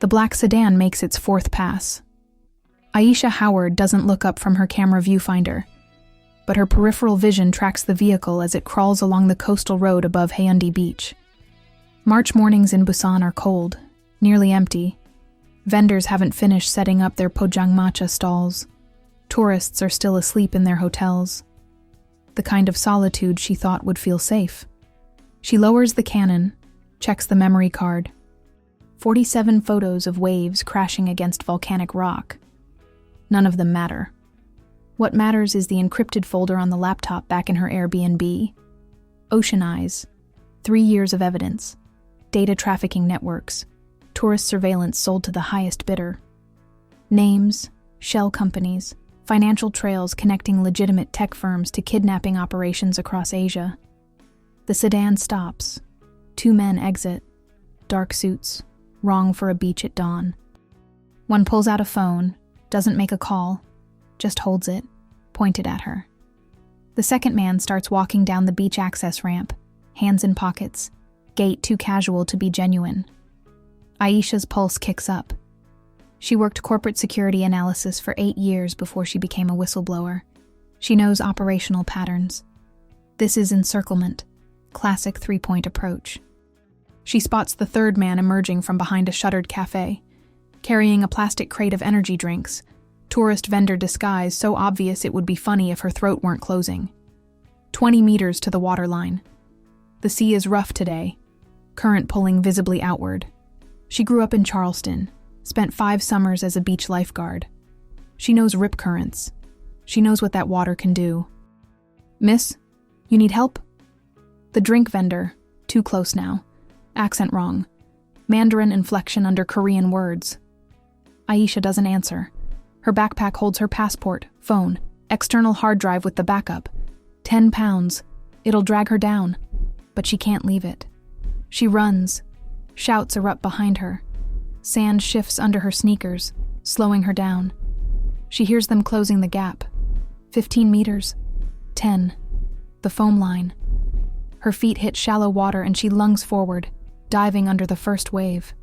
The black sedan makes its fourth pass. Aisha Howard doesn't look up from her camera viewfinder, but her peripheral vision tracks the vehicle as it crawls along the coastal road above Haeundae Beach. March mornings in Busan are cold, nearly empty. Vendors haven't finished setting up their pojangmacha stalls. Tourists are still asleep in their hotels. The kind of solitude she thought would feel safe. She lowers the Canon, checks the memory card. 47 photos of waves crashing against volcanic rock. None of them matter. What matters is the encrypted folder on the laptop back in her Airbnb. Ocean Eyes, 3 years of evidence. Data trafficking networks. Tourist surveillance sold to the highest bidder. Names, shell companies, financial trails connecting legitimate tech firms to kidnapping operations across Asia. The sedan stops. 2 men exit. Dark suits, wrong for a beach at dawn. One pulls out a phone, doesn't make a call, just holds it, pointed at her. The second man starts walking down the beach access ramp, hands in pockets, gait too casual to be genuine. Aisha's pulse kicks up. She worked corporate security analysis for 8 years before she became a whistleblower. She knows operational patterns. This is encirclement, classic 3-point approach. She spots the third man emerging from behind a shuttered cafe, carrying a plastic crate of energy drinks, tourist vendor disguise so obvious it would be funny if her throat weren't closing. 20 meters to the waterline. The sea is rough today, current pulling visibly outward. She grew up in Charleston, spent 5 summers as a beach lifeguard. She knows rip currents. She knows what that water can do. Miss, you need help? The drink vendor, too close now, accent wrong, Mandarin inflection under Korean words. Aisha doesn't answer. Her backpack holds her passport, phone, external hard drive with the backup. 10 pounds. It'll drag her down, but she can't leave it. She runs. Shouts erupt behind her. Sand shifts under her sneakers, slowing her down. She hears them closing the gap. 15 meters. 10. The foam line. Her feet hit shallow water and she lunges forward, diving under the first wave.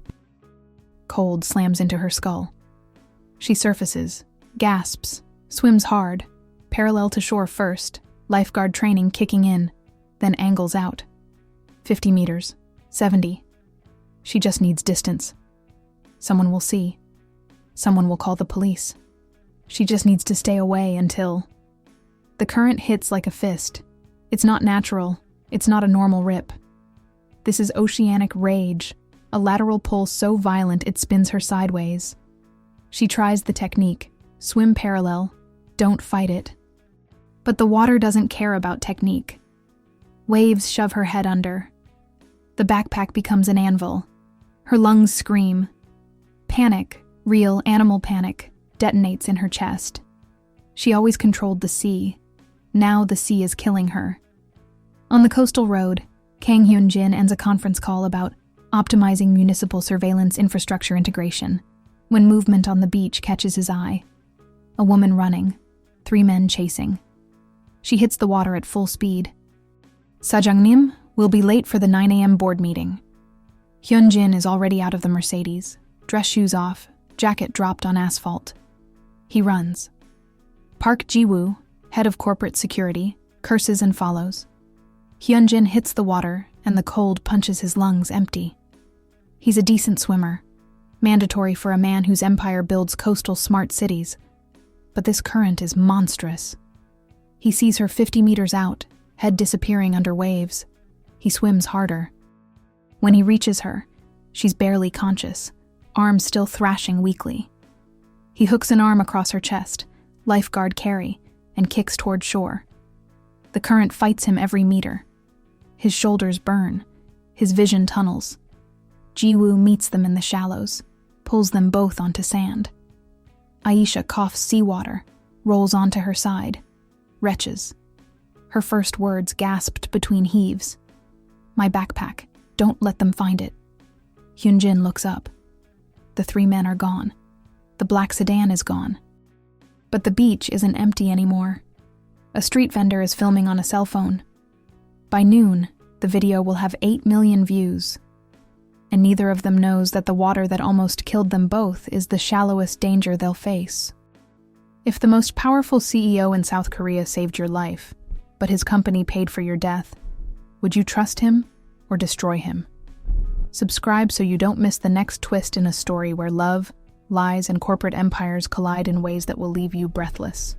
Cold slams into her skull. She surfaces, gasps, swims hard, parallel to shore first, lifeguard training kicking in, then angles out. 50 meters. 70. She just needs distance. Someone will see. Someone will call the police. She just needs to stay away until... The current hits like a fist. It's not natural. It's not a normal rip. This is oceanic rage, a lateral pull so violent it spins her sideways. She tries the technique. Swim parallel. Don't fight it. But the water doesn't care about technique. Waves shove her head under. The backpack becomes an anvil. Her lungs scream. Panic, real animal panic, detonates in her chest. She always controlled the sea. Now the sea is killing her. On the coastal road, Kang Hyun-jin ends a conference call about optimizing municipal surveillance infrastructure integration when movement on the beach catches his eye. A woman running, 3 men chasing. She hits the water at full speed. Sajangnim will be late for the 9 a.m. board meeting. Hyun-jin is already out of the Mercedes, dress shoes off, jacket dropped on asphalt. He runs. Park Ji-woo, head of corporate security, curses and follows. Hyun-jin hits the water and the cold punches his lungs empty. He's a decent swimmer, mandatory for a man whose empire builds coastal smart cities. But this current is monstrous. He sees her 50 meters out, head disappearing under waves. He swims harder. When he reaches her, she's barely conscious, arms still thrashing weakly. He hooks an arm across her chest, lifeguard carry, and kicks toward shore. The current fights him every meter. His shoulders burn. His vision tunnels. Ji-woo meets them in the shallows, pulls them both onto sand. Aisha coughs seawater, rolls onto her side, retches. Her first words gasped between heaves. My backpack. Don't let them find it. Hyun-jin looks up. The 3 men are gone. The black sedan is gone. But the beach isn't empty anymore. A street vendor is filming on a cell phone. By noon, the video will have 8 million views. and neither of them knows that the water that almost killed them both is the shallowest danger they'll face. If the most powerful CEO in South Korea saved your life, but his company paid for your death, would you trust him or destroy him? Subscribe so you don't miss the next twist in a story where love, lies, and corporate empires collide in ways that will leave you breathless.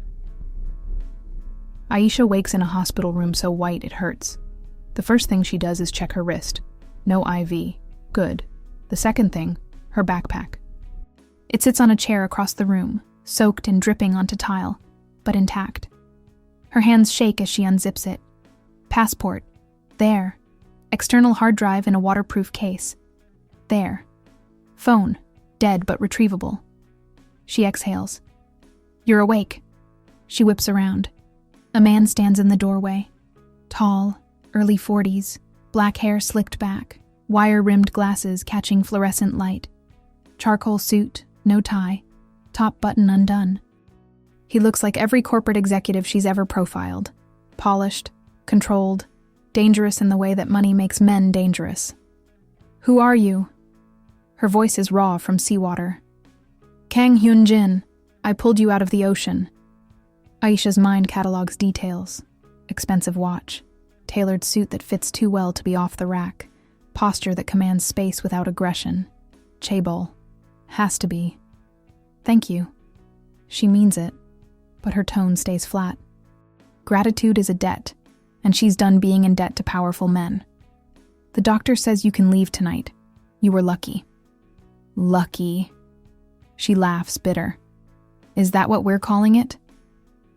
Aisha wakes in a hospital room so white it hurts. The first thing she does is check her wrist. No IV. Good. The second thing, her backpack. It sits on a chair across the room, soaked and dripping onto tile, but intact. Her hands shake as she unzips it. Passport. There. External hard drive in a waterproof case. There. Phone. Dead but retrievable. She exhales. You're awake. She whips around. A man stands in the doorway. Tall, early 40s, black hair slicked back, wire-rimmed glasses catching fluorescent light. Charcoal suit, no tie, top button undone. He looks like every corporate executive she's ever profiled. Polished, controlled, dangerous in the way that money makes men dangerous. Who are you? Her voice is raw from seawater. Kang Hyun-jin, I pulled you out of the ocean. Aisha's mind catalogs details. Expensive watch, tailored suit that fits too well to be off the rack, posture that commands space without aggression. Chaebol. Has to be. Thank you. She means it, but her tone stays flat. Gratitude is a debt, and she's done being in debt to powerful men. The doctor says you can leave tonight. You were lucky. Lucky. She laughs, bitter. Is that what we're calling it?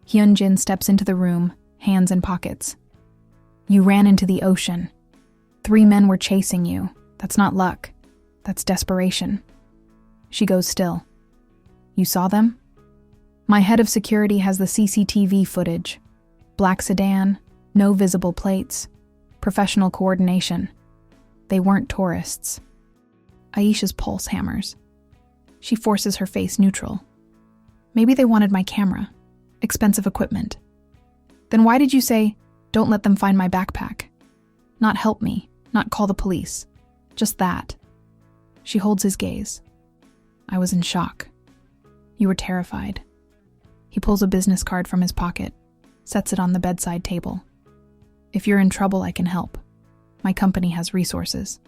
Hyun-jin steps into the room, hands in pockets. You ran into the ocean. 3 men were chasing you. That's not luck. That's desperation. She goes still. You saw them? My head of security has the CCTV footage. Black sedan, no visible plates, professional coordination. They weren't tourists. Aisha's pulse hammers. She forces her face neutral. Maybe they wanted my camera. Expensive equipment. Then why did you say, don't let them find my backpack? Not help me, not call the police. Just that. She holds his gaze. I was in shock. You were terrified. He pulls a business card from his pocket, sets it on the bedside table. If you're in trouble, I can help. My company has resources.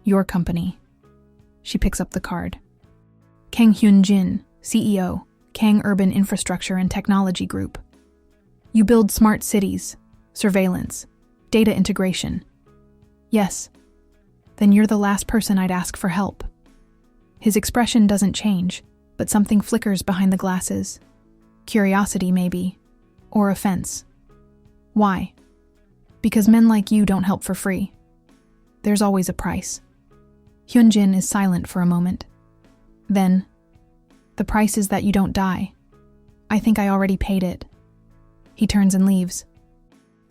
Your company. She picks up the card. Kang Hyun-jin, CEO, Kang Urban Infrastructure and Technology Group. You build smart cities, surveillance, data integration. Yes. Then you're the last person I'd ask for help. His expression doesn't change, but something flickers behind the glasses. Curiosity, maybe. Or offense. Why? Because men like you don't help for free. There's always a price. Hyun-jin is silent for a moment. Then, the price is that you don't die. I think I already paid it. He turns and leaves.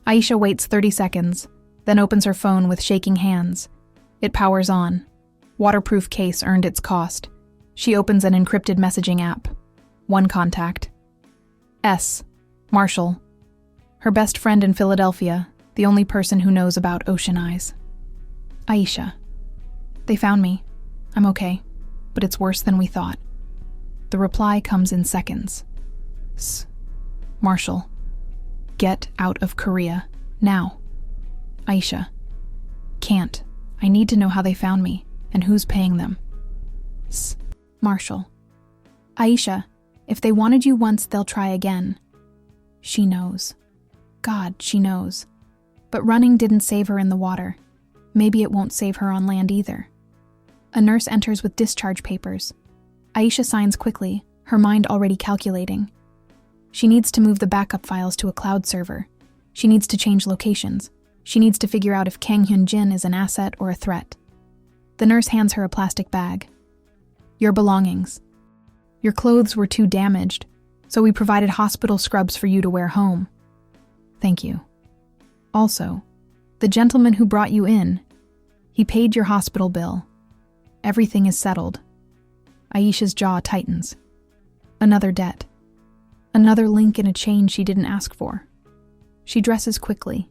Aisha waits 30 seconds, then opens her phone with shaking hands. It powers on. Waterproof case earned its cost. She opens an encrypted messaging app. 1 contact. S. Marshall. Her best friend in Philadelphia, the only person who knows about Ocean Eyes. Aisha. They found me. I'm okay, but it's worse than we thought. The reply comes in seconds. S. Marshall. Get out of Korea. Now. Aisha. Can't. I need to know how they found me, and who's paying them. S. Marshall. Aisha, if they wanted you once, they'll try again. She knows. God, she knows. But running didn't save her in the water. Maybe it won't save her on land either. A nurse enters with discharge papers. Aisha signs quickly, her mind already calculating. She needs to move the backup files to a cloud server. She needs to change locations. She needs to figure out if Kang Hyun-jin is an asset or a threat. The nurse hands her a plastic bag. Your belongings. Your clothes were too damaged, so we provided hospital scrubs for you to wear home. Thank you. Also, the gentleman who brought you in, he paid your hospital bill. Everything is settled. Aisha's jaw tightens. Another debt. Another link in a chain she didn't ask for. She dresses quickly,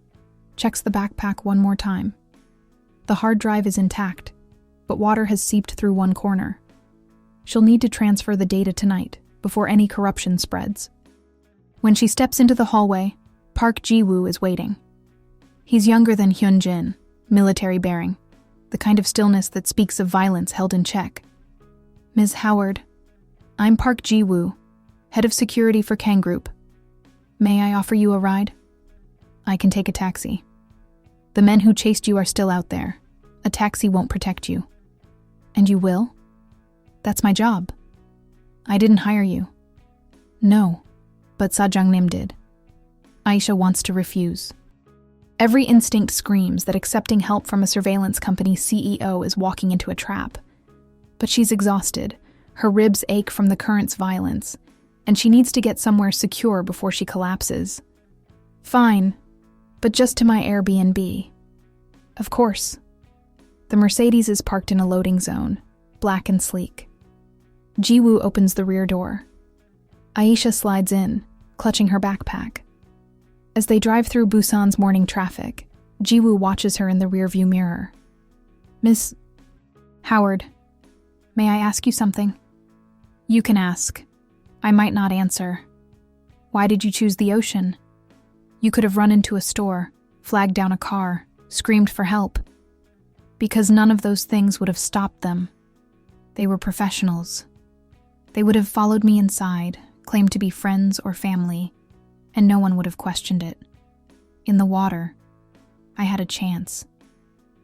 checks the backpack one more time. The hard drive is intact, but water has seeped through one corner. She'll need to transfer the data tonight, before any corruption spreads. When she steps into the hallway, Park Ji-woo is waiting. He's younger than Hyun-jin, military bearing, the kind of stillness that speaks of violence held in check. Ms. Howard, I'm Park Ji-woo, head of security for Kang Group. May I offer you a ride? I can take a taxi. The men who chased you are still out there. A taxi won't protect you. And you will? That's my job. I didn't hire you. No, but Seo Jung-nim did. Aisha wants to refuse. Every instinct screams that accepting help from a surveillance company CEO is walking into a trap. But she's exhausted. Her ribs ache from the current's violence, and she needs to get somewhere secure before she collapses. Fine, but just to my Airbnb. Of course. The Mercedes is parked in a loading zone, black and sleek. Ji-woo opens the rear door. Aisha slides in, clutching her backpack. As they drive through Busan's morning traffic, Ji-woo watches her in the rearview mirror. Miss Howard, may I ask you something? You can ask. I might not answer. Why did you choose the ocean? You could have run into a store, flagged down a car, screamed for help. Because none of those things would have stopped them. They were professionals. They would have followed me inside, claimed to be friends or family, and no one would have questioned it. In the water, I had a chance.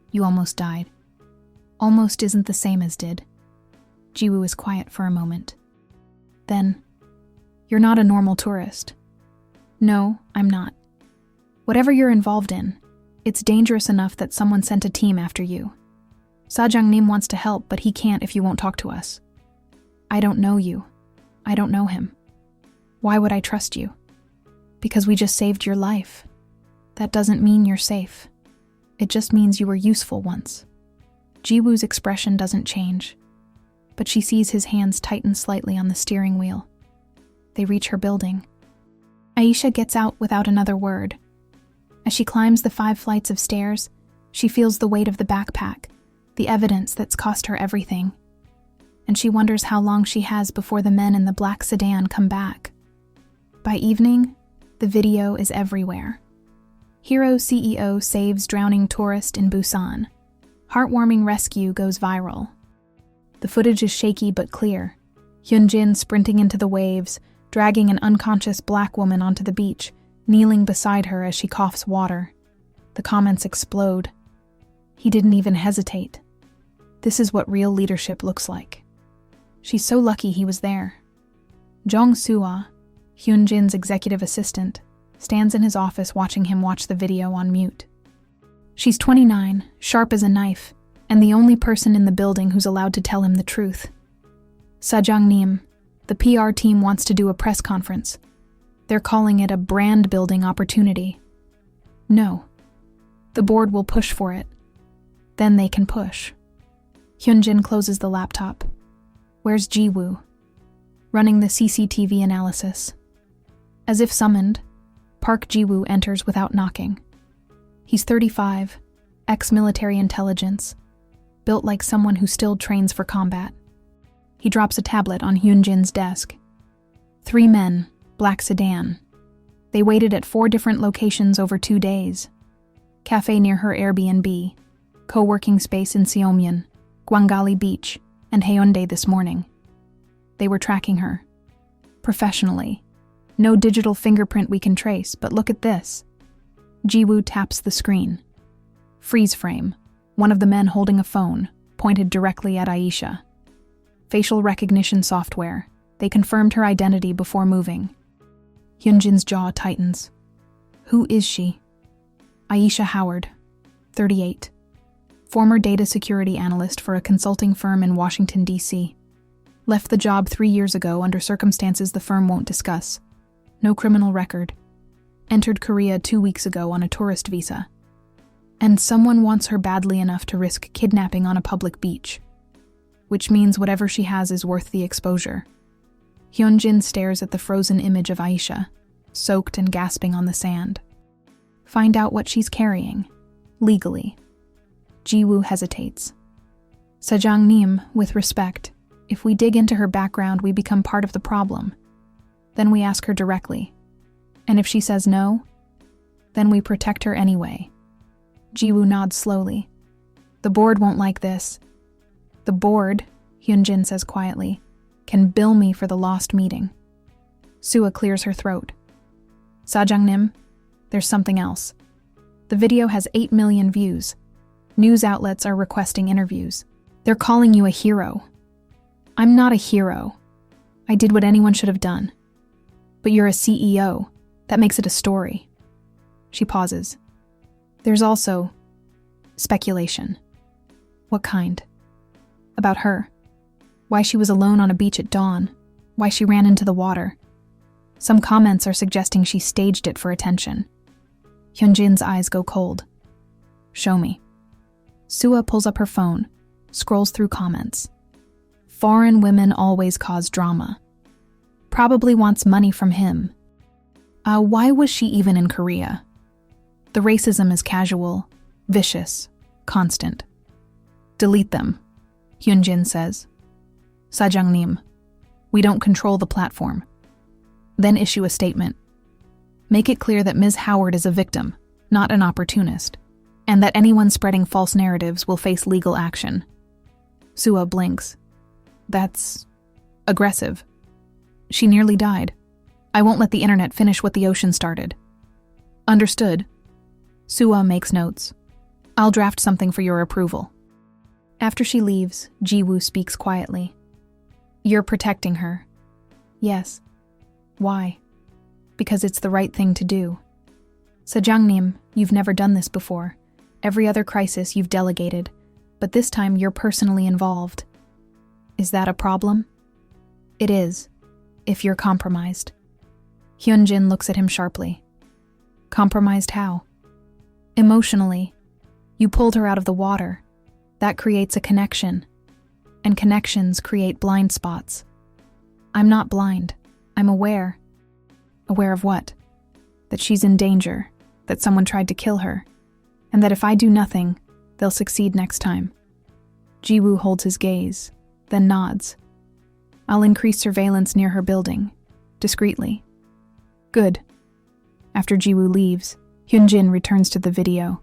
You almost died. Almost isn't the same as did. Ji-woo is quiet for a moment. Then, you're not a normal tourist. No, I'm not. Whatever you're involved in, it's dangerous enough that someone sent a team after you. Seo Jung-nim wants to help, but he can't if you won't talk to us. I don't know you. I don't know him. Why would I trust you? Because we just saved your life. That doesn't mean you're safe. It just means you were useful once. Ji-woo's expression doesn't change, but she sees his hands tighten slightly on the steering wheel. They reach her building. Aisha gets out without another word. As she climbs the 5 flights of stairs, she feels the weight of the backpack, the evidence that's cost her everything. And she wonders how long she has before the men in the black sedan come back. By evening, the video is everywhere. Hero CEO saves drowning tourist in Busan. Heartwarming rescue goes viral. The footage is shaky but clear. Hyun-jin sprinting into the waves, dragging an unconscious black woman onto the beach, kneeling beside her as she coughs water. The comments explode. He didn't even hesitate. This is what real leadership looks like. She's so lucky he was there. Jong Soo-ah, Hyun-jin's executive assistant, stands in his office watching him watch the video on mute. She's 29, sharp as a knife, and the only person in the building who's allowed to tell him the truth. Seo Jung-nim, the PR team wants to do a press conference. They're calling it a brand-building opportunity. No. The board will push for it. Then they can push. Hyun-jin closes the laptop. Where's Ji-woo? Running the CCTV analysis. As if summoned, Park Ji-woo enters without knocking. He's 35, ex-military intelligence, built like someone who still trains for combat. He drops a tablet on Hyun-jin's desk. 3 men, black sedan. They waited at 4 different locations over 2 days. Cafe near her Airbnb, co-working space in Seomyeon, Gwangali Beach, and Haeundae this morning. They were tracking her. Professionally. No digital fingerprint we can trace, but look at this. Ji-woo taps the screen. Freeze frame. One of the men holding a phone, pointed directly at Aisha. Facial recognition software. They confirmed her identity before moving. Hyun-jin's jaw tightens. Who is she? Aisha Howard, 38. Former data security analyst for a consulting firm in Washington, D.C. Left the job 3 years ago under circumstances the firm won't discuss. No criminal record. Entered Korea 2 weeks ago on a tourist visa. And someone wants her badly enough to risk kidnapping on a public beach. Which means whatever she has is worth the exposure. Hyun-jin stares at the frozen image of Aisha, soaked and gasping on the sand. Find out what she's carrying, legally. Ji-woo hesitates. Sajangnim, with respect, if we dig into her background, we become part of the problem. Then we ask her directly. And if she says no, then we protect her anyway. Jiwoo nods slowly. The board won't like this. The board, Hyunjin says quietly, can bill me for the lost meeting. Sua clears her throat. Sajangnim, there's something else. The video has 8 million views. News outlets are requesting interviews. They're calling you a hero. I'm not a hero. I did what anyone should have done. But you're a CEO. That makes it a story. She pauses. There's also speculation. What kind? About her. Why she was alone on a beach at dawn. Why she ran into the water. Some comments are suggesting she staged it for attention. Hyunjin's eyes go cold. Show me. Sua pulls up her phone, scrolls through comments. Foreign women always cause drama. Probably wants money from him. Why was she even in Korea? The racism is casual, vicious, constant. Delete them, Hyunjin says. Sajangnim, we don't control the platform. Then issue a statement. Make it clear that Ms. Howard is a victim, not an opportunist, and that anyone spreading false narratives will face legal action. Sua blinks. That's aggressive. She nearly died. I won't let the internet finish what the ocean started. Understood. Sua makes notes. I'll draft something for your approval. After she leaves, Jiwoo speaks quietly. You're protecting her. Yes. Why? Because it's the right thing to do. Sajangnim, you've never done this before. Every other crisis you've delegated, but this time you're personally involved. Is that a problem? It is, if you're compromised. Hyunjin looks at him sharply. Compromised how? Emotionally. You pulled her out of the water. That creates a connection. And connections create blind spots. I'm not blind. I'm aware. Aware of what? That she's in danger, that someone tried to kill her, and that if I do nothing, they'll succeed next time. Jiwoo holds his gaze, then nods. I'll increase surveillance near her building, discreetly. Good. After Jiwoo leaves, Hyunjin returns to the video.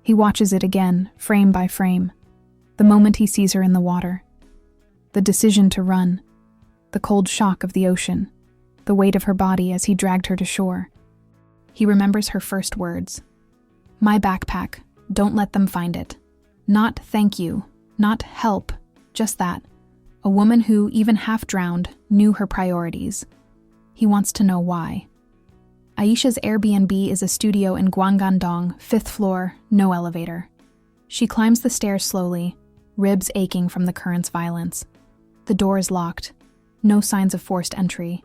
He watches it again, frame by frame. The moment he sees her in the water. The decision to run. The cold shock of the ocean. The weight of her body as he dragged her to shore. He remembers her first words. My backpack. Don't let them find it. Not thank you. Not help. Just that. A woman who, even half drowned, knew her priorities. He wants to know why. Aisha's Airbnb is a studio in Gwangan-dong, 5th floor, no elevator. She climbs the stairs slowly, ribs aching from the current's violence. The door is locked. No signs of forced entry.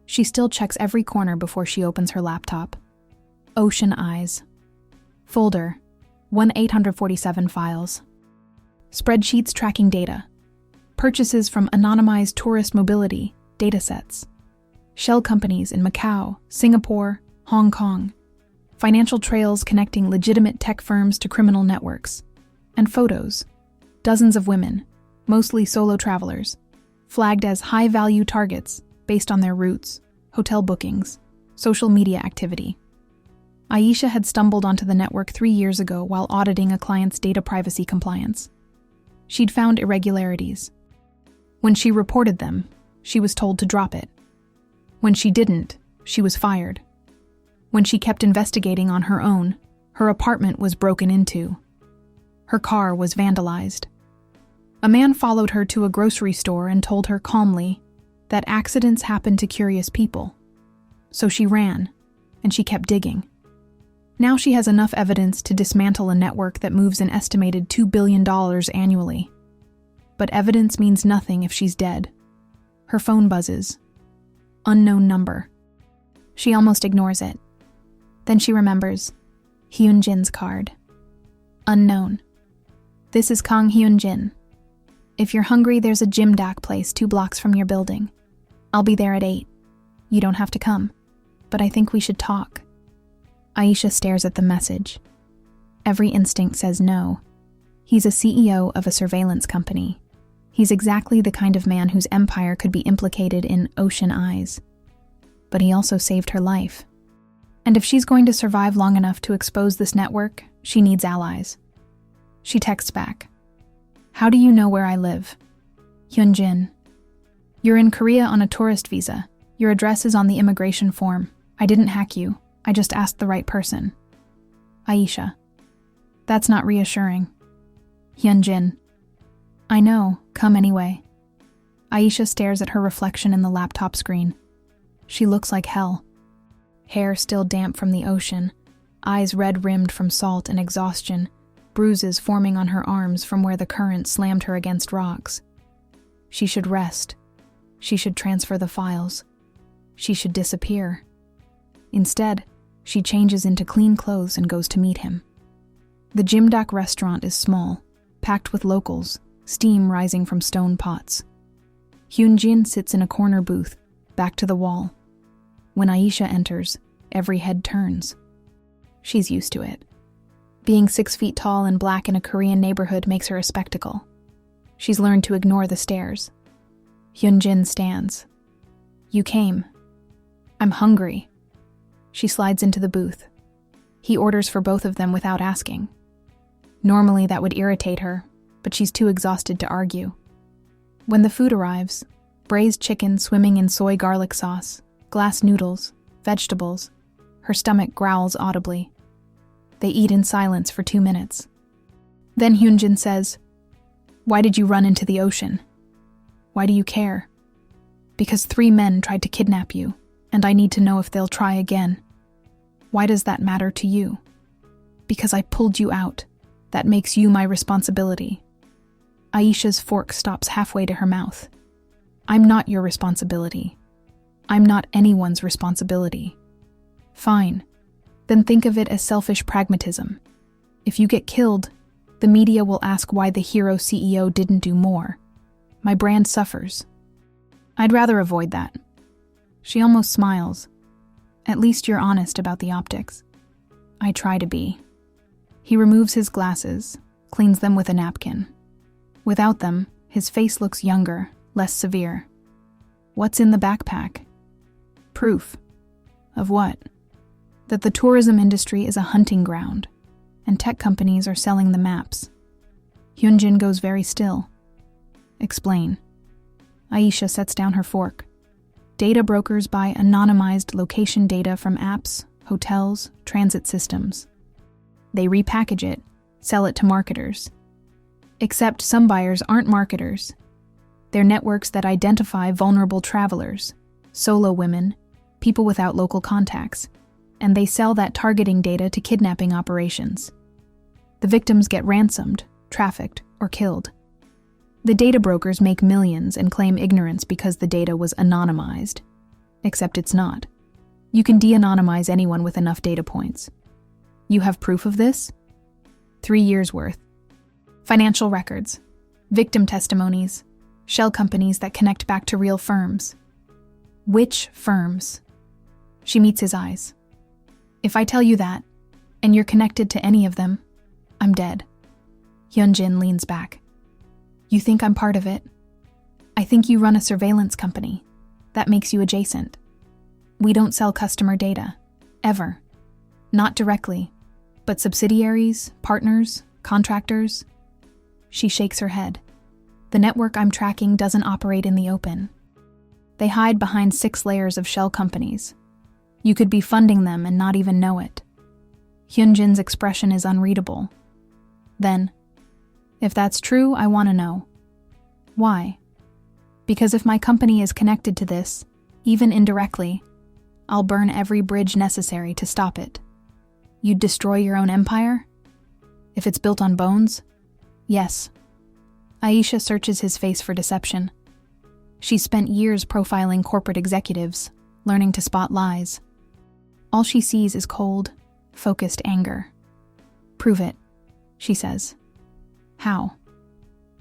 She still checks every corner before she opens her laptop. Ocean eyes. Folder. 1,847 files. Spreadsheets tracking data. Purchases from anonymized tourist mobility datasets. Shell companies in Macau, Singapore, Hong Kong. Financial trails connecting legitimate tech firms to criminal networks. And photos. Dozens of women, mostly solo travelers, flagged as high-value targets based on their routes, hotel bookings, social media activity. Aisha had stumbled onto the network 3 years ago while auditing a client's data privacy compliance. She'd found irregularities. When she reported them, she was told to drop it. When she didn't, she was fired. When she kept investigating on her own, her apartment was broken into. Her car was vandalized. A man followed her to a grocery store and told her calmly that accidents happen to curious people. So she ran, and she kept digging. Now she has enough evidence to dismantle a network that moves an estimated $2 billion annually. But evidence means nothing if she's dead. Her phone buzzes. Unknown number. She almost ignores it. Then she remembers Hyunjin's card. Unknown. This is Kang Hyunjin. If you're hungry, there's a Jimdak place 2 blocks from your building. I'll be there at 8. You don't have to come, but I think we should talk. Aisha stares at the message. Every instinct says no. He's a CEO of a surveillance company. He's exactly the kind of man whose empire could be implicated in Ocean Eyes. But he also saved her life. And if she's going to survive long enough to expose this network, she needs allies. She texts back. How do you know where I live? Hyunjin. You're in Korea on a tourist visa. Your address is on the immigration form. I didn't hack you. I just asked the right person. Aisha. That's not reassuring. Hyunjin. I know. Come anyway. Aisha stares at her reflection in the laptop screen. She looks like hell. Hair still damp from the ocean, eyes red-rimmed from salt and exhaustion, bruises forming on her arms from where the current slammed her against rocks. She should rest. She should transfer the files. She should disappear. Instead, she changes into clean clothes and goes to meet him. The Jimdak restaurant is small, packed with locals, steam rising from stone pots. Hyunjin sits in a corner booth, back to the wall. When Aisha enters, every head turns. She's used to it. Being 6 feet tall and black in a Korean neighborhood makes her a spectacle. She's learned to ignore the stares. Hyunjin stands. You came. I'm hungry. She slides into the booth. He orders for both of them without asking. Normally that would irritate her, but she's too exhausted to argue. When the food arrives, braised chicken swimming in soy garlic sauce, glass noodles, vegetables, her stomach growls audibly. They eat in silence for 2 minutes. Then Hyunjin says, Why did you run into the ocean? Why do you care? Because 3 men tried to kidnap you, and I need to know if they'll try again. Why does that matter to you? Because I pulled you out. That makes you my responsibility. Aisha's fork stops halfway to her mouth. I'm not your responsibility. I'm not anyone's responsibility. Fine. Then think of it as selfish pragmatism. If you get killed, the media will ask why the hero CEO didn't do more. My brand suffers. I'd rather avoid that. She almost smiles. At least you're honest about the optics. I try to be. He removes his glasses, cleans them with a napkin. Without them, his face looks younger, less severe. What's in the backpack? Proof. Of what? That the tourism industry is a hunting ground, and tech companies are selling the maps. Hyunjin goes very still. Explain. Aisha sets down her fork. Data brokers buy anonymized location data from apps, hotels, transit systems. They repackage it, sell it to marketers. Except some buyers aren't marketers. They're networks that identify vulnerable travelers, solo women, people without local contacts, and they sell that targeting data to kidnapping operations. The victims get ransomed, trafficked, or killed. The data brokers make millions and claim ignorance because the data was anonymized. Except it's not. You can de-anonymize anyone with enough data points. You have proof of this? 3 years' worth. Financial records, victim testimonies, shell companies that connect back to real firms. Which firms? She meets his eyes. If I tell you that, and you're connected to any of them, I'm dead. Hyunjin leans back. You think I'm part of it? I think you run a surveillance company. That makes you adjacent. We don't sell customer data. Ever. Not directly, but subsidiaries, partners, contractors. She shakes her head. The network I'm tracking doesn't operate in the open. They hide behind 6 layers of shell companies. You could be funding them and not even know it. Hyunjin's expression is unreadable. Then, if that's true, I want to know. Why? Because if my company is connected to this, even indirectly, I'll burn every bridge necessary to stop it. You'd destroy your own empire? If it's built on bones? Yes. Aisha searches his face for deception. She's spent years profiling corporate executives, learning to spot lies. All she sees is cold, focused anger. Prove it, she says. How?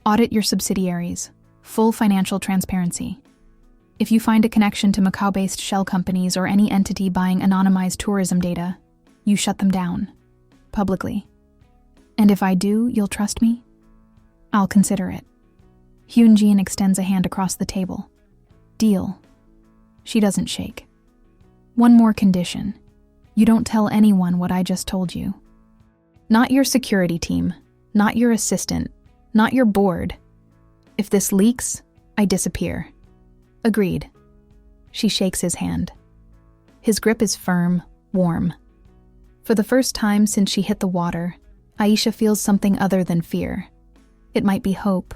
Audit your subsidiaries. Full financial transparency. If you find a connection to Macau-based shell companies or any entity buying anonymized tourism data, you shut them down. Publicly. And if I do, you'll trust me? I'll consider it. Hyunjin extends a hand across the table. Deal. She doesn't shake. One more condition. You don't tell anyone what I just told you. Not your security team, not your assistant, not your board. If this leaks, I disappear. Agreed. She shakes his hand. His grip is firm, warm. For the first time since she hit the water, Aisha feels something other than fear. It might be hope,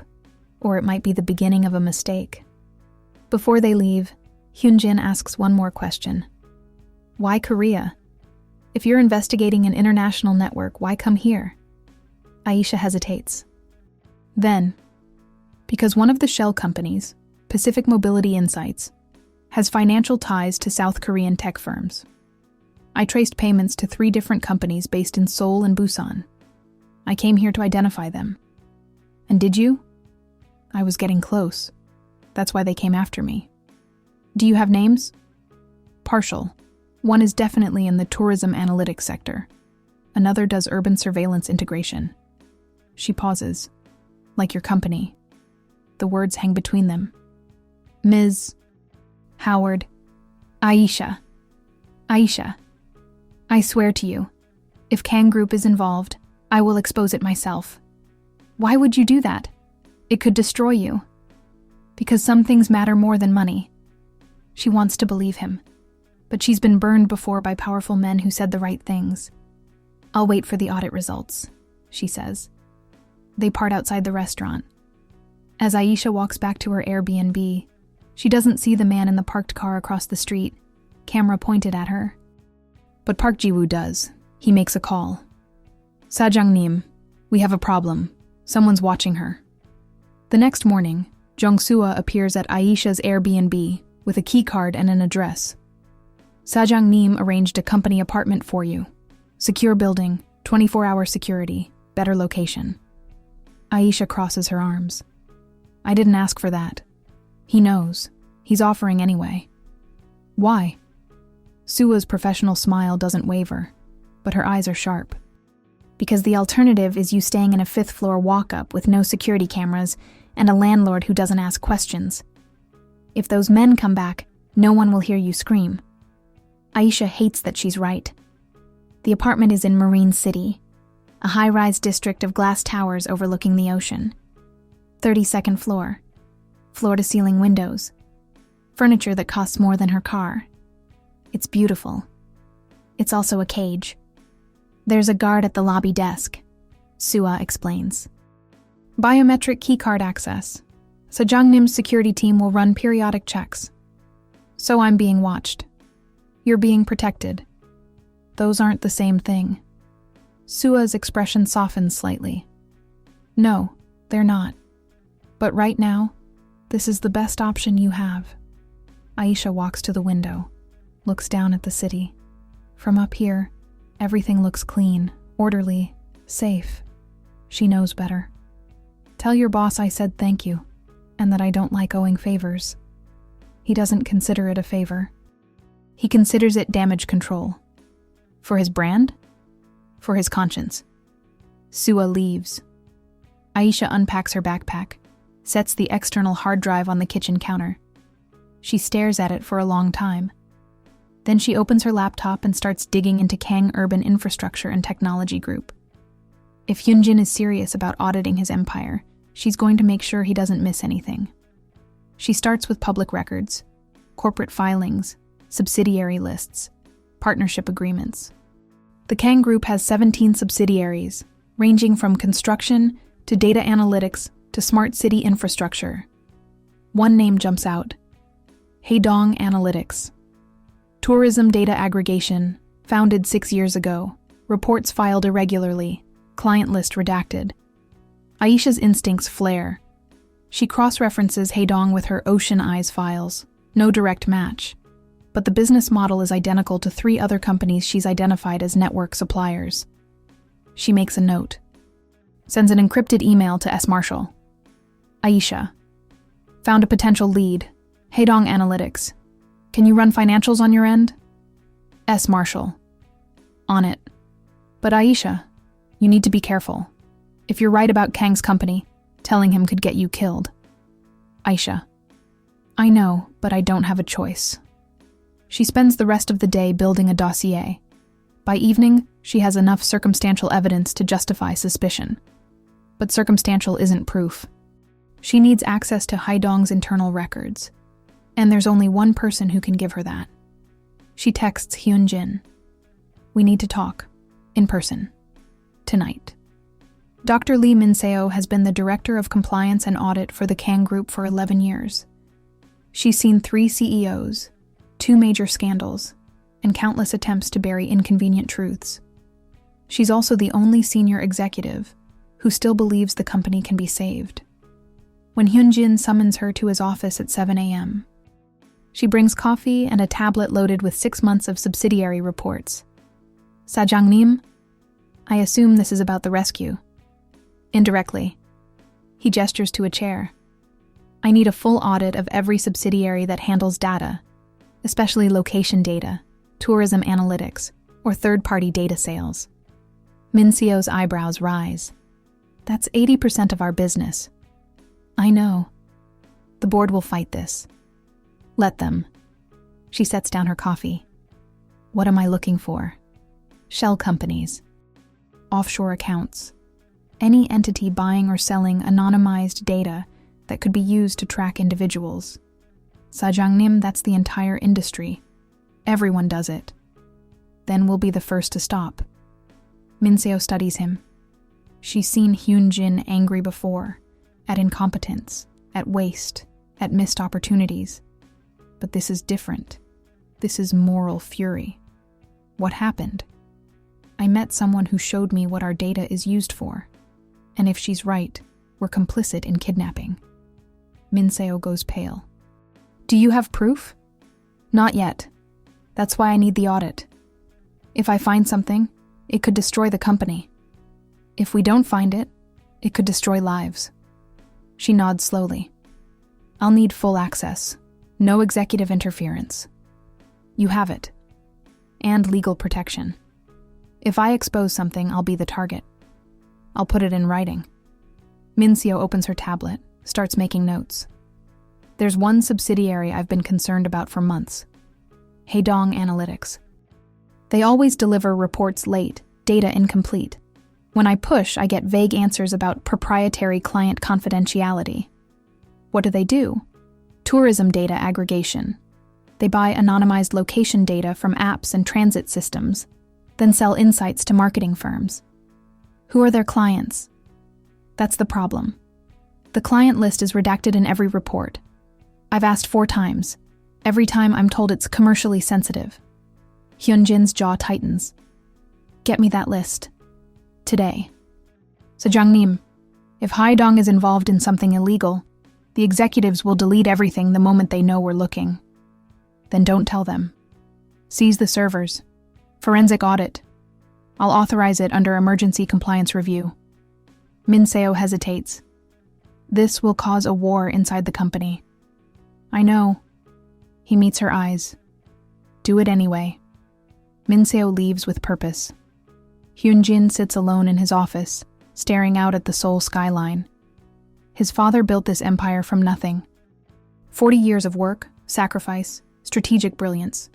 or it might be the beginning of a mistake. Before they leave, Hyunjin asks one more question. Why Korea? If you're investigating an international network, why come here? Aisha hesitates. Then, because one of the shell companies, Pacific Mobility Insights, has financial ties to South Korean tech firms. I traced payments to 3 different companies based in Seoul and Busan. I came here to identify them. And did you? I was getting close. That's why they came after me. Do you have names? Partial. One is definitely in the tourism analytics sector. Another does urban surveillance integration. She pauses. Like your company. The words hang between them. Ms. Howard. Aisha. Aisha. I swear to you, if Kang Group is involved, I will expose it myself. Why would you do that? It could destroy you. Because some things matter more than money. She wants to believe him. But she's been burned before by powerful men who said the right things. I'll wait for the audit results, she says. They part outside the restaurant. As Aisha walks back to her Airbnb, she doesn't see the man in the parked car across the street, camera pointed at her. But Park Ji-woo does. He makes a call. Sajangnim, we have a problem. Someone's watching her. The next morning, Jong-sua appears at Aisha's Airbnb with a keycard and an address. Sajangnim arranged a company apartment for you. Secure building, 24-hour security, better location. Aisha crosses her arms. I didn't ask for that. He knows. He's offering anyway. Why? Sua's professional smile doesn't waver, but her eyes are sharp. Because the alternative is you staying in a 5th-floor walk-up with no security cameras and a landlord who doesn't ask questions. If those men come back, no one will hear you scream. Aisha hates that she's right. The apartment is in Marine City, a high-rise district of glass towers overlooking the ocean. 32nd floor. Floor-to-ceiling windows. Furniture that costs more than her car. It's beautiful. It's also a cage. There's a guard at the lobby desk, Sua explains. Biometric keycard access. Sajangnim's security team will run periodic checks. So I'm being watched. You're being protected. Those aren't the same thing. Sua's expression softens slightly. No, they're not. But right now, this is the best option you have. Aisha walks to the window, looks down at the city. From up here, everything looks clean, orderly, safe. She knows better. Tell your boss I said thank you, and that I don't like owing favors. He doesn't consider it a favor. He considers it damage control. For his brand? For his conscience. Sua leaves. Aisha unpacks her backpack, sets the external hard drive on the kitchen counter. She stares at it for a long time. Then she opens her laptop and starts digging into Kang Urban Infrastructure and Technology Group. If Hyunjin is serious about auditing his empire, she's going to make sure he doesn't miss anything. She starts with public records, corporate filings, subsidiary lists, partnership agreements. The Kang Group has 17 subsidiaries, ranging from construction to data analytics to smart city infrastructure. One name jumps out: Haedong Analytics. Tourism data aggregation, founded 6 years ago, reports filed irregularly, client list redacted. Aisha's instincts flare. She cross-references Haedong with her Ocean Eyes files, no direct match. But the business model is identical to 3 other companies she's identified as network suppliers. She makes a note. Sends an encrypted email to S. Marshall. Aisha. Found a potential lead. Haedong Analytics. Can you run financials on your end? S. Marshall. On it. But Aisha, you need to be careful. If you're right about Kang's company, Telling him could get you killed. Aisha. I know, but I don't have a choice. She spends the rest of the day building a dossier. By evening, she has enough circumstantial evidence to justify suspicion. But circumstantial isn't proof. She needs access to Haidong's internal records. And there's only one person who can give her that. She texts Hyunjin. We need to talk. In person. Tonight. Dr. Lee Min-seo has been the Director of Compliance and Audit for the Kang Group for 11 years. She's seen 3 CEOs, 2 major scandals, and countless attempts to bury inconvenient truths. She's also the only senior executive who still believes the company can be saved. When Hyunjin summons her to his office at 7 a.m., she brings coffee and a tablet loaded with 6 months of subsidiary reports. Sajangnim, I assume this is about the rescue. Indirectly. He gestures to a chair. I need a full audit of every subsidiary that handles data, especially location data, tourism analytics, or third-party data sales. Min-seo's eyebrows rise. That's 80% of our business. I know. The board will fight this. Let them. She sets down her coffee. What am I looking for? Shell companies. Offshore accounts. Any entity buying or selling anonymized data that could be used to track individuals. Sajangnim, that's the entire industry. Everyone does it. Then we'll be the first to stop. Min-seo studies him. She's seen Hyunjin angry before, at incompetence, at waste, at missed opportunities. But this is different. This is moral fury. What happened? I met someone who showed me what our data is used for. And if she's right, we're complicit in kidnapping. Min-seo goes pale. Do you have proof? Not yet. That's why I need the audit. If I find something, it could destroy the company. If we don't find it, it could destroy lives. She nods slowly. I'll need full access. No executive interference. You have it. And legal protection. If I expose something, I'll be the target. I'll put it in writing. Min-seo opens her tablet, starts making notes. There's one subsidiary I've been concerned about for months. Haidong Analytics. They always deliver reports late, data incomplete. When I push, I get vague answers about proprietary client confidentiality. What do? Tourism data aggregation. They buy anonymized location data from apps and transit systems, then sell insights to marketing firms. Who are their clients? That's the problem. The client list is redacted in every report. I've asked 4 times. Every time I'm told it's commercially sensitive. Hyunjin's jaw tightens. Get me that list. Today. Sajangnim, if Haidong is involved in something illegal, the executives will delete everything the moment they know we're looking. Then don't tell them. Seize the servers. Forensic audit. I'll authorize it under emergency compliance review. Min-seo hesitates. This will cause a war inside the company. I know. He meets her eyes. Do it anyway. Min-seo leaves with purpose. Hyunjin sits alone in his office, staring out at the Seoul skyline. His father built this empire from nothing. 40 years of work, sacrifice, strategic brilliance.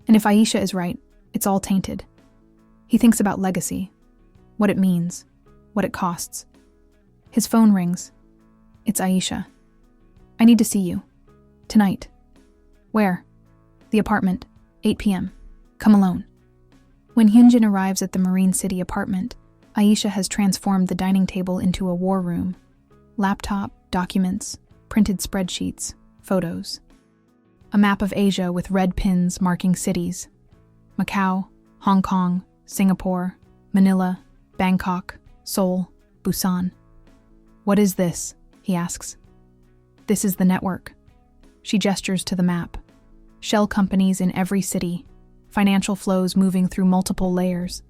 And if Aisha is right, it's all tainted. He thinks about legacy, what it means, what it costs. His phone rings. It's Aisha. I need to see you. Tonight. Where? The apartment. 8 p.m. Come alone. When Hyunjin arrives at the Marine City apartment, Aisha has transformed the dining table into a war room. Laptop, documents, printed spreadsheets, photos. A map of Asia with red pins marking cities. Macau, Hong Kong, Singapore, Manila, Bangkok, Seoul, Busan. What is this? He asks. This is the network. She gestures to the map. Shell companies in every city, financial flows moving through multiple layers.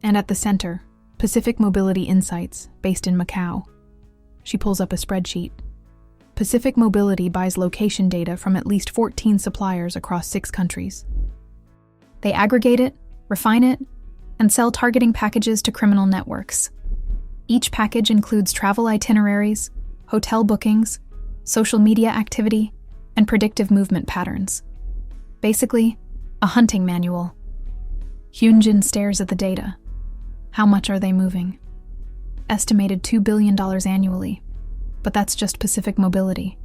And at the center, Pacific Mobility Insights, based in Macau. She pulls up a spreadsheet. Pacific Mobility buys location data from at least 14 suppliers across 6 countries. They aggregate it, refine it, and sell targeting packages to criminal networks. Each package includes travel itineraries, hotel bookings, social media activity, and predictive movement patterns. Basically, a hunting manual. Hyunjin stares at the data. How much are they moving? Estimated $2 billion annually. But that's just Pacific Mobility.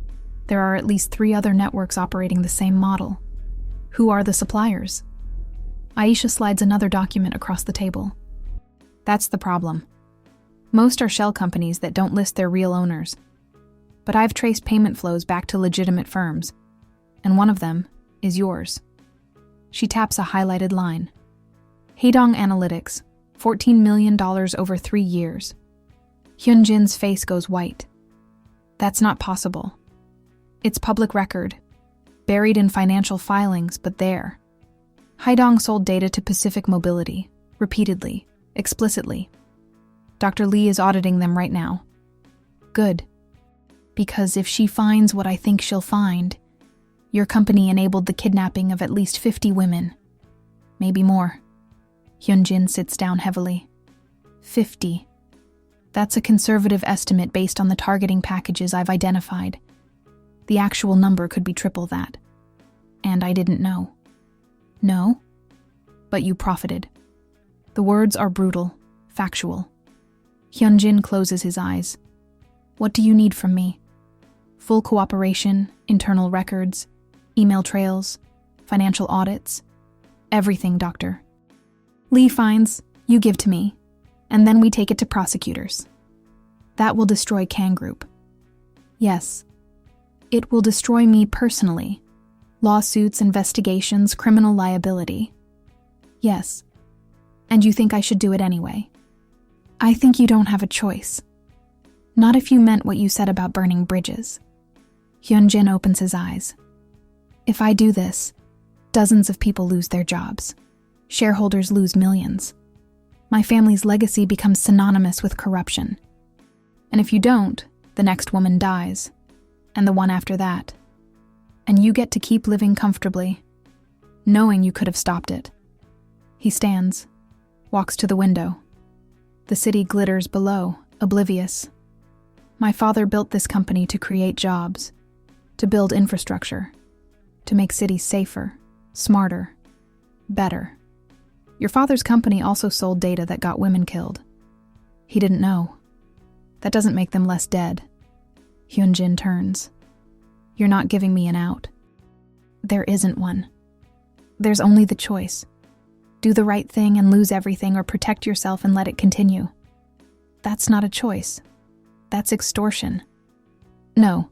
There are at least 3 other networks operating the same model. Who are the suppliers? Aisha slides another document across the table. That's the problem. Most are shell companies that don't list their real owners. But I've traced payment flows back to legitimate firms, and one of them is yours. She taps a highlighted line. Haedong Analytics, $14 million over 3 years. Hyunjin's face goes white. That's not possible. It's public record, buried in financial filings, but there. Haedong sold data to Pacific Mobility, repeatedly, explicitly. Dr. Lee is auditing them right now. Good. Because if she finds what I think she'll find, your company enabled the kidnapping of at least 50 women. Maybe more. Hyunjin sits down heavily. 50. That's a conservative estimate based on the targeting packages I've identified. The actual number could be triple that. And I didn't know. No? But you profited. The words are brutal, factual. Hyunjin closes his eyes. What do you need from me? Full cooperation, internal records, email trails, financial audits. Everything, Doctor. Lee finds, you give to me, and then we take it to prosecutors. That will destroy Kang Group. Yes. It will destroy me personally. Lawsuits, investigations, criminal liability. Yes. And you think I should do it anyway? I think you don't have a choice. Not if you meant what you said about burning bridges. Hyunjin opens his eyes. If I do this, dozens of people lose their jobs. Shareholders lose millions. My family's legacy becomes synonymous with corruption. And if you don't, the next woman dies, and the one after that. And you get to keep living comfortably, knowing you could have stopped it. He stands, walks to the window. The city glitters below, oblivious. My father built this company to create jobs, to build infrastructure, to make cities safer, smarter, better. Your father's company also sold data that got women killed. He didn't know. That doesn't make them less dead. Hyunjin turns. You're not giving me an out. There isn't one. There's only the choice. Do the right thing and lose everything, or protect yourself and let it continue. That's not a choice. That's extortion. No.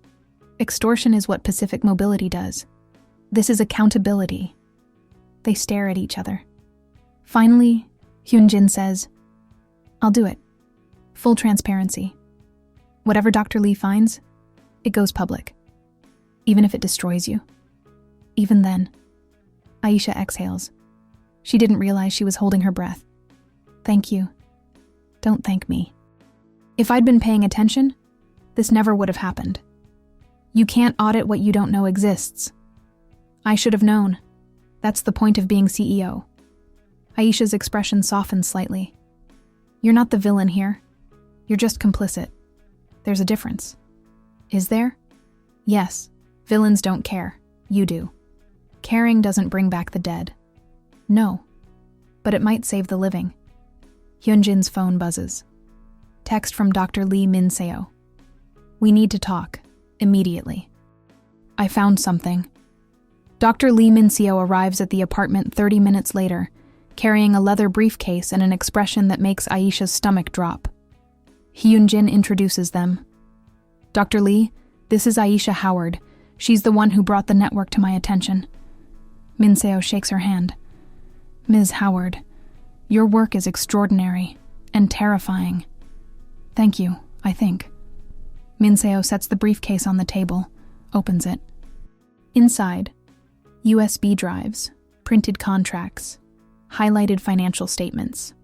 Extortion is what Pacific Mobility does. This is accountability. They stare at each other. Finally, Hyunjin says, I'll do it. Full transparency. Whatever Dr. Lee finds, it goes public. Even if it destroys you. Even then. Aisha exhales. She didn't realize she was holding her breath. Thank you. Don't thank me. If I'd been paying attention, this never would have happened. You can't audit what you don't know exists. I should have known. That's the point of being CEO. Aisha's expression softens slightly. You're not the villain here. You're just complicit. There's a difference. Is there? Yes. Villains don't care. You do. Caring doesn't bring back the dead. No. But it might save the living. Hyunjin's phone buzzes. Text from Dr. Lee Min-seo. We need to talk. Immediately. I found something. Dr. Lee Min-seo arrives at the apartment 30 minutes later, carrying a leather briefcase and an expression that makes Aisha's stomach drop. Hyunjin introduces them. Dr. Lee, this is Aisha Howard. She's the one who brought the network to my attention. Min-seo shakes her hand. Ms. Howard, your work is extraordinary and terrifying. Thank you, I think. Min-seo sets the briefcase on the table, opens it. Inside, USB drives, printed contracts, highlighted financial statements.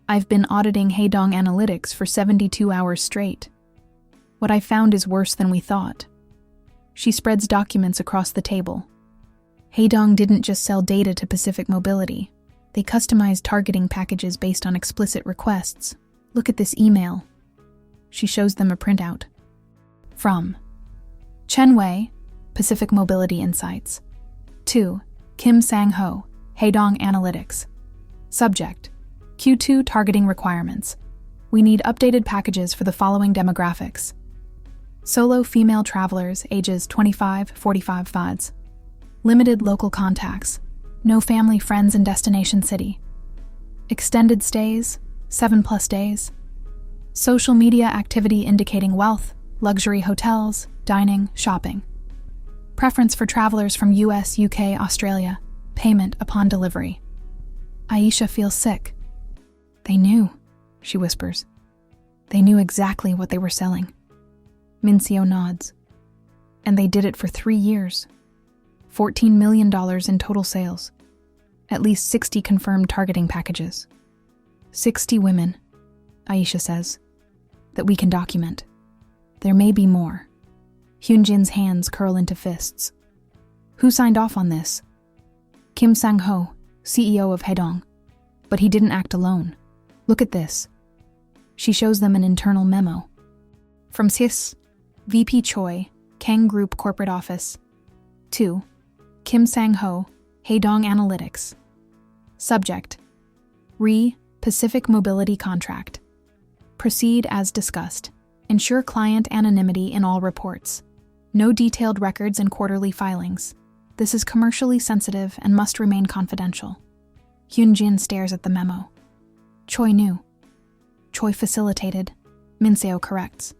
I've been auditing Haedong Analytics for 72 hours straight. What I found is worse than we thought. She spreads documents across the table. Haedong didn't just sell data to Pacific Mobility. They customized targeting packages based on explicit requests. Look at this email. She shows them a printout. From Chen Wei, Pacific Mobility Insights. 2. Kim Sang-ho, Haedong Analytics. Subject: Q2 targeting requirements. We need updated packages for the following demographics. Solo female travelers ages 25-45 fads. Limited local contacts. No family friends in destination city. Extended stays, 7+ days. Social media activity indicating wealth, luxury hotels, dining, shopping. Preference for travelers from US, UK, Australia. Payment upon delivery. Aisha feels sick. They knew, she whispers. They knew exactly what they were selling. Min Seo nods. And they did it for 3 years. $14 million in total sales. At least 60 confirmed targeting packages. 60 women, Aisha says, that we can document. There may be more. Hyunjin's hands curl into fists. Who signed off on this? Kim Sang-ho, CEO of Haedong. But he didn't act alone. Look at this. She shows them an internal memo. From SIS, VP Choi, Kang Group Corporate Office. 2. Kim Sang-ho, Haedong Analytics. Subject: Pacific Mobility Contract. Proceed as discussed. Ensure client anonymity in all reports. No detailed records in quarterly filings. This is commercially sensitive and must remain confidential. Hyunjin stares at the memo. Choi knew. Choi facilitated. Min Seo corrects.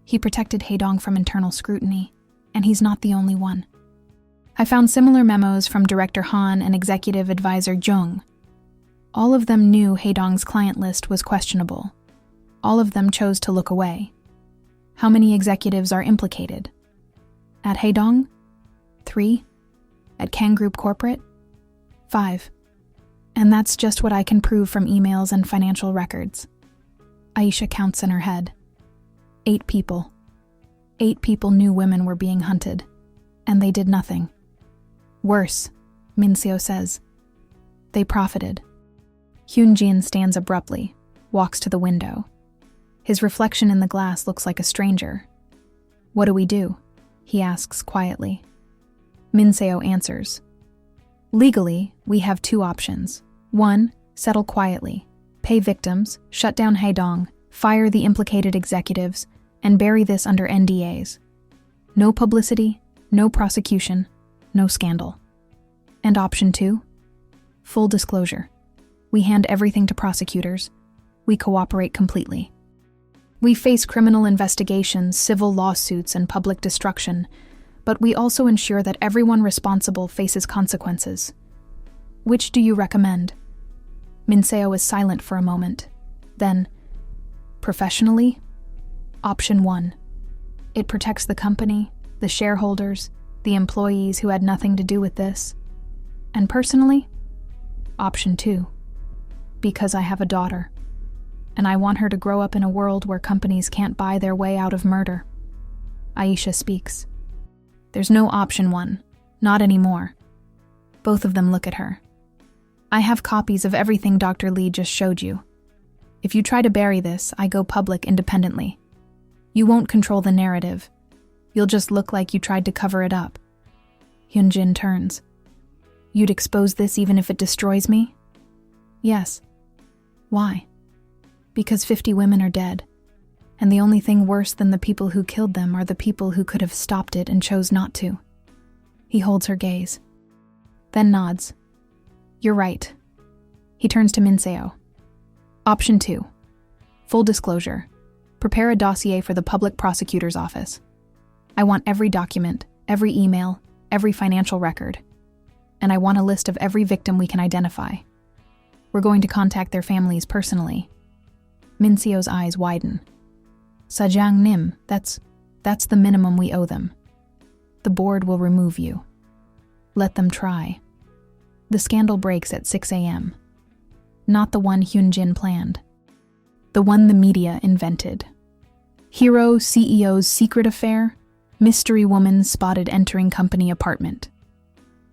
He protected Haedong from internal scrutiny, and he's not the only one. I found similar memos from Director Han and Executive Advisor Jung. All of them knew Haedong's client list was questionable. All of them chose to look away. How many executives are implicated? At Haedong? 3. At Kang Group Corporate? 5. And that's just what I can prove from emails and financial records. Aisha counts in her head. 8 people. 8 people knew women were being hunted, and they did nothing. Worse, Min Seo says. They profited. Hyunjin stands abruptly, walks to the window. His reflection in the glass looks like a stranger. What do we do? He asks quietly. Min Seo answers. Legally, we have 2 options. 1, settle quietly, pay victims, shut down Haedong, fire the implicated executives, and bury this under NDAs. No publicity, no prosecution, no scandal. And option 2? Full disclosure. We hand everything to prosecutors. We cooperate completely. We face criminal investigations, civil lawsuits, and public destruction, but we also ensure that everyone responsible faces consequences. Which do you recommend? Min Seo is silent for a moment. Then, professionally? Option 1. It protects the company, the shareholders, the employees who had nothing to do with this. And personally? Option 2. Because I have a daughter, and I want her to grow up in a world where companies can't buy their way out of murder. Aisha speaks. There's no option 1, not anymore. Both of them look at her. I have copies of everything Dr. Lee just showed you. If you try to bury this, I go public independently. You won't control the narrative. You'll just look like you tried to cover it up. Hyunjin turns. You'd expose this even if it destroys me? Yes. Why? Because 50 women are dead, and the only thing worse than the people who killed them are the people who could have stopped it and chose not to. He holds her gaze, then nods. You're right. He turns to Min Seo. Option 2. Full disclosure. Prepare a dossier for the public prosecutor's office. I want every document, every email, every financial record. And I want a list of every victim we can identify. We're going to contact their families personally. Min Seo's eyes widen. Sajang Nim, that's the minimum we owe them. The board will remove you. Let them try. The scandal breaks at 6 a.m. Not the one Hyunjin planned. The one the media invented. Hero CEO's secret affair, mystery woman spotted entering company apartment.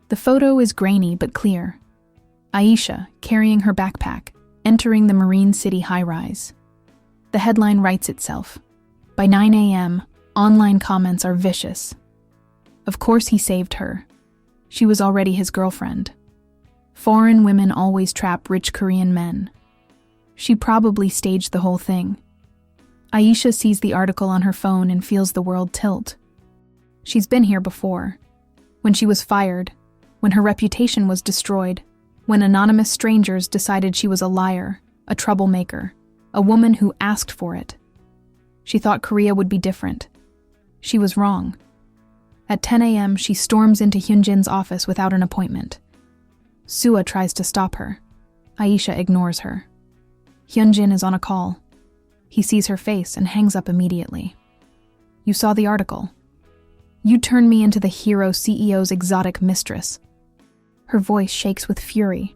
The photo is grainy but clear. Aisha, carrying her backpack, entering the Marine City high-rise. The headline writes itself. By 9 a.m., Online comments are vicious. Of course he saved her. She was already his girlfriend. Foreign women always trap rich Korean men. She probably staged the whole thing. Aisha sees the article on her phone and feels the world tilt. She's been here before. When she was fired, when her reputation was destroyed, when anonymous strangers decided she was a liar, a troublemaker, a woman who asked for it. She thought Korea would be different. She was wrong. At 10 a.m., she storms into Hyunjin's office without an appointment. Sua tries to stop her. Aisha ignores her. Hyunjin is on a call. He sees her face and hangs up immediately. You saw the article. You turned me into the hero CEO's exotic mistress. Her voice shakes with fury.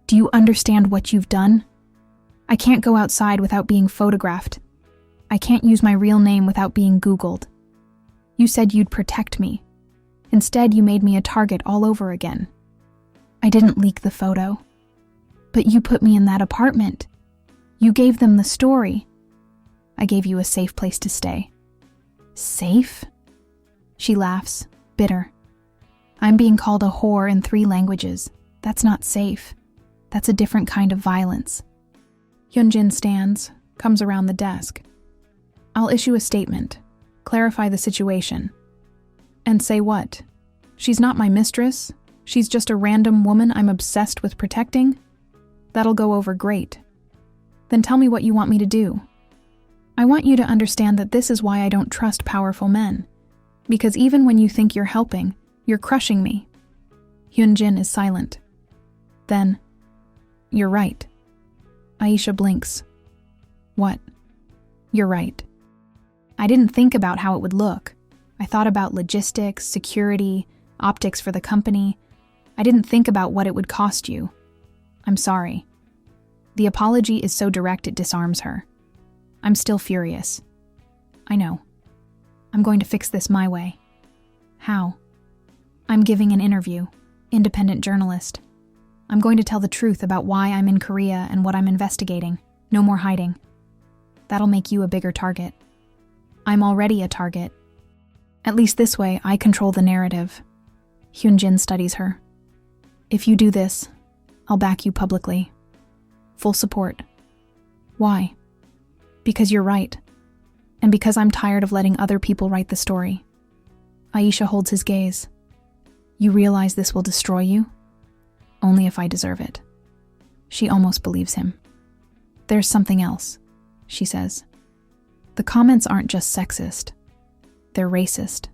Do you understand what you've done? I can't go outside without being photographed. I can't use my real name without being Googled. You said you'd protect me. Instead, you made me a target all over again. I didn't leak the photo. But you put me in that apartment. You gave them the story. I gave you a safe place to stay. Safe? She laughs, bitter. I'm being called a whore in 3 languages. That's not safe. That's a different kind of violence. Hyunjin stands, comes around the desk. I'll issue a statement, clarify the situation. And say what? She's not my mistress? She's just a random woman I'm obsessed with protecting? That'll go over great. Then tell me what you want me to do. I want you to understand that this is why I don't trust powerful men. Because even when you think you're helping, you're crushing me. Hyunjin is silent. Then, you're right. Aisha blinks. What? You're right. I didn't think about how it would look. I thought about logistics, security, optics for the company. I didn't think about what it would cost you. I'm sorry. The apology is so direct it disarms her. I'm still furious. I know. I'm going to fix this my way. How? I'm giving an interview. Independent journalist. I'm going to tell the truth about why I'm in Korea and what I'm investigating. No more hiding. That'll make you a bigger target. I'm already a target. At least this way, I control the narrative. Hyunjin studies her. If you do this, I'll back you publicly. Full support. Why? Because you're right. And because I'm tired of letting other people write the story. Aisha holds his gaze. You realize this will destroy you? Only if I deserve it. She almost believes him. There's something else, she says. The comments aren't just sexist. They're racist.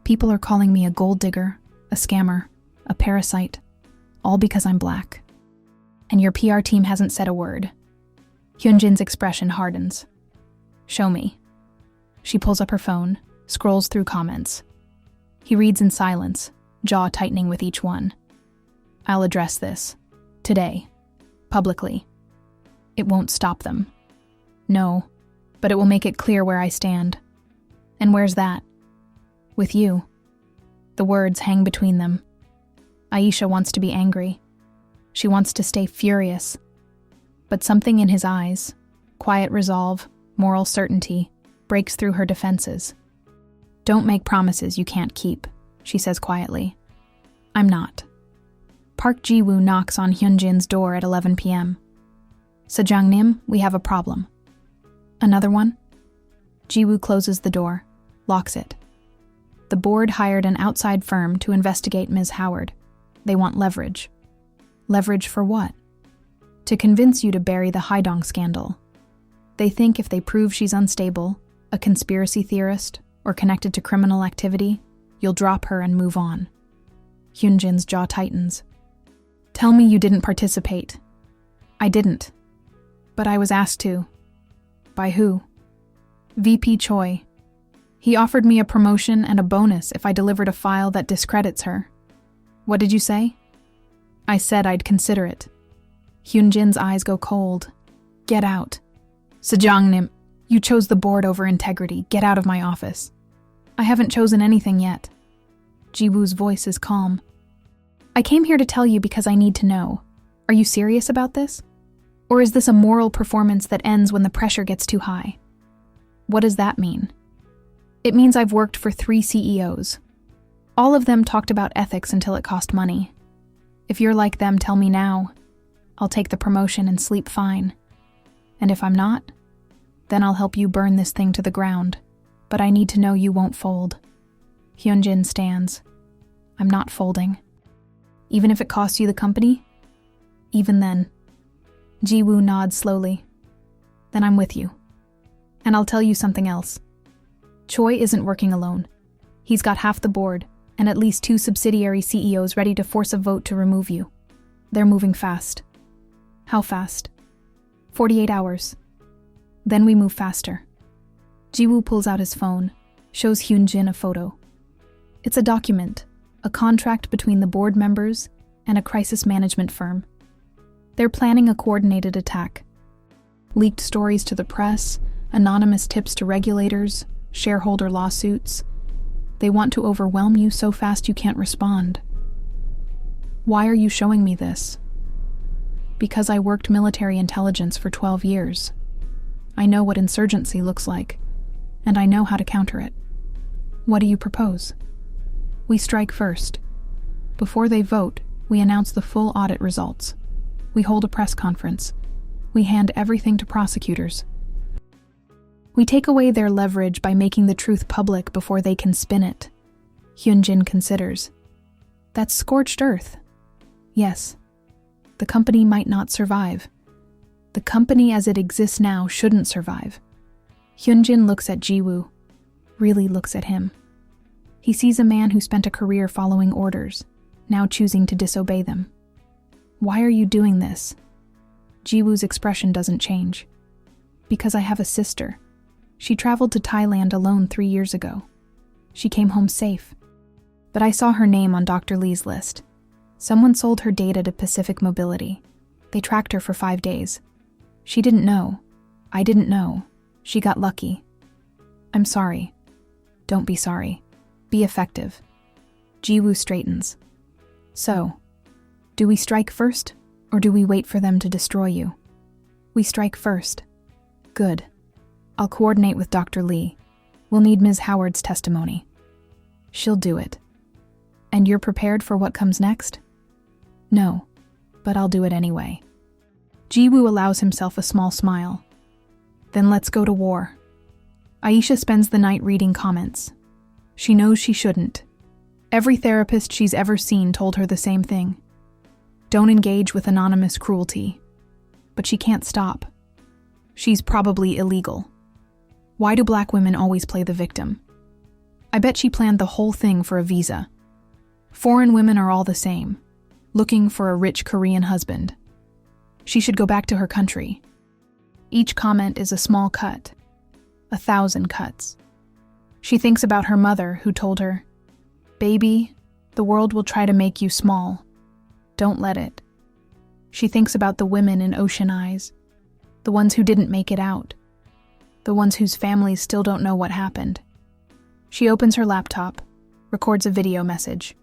People are calling me a gold digger, a scammer, a parasite, all because I'm black. And your PR team hasn't said a word. Hyunjin's expression hardens. Show me. She pulls up her phone, scrolls through comments. He reads in silence, jaw tightening with each one. I'll address this. Today. Publicly. It won't stop them. No, but it will make it clear where I stand. And where's that? With you. The words hang between them. Aisha wants to be angry. She wants to stay furious. But something in his eyes, quiet resolve, moral certainty, breaks through her defenses. Don't make promises you can't keep, she says quietly. I'm not. Park Ji-woo knocks on Hyunjin's door at 11 p.m. Sejangnim, we have a problem. Another one? Ji-woo closes the door, locks it. The board hired an outside firm to investigate Ms. Howard. They want leverage. Leverage for what? To convince you to bury the Haidong scandal. They think if they prove she's unstable, a conspiracy theorist, or connected to criminal activity, you'll drop her and move on. Hyunjin's jaw tightens. Tell me you didn't participate. I didn't. But I was asked to. By who? VP Choi. He offered me a promotion and a bonus if I delivered a file that discredits her. What did you say? I said I'd consider it. Hyunjin's eyes go cold. Get out. Sejangnim, you chose the board over integrity. Get out of my office. I haven't chosen anything yet. Ji-woo's voice is calm. I came here to tell you because I need to know. Are you serious about this? Or is this a moral performance that ends when the pressure gets too high? What does that mean? It means I've worked for 3 CEOs. All of them talked about ethics until it cost money. If you're like them, tell me now. I'll take the promotion and sleep fine. And if I'm not, then I'll help you burn this thing to the ground. But I need to know you won't fold. Hyunjin stands. I'm not folding. Even if it costs you the company? Even then. Jiwoo nods slowly. Then I'm with you. And I'll tell you something else. Choi isn't working alone. He's got half the board, and at least 2 subsidiary CEOs ready to force a vote to remove you. They're moving fast. How fast? 48 hours. Then we move faster. Jiwoo pulls out his phone, shows Hyunjin a photo. It's a document, a contract between the board members and a crisis management firm. They're planning a coordinated attack. Leaked stories to the press, anonymous tips to regulators, shareholder lawsuits. They want to overwhelm you so fast you can't respond. Why are you showing me this? Because I worked military intelligence for 12 years. I know what insurgency looks like, and I know how to counter it. What do you propose? We strike first. Before they vote, we announce the full audit results. We hold a press conference. We hand everything to prosecutors. We take away their leverage by making the truth public before they can spin it. Hyunjin considers. That's scorched earth. Yes. The company might not survive. The company as it exists now shouldn't survive. Hyunjin looks at Jiwoo, really looks at him. He sees a man who spent a career following orders, now choosing to disobey them. Why are you doing this? Jiwoo's expression doesn't change. Because I have a sister. She traveled to Thailand alone 3 years ago. She came home safe. But I saw her name on Dr. Lee's list. Someone sold her data to Pacific Mobility. They tracked her for 5 days. She didn't know. I didn't know. She got lucky. I'm sorry. Don't be sorry. Be effective. Jiwoo straightens. So, do we strike first, or do we wait for them to destroy you? We strike first. Good. I'll coordinate with Dr. Lee. We'll need Ms. Howard's testimony. She'll do it. And you're prepared for what comes next? No, but I'll do it anyway. Jiwoo allows himself a small smile. Then let's go to war. Aisha spends the night reading comments. She knows she shouldn't. Every therapist she's ever seen told her the same thing. Don't engage with anonymous cruelty. But she can't stop. She's probably illegal. Why do black women always play the victim? I bet she planned the whole thing for a visa. Foreign women are all the same, looking for a rich Korean husband. She should go back to her country. Each comment is a small cut, 1,000 cuts. She thinks about her mother who told her, "Baby, the world will try to make you small. Don't let it." She thinks about the women in Ocean Eyes, the ones who didn't make it out, the ones whose families still don't know what happened. She opens her laptop, records a video message.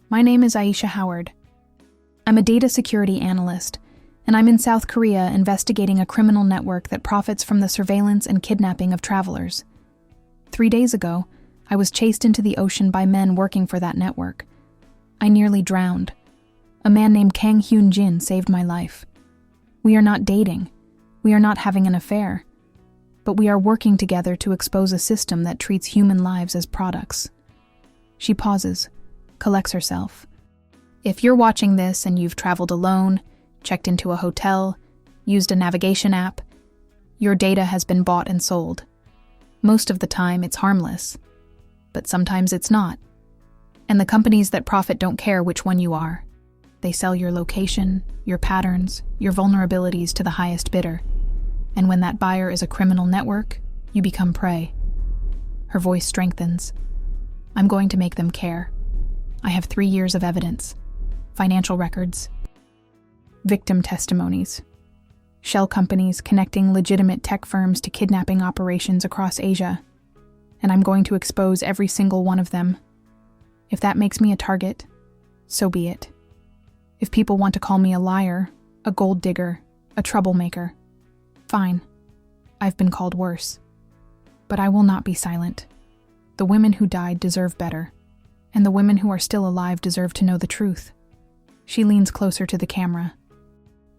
My name is Aisha Howard. I'm a data security analyst, and I'm in South Korea investigating a criminal network that profits from the surveillance and kidnapping of travelers. 3 days ago, I was chased into the ocean by men working for that network. I nearly drowned. A man named Kang Hyun-jin saved my life. We are not dating. We are not having an affair. But we are working together to expose a system that treats human lives as products. She pauses, collects herself. If you're watching this and you've traveled alone, checked into a hotel, used a navigation app, your data has been bought and sold. Most of the time, it's harmless. But sometimes it's not. And the companies that profit don't care which one you are. They sell your location, your patterns, your vulnerabilities to the highest bidder. And when that buyer is a criminal network, you become prey. Her voice strengthens. I'm going to make them care. I have 3 years of evidence. Financial records. Victim testimonies. Shell companies connecting legitimate tech firms to kidnapping operations across Asia. And I'm going to expose every single one of them. If that makes me a target, so be it. If people want to call me a liar, a gold digger, a troublemaker, fine. I've been called worse. But I will not be silent. The women who died deserve better, and the women who are still alive deserve to know the truth. She leans closer to the camera.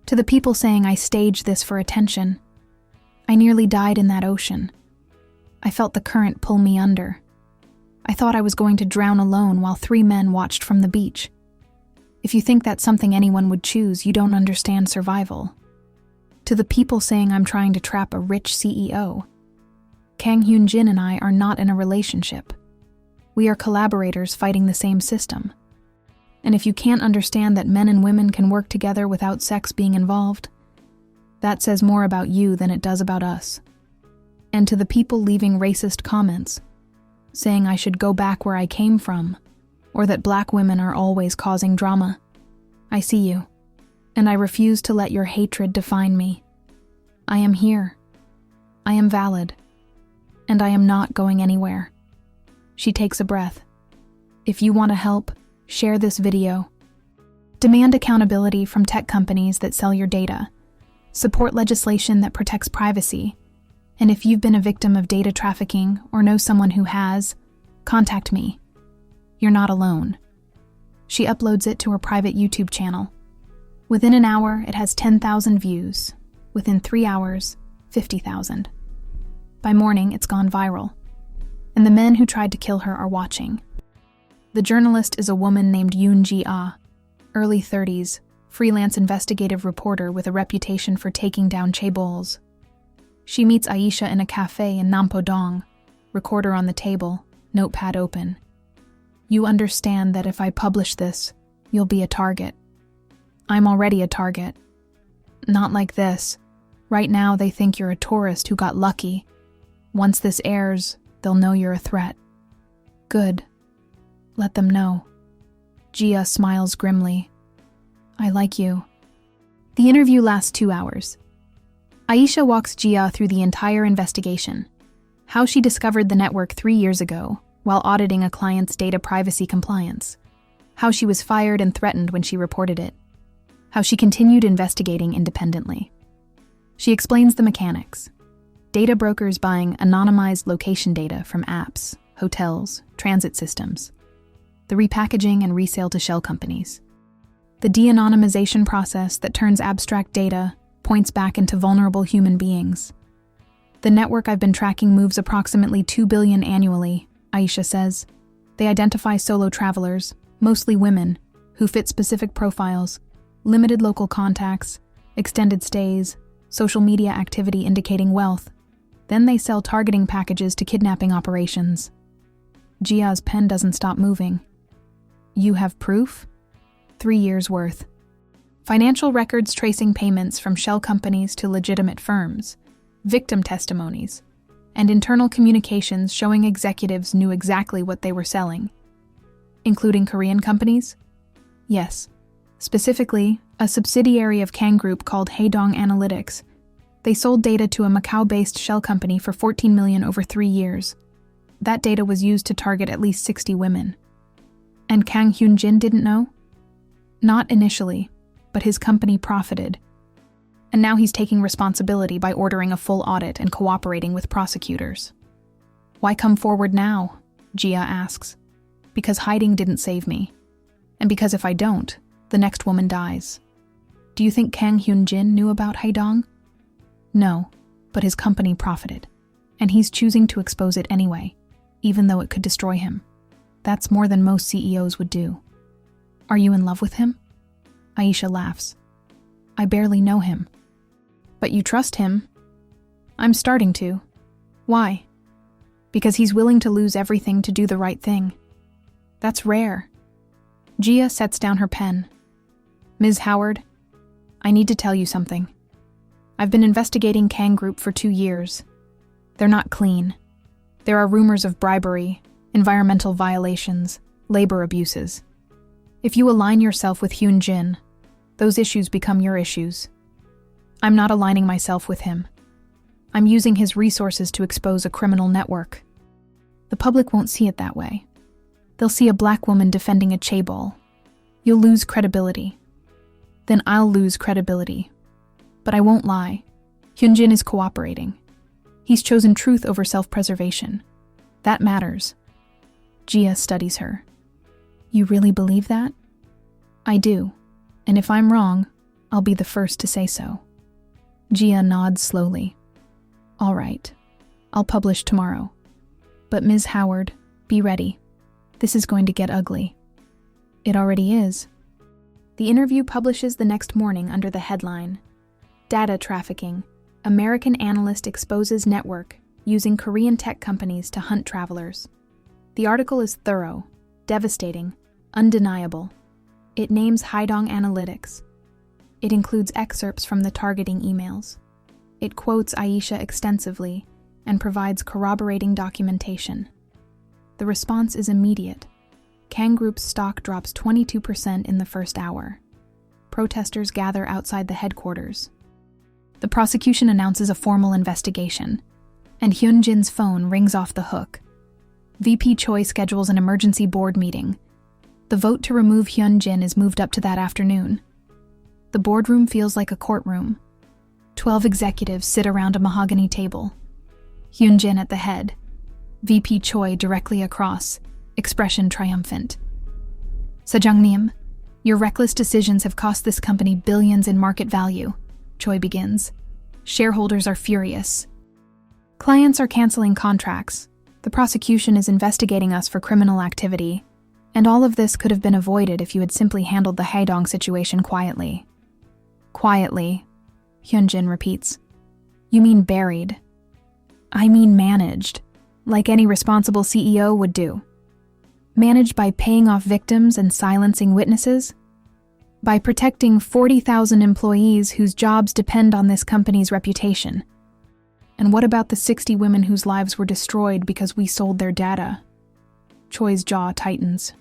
To the people saying I staged this for attention, I nearly died in that ocean. I felt the current pull me under. I thought I was going to drown alone while 3 men watched from the beach. If you think that's something anyone would choose, you don't understand survival. To the people saying I'm trying to trap a rich CEO, Kang Hyun-jin and I are not in a relationship. We are collaborators fighting the same system. And if you can't understand that men and women can work together without sex being involved, that says more about you than it does about us. And to the people leaving racist comments, saying I should go back where I came from, or that black women are always causing drama, I see you, and I refuse to let your hatred define me. I am here. I am valid. And I am not going anywhere. She takes a breath. If you want to help, share this video. Demand accountability from tech companies that sell your data. Support legislation that protects privacy. And if you've been a victim of data trafficking or know someone who has, contact me. You're not alone. She uploads it to her private YouTube channel. Within an hour, it has 10,000 views. Within 3 hours, 50,000. By morning, it's gone viral. And the men who tried to kill her are watching. The journalist is a woman named Yoon Ji-ah, early 30s, freelance investigative reporter with a reputation for taking down chaebols. She meets Aisha in a cafe in Nampodong, recorder on the table, notepad open. You understand that if I publish this, you'll be a target. I'm already a target. Not like this. Right now they think you're a tourist who got lucky. Once this airs, they'll know you're a threat. Good. Let them know. Gia smiles grimly. I like you. The interview lasts 2 hours. Aisha walks Gia through the entire investigation. How she discovered the network 3 years ago while auditing a client's data privacy compliance. How she was fired and threatened when she reported it. How she continued investigating independently. She explains the mechanics. Data brokers buying anonymized location data from apps, hotels, transit systems. The repackaging and resale to shell companies. The de-anonymization process that turns abstract data, points back into vulnerable human beings. The network I've been tracking moves approximately 2 billion annually, Aisha says. They identify solo travelers, mostly women, who fit specific profiles, limited local contacts, extended stays, social media activity indicating wealth. Then they sell targeting packages to kidnapping operations. Gia's pen doesn't stop moving. You have proof? 3 years' worth. Financial records tracing payments from shell companies to legitimate firms, victim testimonies, and internal communications showing executives knew exactly what they were selling. Including Korean companies? Yes. Specifically, a subsidiary of Kang Group called Haedong Analytics. They sold data to a Macau-based shell company for $14 million over 3 years. That data was used to target at least 60 women. And Kang Hyun-jin didn't know? Not initially, but his company profited. And now he's taking responsibility by ordering a full audit and cooperating with prosecutors. Why come forward now? Gia asks. Because hiding didn't save me. And because if I don't, the next woman dies. Do you think Kang Hyun-jin knew about Haedong? No, but his company profited. And he's choosing to expose it anyway, even though it could destroy him. That's more than most CEOs would do. Are you in love with him? Aisha laughs. I barely know him. But you trust him? I'm starting to. Why? Because he's willing to lose everything to do the right thing. That's rare. Gia sets down her pen. Ms. Howard, I need to tell you something. I've been investigating Kang Group for 2 years. They're not clean. There are rumors of bribery, environmental violations, labor abuses. If you align yourself with Hyun-jin, those issues become your issues. I'm not aligning myself with him. I'm using his resources to expose a criminal network. The public won't see it that way. They'll see a black woman defending a chaebol. You'll lose credibility. Then I'll lose credibility. But I won't lie. Hyun-jin is cooperating. He's chosen truth over self-preservation. That matters. Jia studies her. You really believe that? I do, and if I'm wrong, I'll be the first to say so. Jia nods slowly. All right, I'll publish tomorrow. But Ms. Howard, be ready. This is going to get ugly. It already is. The interview publishes the next morning under the headline, Data Trafficking, American Analyst Exposes Network Using Korean Tech Companies to Hunt Travelers. The article is thorough, devastating, undeniable. It names Haidong Analytics. It includes excerpts from the targeting emails. It quotes Aisha extensively and provides corroborating documentation. The response is immediate. Kang Group's stock drops 22% in the first hour. Protesters gather outside the headquarters. The prosecution announces a formal investigation, and Hyunjin's phone rings off the hook. VP Choi schedules an emergency board meeting. The vote to remove Hyunjin is moved up to that afternoon. The boardroom feels like a courtroom. 12 executives sit around a mahogany table. Hyunjin at the head. VP Choi directly across, expression triumphant. Sejongnim, your reckless decisions have cost this company billions in market value, Choi begins. Shareholders are furious. Clients are canceling contracts. The prosecution is investigating us for criminal activity. And all of this could have been avoided if you had simply handled the Haidong situation quietly. Quietly, Hyunjin repeats. You mean buried. I mean managed, like any responsible CEO would do. Managed by paying off victims and silencing witnesses? By protecting 40,000 employees whose jobs depend on this company's reputation? And what about the 60 women whose lives were destroyed because we sold their data? Choi's jaw tightens.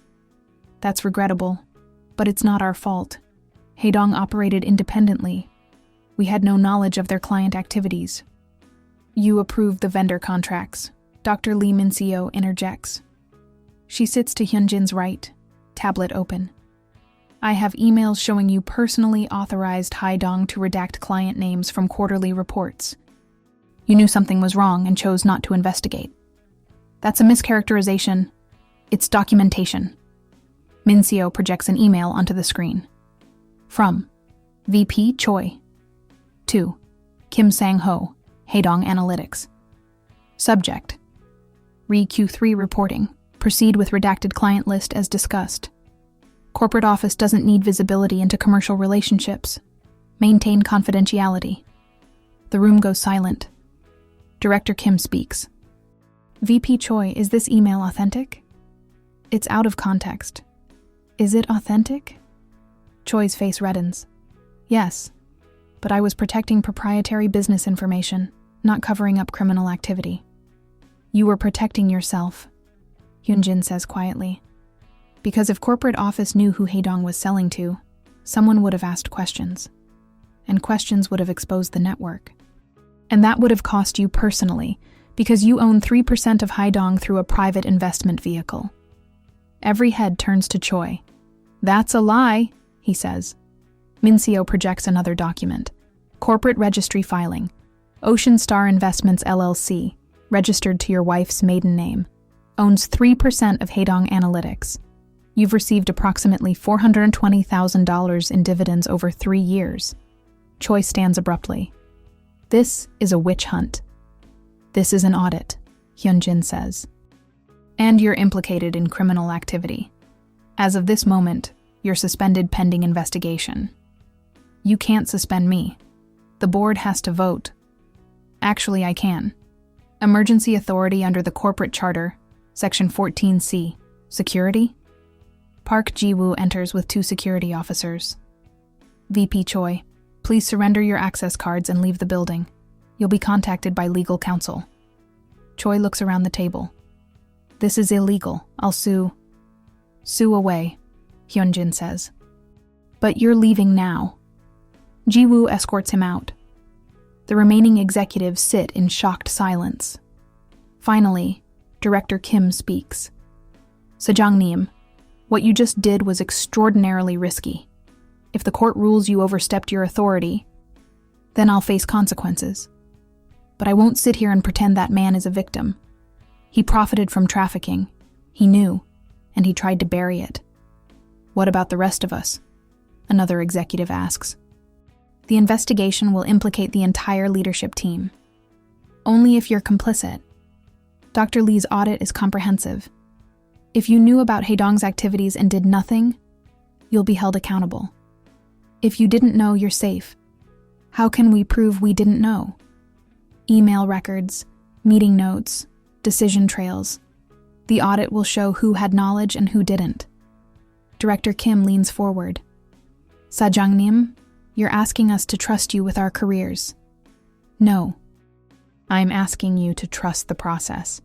That's regrettable, but it's not our fault. Haidong operated independently. We had no knowledge of their client activities. You approved the vendor contracts, Dr. Lee Min-seo interjects. She sits to Hyunjin's right, tablet open. I have emails showing you personally authorized Haidong to redact client names from quarterly reports. You knew something was wrong and chose not to investigate. That's a mischaracterization. It's documentation. Min-seo projects an email onto the screen. From VP Choi. To Kim Sang-ho, Haidong Analytics. Subject. Re-Q3 reporting. Proceed with redacted client list as discussed. Corporate office doesn't need visibility into commercial relationships. Maintain confidentiality. The room goes silent. Director Kim speaks. VP Choi, is this email authentic? It's out of context. Is it authentic? Choi's face reddens. Yes, but I was protecting proprietary business information, not covering up criminal activity. You were protecting yourself, Hyunjin says quietly. Because if corporate office knew who Haidong was selling to, someone would have asked questions. And questions would have exposed the network. And that would have cost you personally, because you own 3% of Haidong through a private investment vehicle. Every head turns to Choi. That's a lie, he says. Min-seo projects another document. Corporate registry filing. Ocean Star Investments LLC, registered to your wife's maiden name, owns 3% of Haidong Analytics. You've received approximately $420,000 in dividends over 3 years. Choi stands abruptly. This is a witch hunt. This is an audit, Hyunjin says. And you're implicated in criminal activity. As of this moment, you're suspended pending investigation. You can't suspend me. The board has to vote. Actually, I can. Emergency authority under the corporate charter, Section 14C. Security? Park Ji-woo enters with 2 security officers. VP Choi, please surrender your access cards and leave the building. You'll be contacted by legal counsel. Choi looks around the table. This is illegal. I'll sue. Sue away, Hyunjin says. But you're leaving now. Ji-woo escorts him out. The remaining executives sit in shocked silence. Finally, Director Kim speaks. Sejongnim, what you just did was extraordinarily risky. If the court rules you overstepped your authority, then I'll face consequences. But I won't sit here and pretend that man is a victim. He profited from trafficking. He knew, and he tried to bury it. "What about the rest of us?" another executive asks. "The investigation will implicate the entire leadership team. Only if you're complicit. Dr. Lee's audit is comprehensive. If you knew about Haedong's activities and did nothing, you'll be held accountable. If you didn't know, you're safe. How can we prove we didn't know? Email records, meeting notes, decision trails. The audit will show who had knowledge and who didn't." Director Kim leans forward. "Sajangnim, you're asking us to trust you with our careers." "No. I'm asking you to trust the process.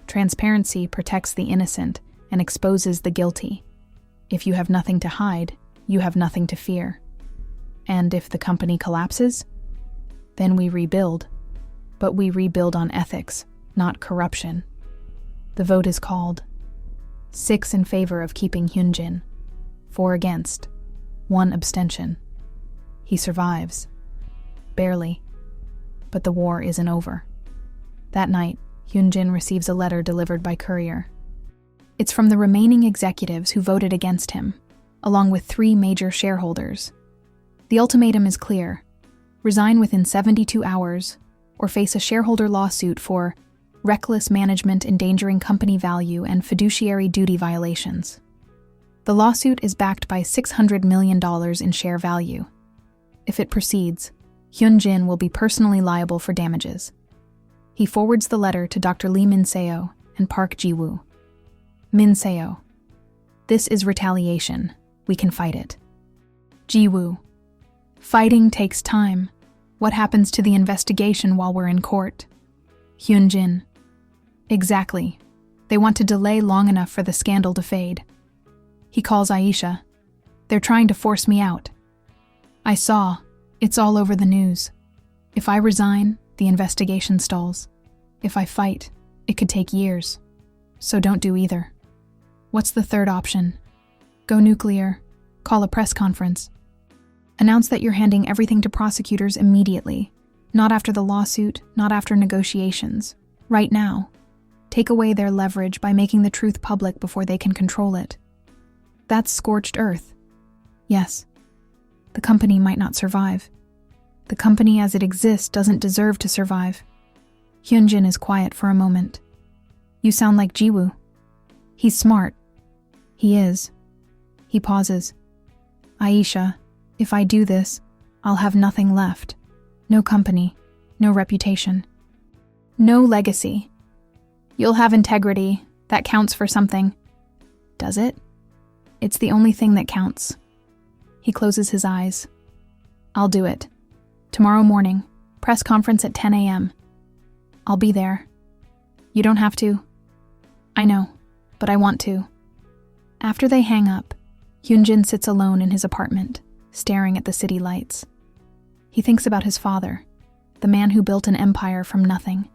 Transparency protects the innocent and exposes the guilty. If you have nothing to hide, you have nothing to fear. And if the company collapses, then we rebuild. But we rebuild on ethics, not corruption." The vote is called. 6 in favor of keeping Hyunjin, 4 against, 1 abstention. He survives. Barely. But the war isn't over. That night, Hyunjin receives a letter delivered by courier. It's from the remaining executives who voted against him, along with 3 major shareholders. The ultimatum is clear: resign within 72 hours or face a shareholder lawsuit for reckless management endangering company value and fiduciary duty violations. The lawsuit is backed by $600 million in share value. If it proceeds, Hyunjin will be personally liable for damages. He forwards the letter to Dr. Lee Min-seo and Park Ji-woo. Min-seo: "This is retaliation. We can fight it." Ji-woo: "Fighting takes time. What happens to the investigation while we're in court?" Hyunjin: "Exactly. They want to delay long enough for the scandal to fade." He calls Aisha. "They're trying to force me out. I saw. It's all over the news. If I resign, the investigation stalls. If I fight, it could take years. So don't do either. What's the third option? Go nuclear. Call a press conference. Announce that you're handing everything to prosecutors immediately. Not after the lawsuit, not after negotiations. Right now. Take away their leverage by making the truth public before they can control it. That's scorched earth. Yes. The company might not survive. The company as it exists doesn't deserve to survive." Hyunjin is quiet for a moment. "You sound like Ji-woo." "He's smart." "He is." He pauses. "Aisha, if I do this, I'll have nothing left. No company, no reputation, no legacy. You'll have integrity. That counts for something." "Does it?" "It's the only thing that counts." He closes his eyes. "I'll do it. Tomorrow morning, press conference at 10 a.m. I'll be there." "You don't have to." "I know, but I want to." After they hang up, Hyunjin sits alone in his apartment, staring at the city lights. He thinks about his father, the man who built an empire from nothing,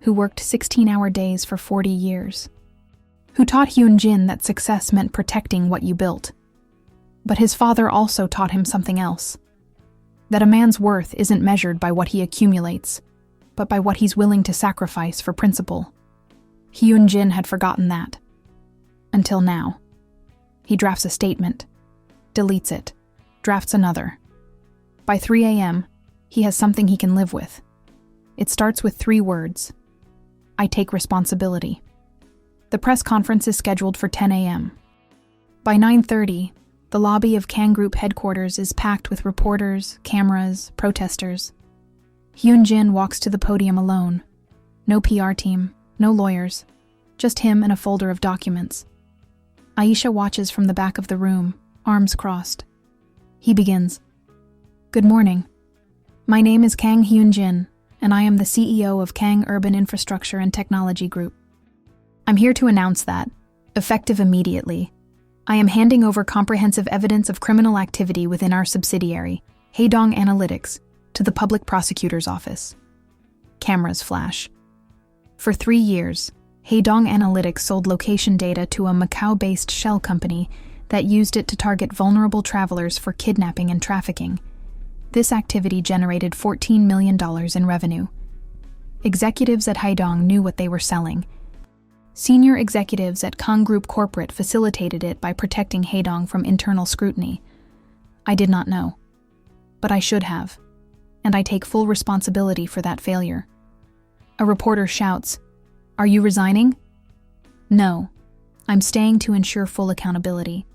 who worked 16-hour days for 40 years, who taught Hyunjin that success meant protecting what you built. But his father also taught him something else: that a man's worth isn't measured by what he accumulates, but by what he's willing to sacrifice for principle. Hyunjin had forgotten that. Until now. He drafts a statement, deletes it, drafts another. By 3 a.m., he has something he can live with. It starts with 3 words: "I take responsibility." The press conference is scheduled for 10 a.m. By 9:30, the lobby of Kang Group headquarters is packed with reporters, cameras, protesters. Hyunjin walks to the podium alone. No PR team, no lawyers, just him and a folder of documents. Aisha watches from the back of the room, arms crossed. He begins. "Good morning. My name is Kang Hyunjin, and I am the CEO of Kang Urban Infrastructure and Technology Group. I'm here to announce that, effective immediately, I am handing over comprehensive evidence of criminal activity within our subsidiary, Haedong Analytics, to the Public Prosecutor's Office." Cameras flash. For 3 years, Haedong Analytics sold location data to a Macau-based shell company that used it to target vulnerable travelers for kidnapping and trafficking. This activity generated $14 million in revenue. Executives at Haedong knew what they were selling. Senior executives at Kang Group Corporate facilitated it by protecting Haedong from internal scrutiny. I did not know. But I should have. And I take full responsibility for that failure. A reporter shouts, "Are you resigning?" No. I'm staying to ensure full accountability.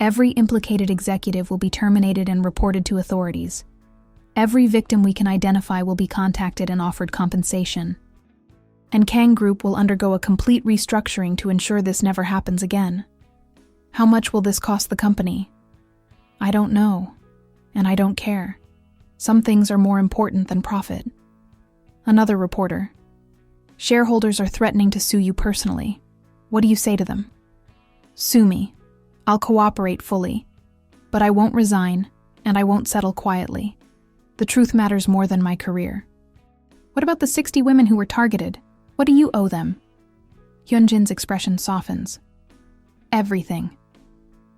Every implicated executive will be terminated and reported to authorities. Every victim we can identify will be contacted and offered compensation. And Kang Group will undergo a complete restructuring to ensure this never happens again. How much will this cost the company? I don't know, and I don't care. Some things are more important than profit. Another reporter. Shareholders are threatening to sue you personally. What do you say to them? Sue me. I'll cooperate fully. But I won't resign, and I won't settle quietly. The truth matters more than my career. What about the 60 women who were targeted? What do you owe them? Hyunjin's expression softens. Everything.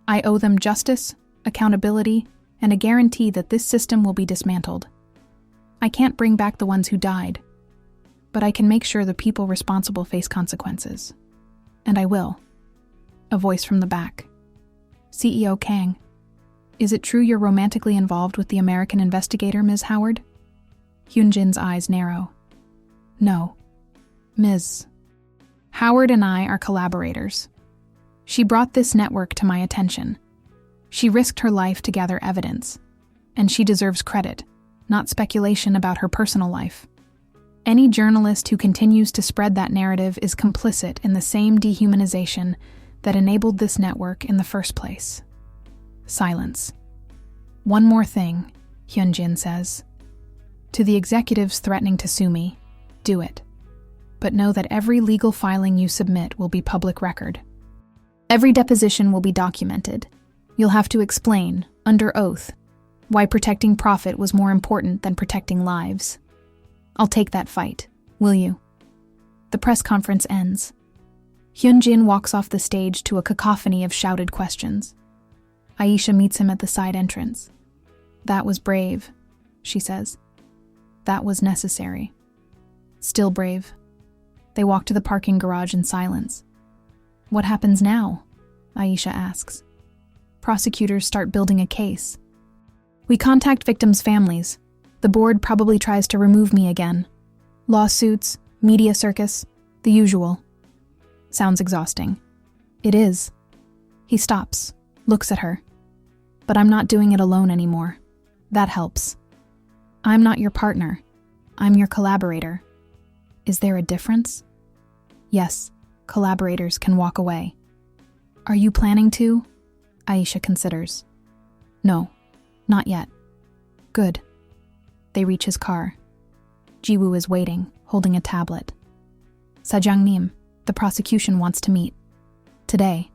I owe them justice, accountability, and a guarantee that this system will be dismantled. I can't bring back the ones who died, but I can make sure the people responsible face consequences. And I will. A voice from the back. CEO Kang. Is it true you're romantically involved with the American investigator, Ms. Howard? Hyunjin's eyes narrow. No. Ms. Howard and I are collaborators. She brought this network to my attention. She risked her life to gather evidence, and she deserves credit, not speculation about her personal life. Any journalist who continues to spread that narrative is complicit in the same dehumanization that enabled this network in the first place. Silence. One more thing, Hyunjin says. To the executives threatening to sue me, do it. But know that every legal filing you submit will be public record. Every deposition will be documented. You'll have to explain, under oath, why protecting profit was more important than protecting lives. I'll take that fight, will you? The press conference ends. Hyunjin walks off the stage to a cacophony of shouted questions. Aisha meets him at the side entrance. That was brave, she says. That was necessary. Still brave. They walk to the parking garage in silence. What happens now? Aisha asks. Prosecutors start building a case. We contact victims' families. The board probably tries to remove me again. Lawsuits, media circus, the usual. Sounds exhausting. It is. He stops, looks at her. But I'm not doing it alone anymore. That helps. I'm not your partner. I'm your collaborator. Is there a difference? Yes, collaborators can walk away. Are you planning to? Aisha considers. No, not yet. Good. They reach his car. Jiwoo is waiting, holding a tablet. Sajangnim, the prosecution wants to meet. Today.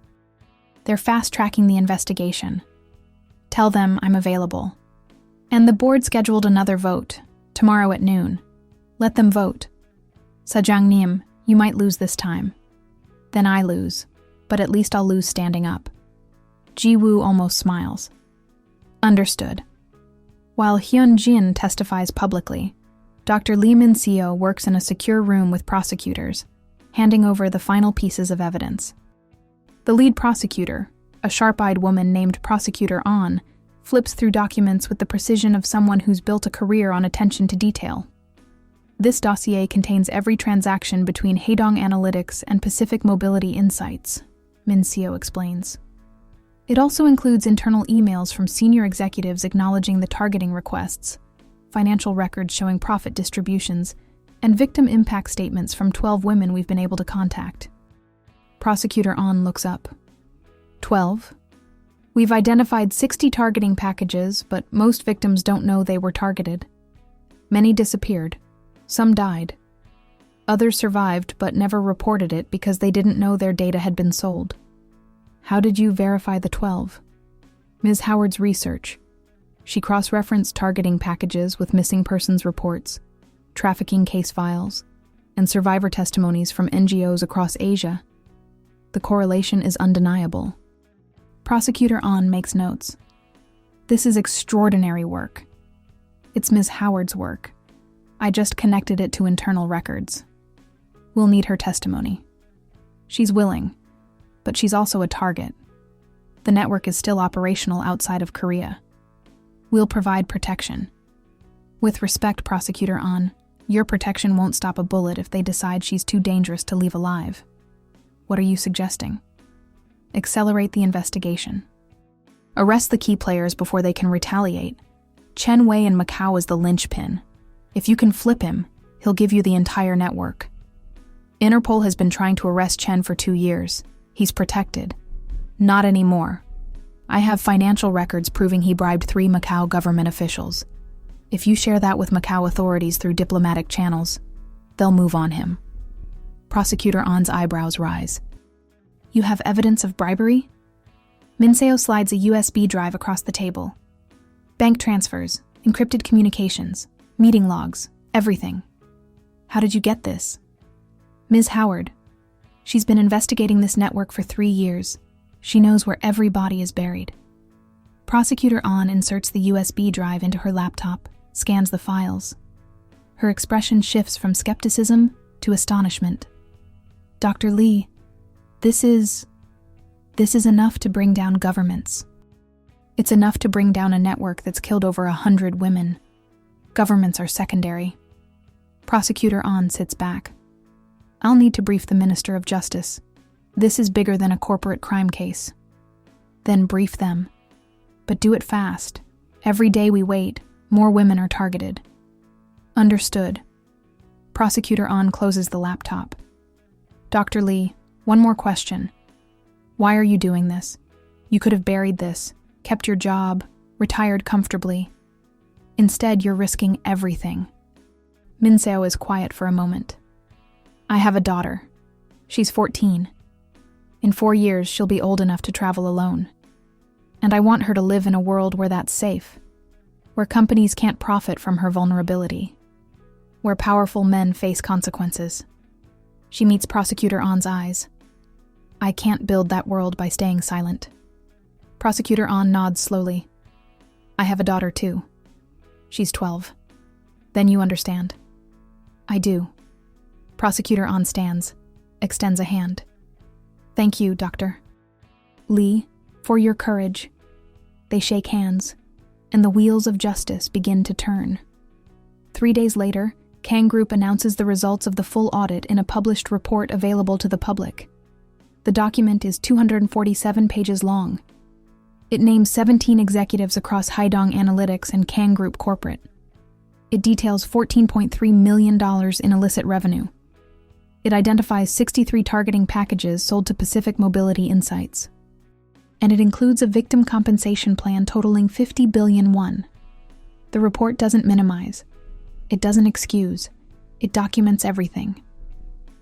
They're fast-tracking the investigation. Tell them I'm available. And the board scheduled another vote, tomorrow at noon. Let them vote. Sajangnim, you might lose this time. Then I lose, but at least I'll lose standing up. Jiwoo almost smiles. Understood. While Hyunjin testifies publicly, Dr. Lee Min-seo works in a secure room with prosecutors, handing over the final pieces of evidence. The lead prosecutor, a sharp-eyed woman named Prosecutor An, flips through documents with the precision of someone who's built a career on attention to detail. This dossier contains every transaction between Haedong Analytics and Pacific Mobility Insights, Min-seo explains. It also includes internal emails from senior executives acknowledging the targeting requests, financial records showing profit distributions, and victim impact statements from 12 women we've been able to contact. Prosecutor An looks up. 12? We've identified 60 targeting packages, but most victims don't know they were targeted. Many disappeared. Some died. Others survived but never reported it because they didn't know their data had been sold. How did you verify the 12? Ms. Howard's research. She cross-referenced targeting packages with missing persons reports, trafficking case files, and survivor testimonies from NGOs across Asia. The correlation is undeniable. Prosecutor An makes notes. This is extraordinary work. It's Ms. Howard's work. I just connected it to internal records. We'll need her testimony. She's willing, but she's also a target. The network is still operational outside of Korea. We'll provide protection. With respect, Prosecutor An, your protection won't stop a bullet if they decide she's too dangerous to leave alive. What are you suggesting? Accelerate the investigation. Arrest the key players before they can retaliate. Chen Wei in Macau is the linchpin. If you can flip him, he'll give you the entire network. Interpol has been trying to arrest Chen for 2 years. He's protected. Not anymore. I have financial records proving he bribed 3 Macau government officials. If you share that with Macau authorities through diplomatic channels, they'll move on him. Prosecutor An's eyebrows rise. You have evidence of bribery? Min Seo slides a USB drive across the table. Bank transfers, encrypted communications, meeting logs, everything. How did you get this? Ms. Howard. She's been investigating this network for 3 years. She knows where every body is buried. Prosecutor An inserts the USB drive into her laptop, scans the files. Her expression shifts from skepticism to astonishment. Dr. Lee, this is enough to bring down governments. It's enough to bring down a network that's killed over 100 women. Governments are secondary. Prosecutor An sits back. I'll need to brief the Minister of Justice. This is bigger than a corporate crime case. Then brief them. But do it fast. Every day we wait, more women are targeted. Understood. Prosecutor An closes the laptop. Dr. Lee, one more question. Why are you doing this? You could have buried this, kept your job, retired comfortably. Instead, you're risking everything. Min Seo is quiet for a moment. I have a daughter. She's 14. In 4 years, she'll be old enough to travel alone. And I want her to live in a world where that's safe, where companies can't profit from her vulnerability, where powerful men face consequences. She meets Prosecutor An's eyes. I can't build that world by staying silent. Prosecutor An nods slowly. I have a daughter too. She's 12. Then you understand. I do. Prosecutor An stands, extends a hand. Thank you, Doctor. Lee, for your courage. They shake hands, and the wheels of justice begin to turn. 3 days later, Kang Group announces the results of the full audit in a published report available to the public. The document is 247 pages long. It names 17 executives across Haidong Analytics and Kang Group Corporate. It details $14.3 million in illicit revenue. It identifies 63 targeting packages sold to Pacific Mobility Insights. And it includes a victim compensation plan totaling 50 billion won. The report doesn't minimize. It doesn't excuse. It documents everything.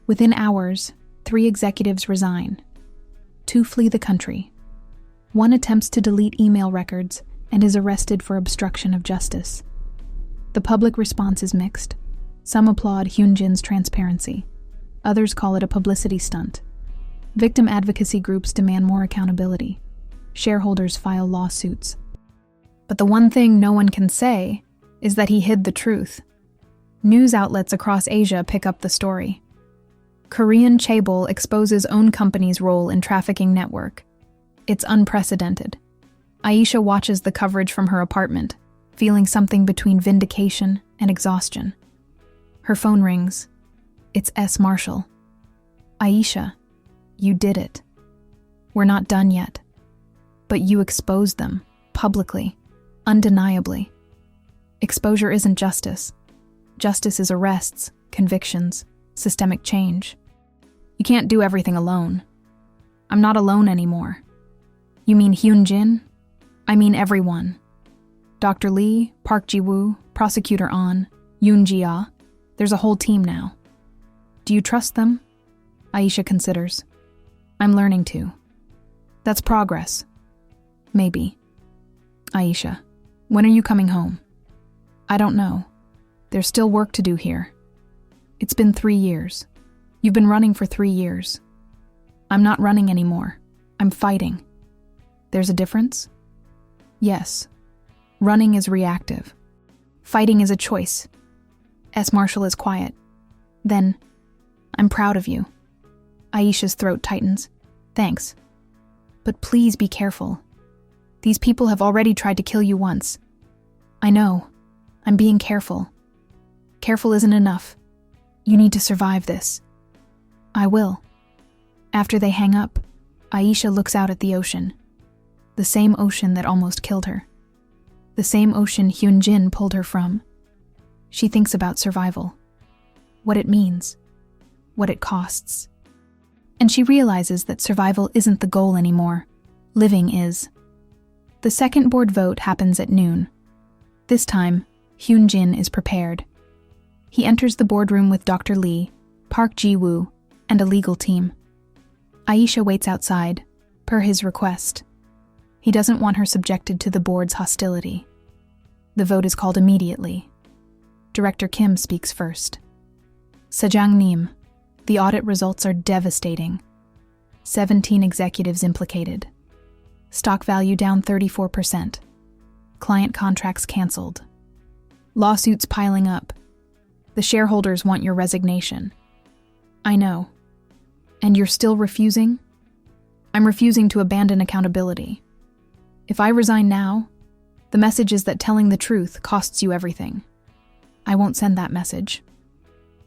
Within hours, 3 executives resign. 2 flee the country. 1 attempts to delete email records and is arrested for obstruction of justice. The public response is mixed. Some applaud Hyunjin's transparency. Others call it a publicity stunt. Victim advocacy groups demand more accountability. Shareholders file lawsuits. But the one thing no one can say is that he hid the truth. News outlets across Asia pick up the story. Korean Chaebol exposes own company's role in trafficking network. It's unprecedented. Aisha watches the coverage from her apartment, feeling something between vindication and exhaustion. Her phone rings. It's S. Marshall. Aisha, you did it. We're not done yet. But you exposed them, publicly, undeniably. Exposure isn't justice. Justice is arrests, convictions, systemic change. You can't do everything alone. I'm not alone anymore. You mean Hyunjin? I mean everyone. Dr. Lee, Park Ji-woo, Prosecutor An, Yoon Ji-ah. There's a whole team now. Do you trust them? Aisha considers. I'm learning to. That's progress. Maybe. Aisha, when are you coming home? I don't know. There's still work to do here. It's been 3 years. You've been running for 3 years. I'm not running anymore. I'm fighting. There's a difference? Yes. Running is reactive. Fighting is a choice. S. Marshall is quiet. Then, I'm proud of you. Aisha's throat tightens. Thanks. But please be careful. These people have already tried to kill you once. I know. I'm being careful. Careful isn't enough. You need to survive this. I will. After they hang up, Aisha looks out at the ocean. The same ocean that almost killed her. The same ocean Hyunjin pulled her from. She thinks about survival. What it means. What it costs. And she realizes that survival isn't the goal anymore. Living is. The second board vote happens at noon. This time, Hyunjin is prepared. He enters the boardroom with Dr. Lee, Park Ji-woo, and a legal team. Aisha waits outside, per his request. He doesn't want her subjected to the board's hostility. The vote is called immediately. Director Kim speaks first. Sajangnim, the audit results are devastating. 17 executives implicated. Stock value down 34%. Client contracts canceled. Lawsuits piling up. The shareholders want your resignation. I know. And you're still refusing? I'm refusing to abandon accountability. If I resign now, the message is that telling the truth costs you everything. I won't send that message.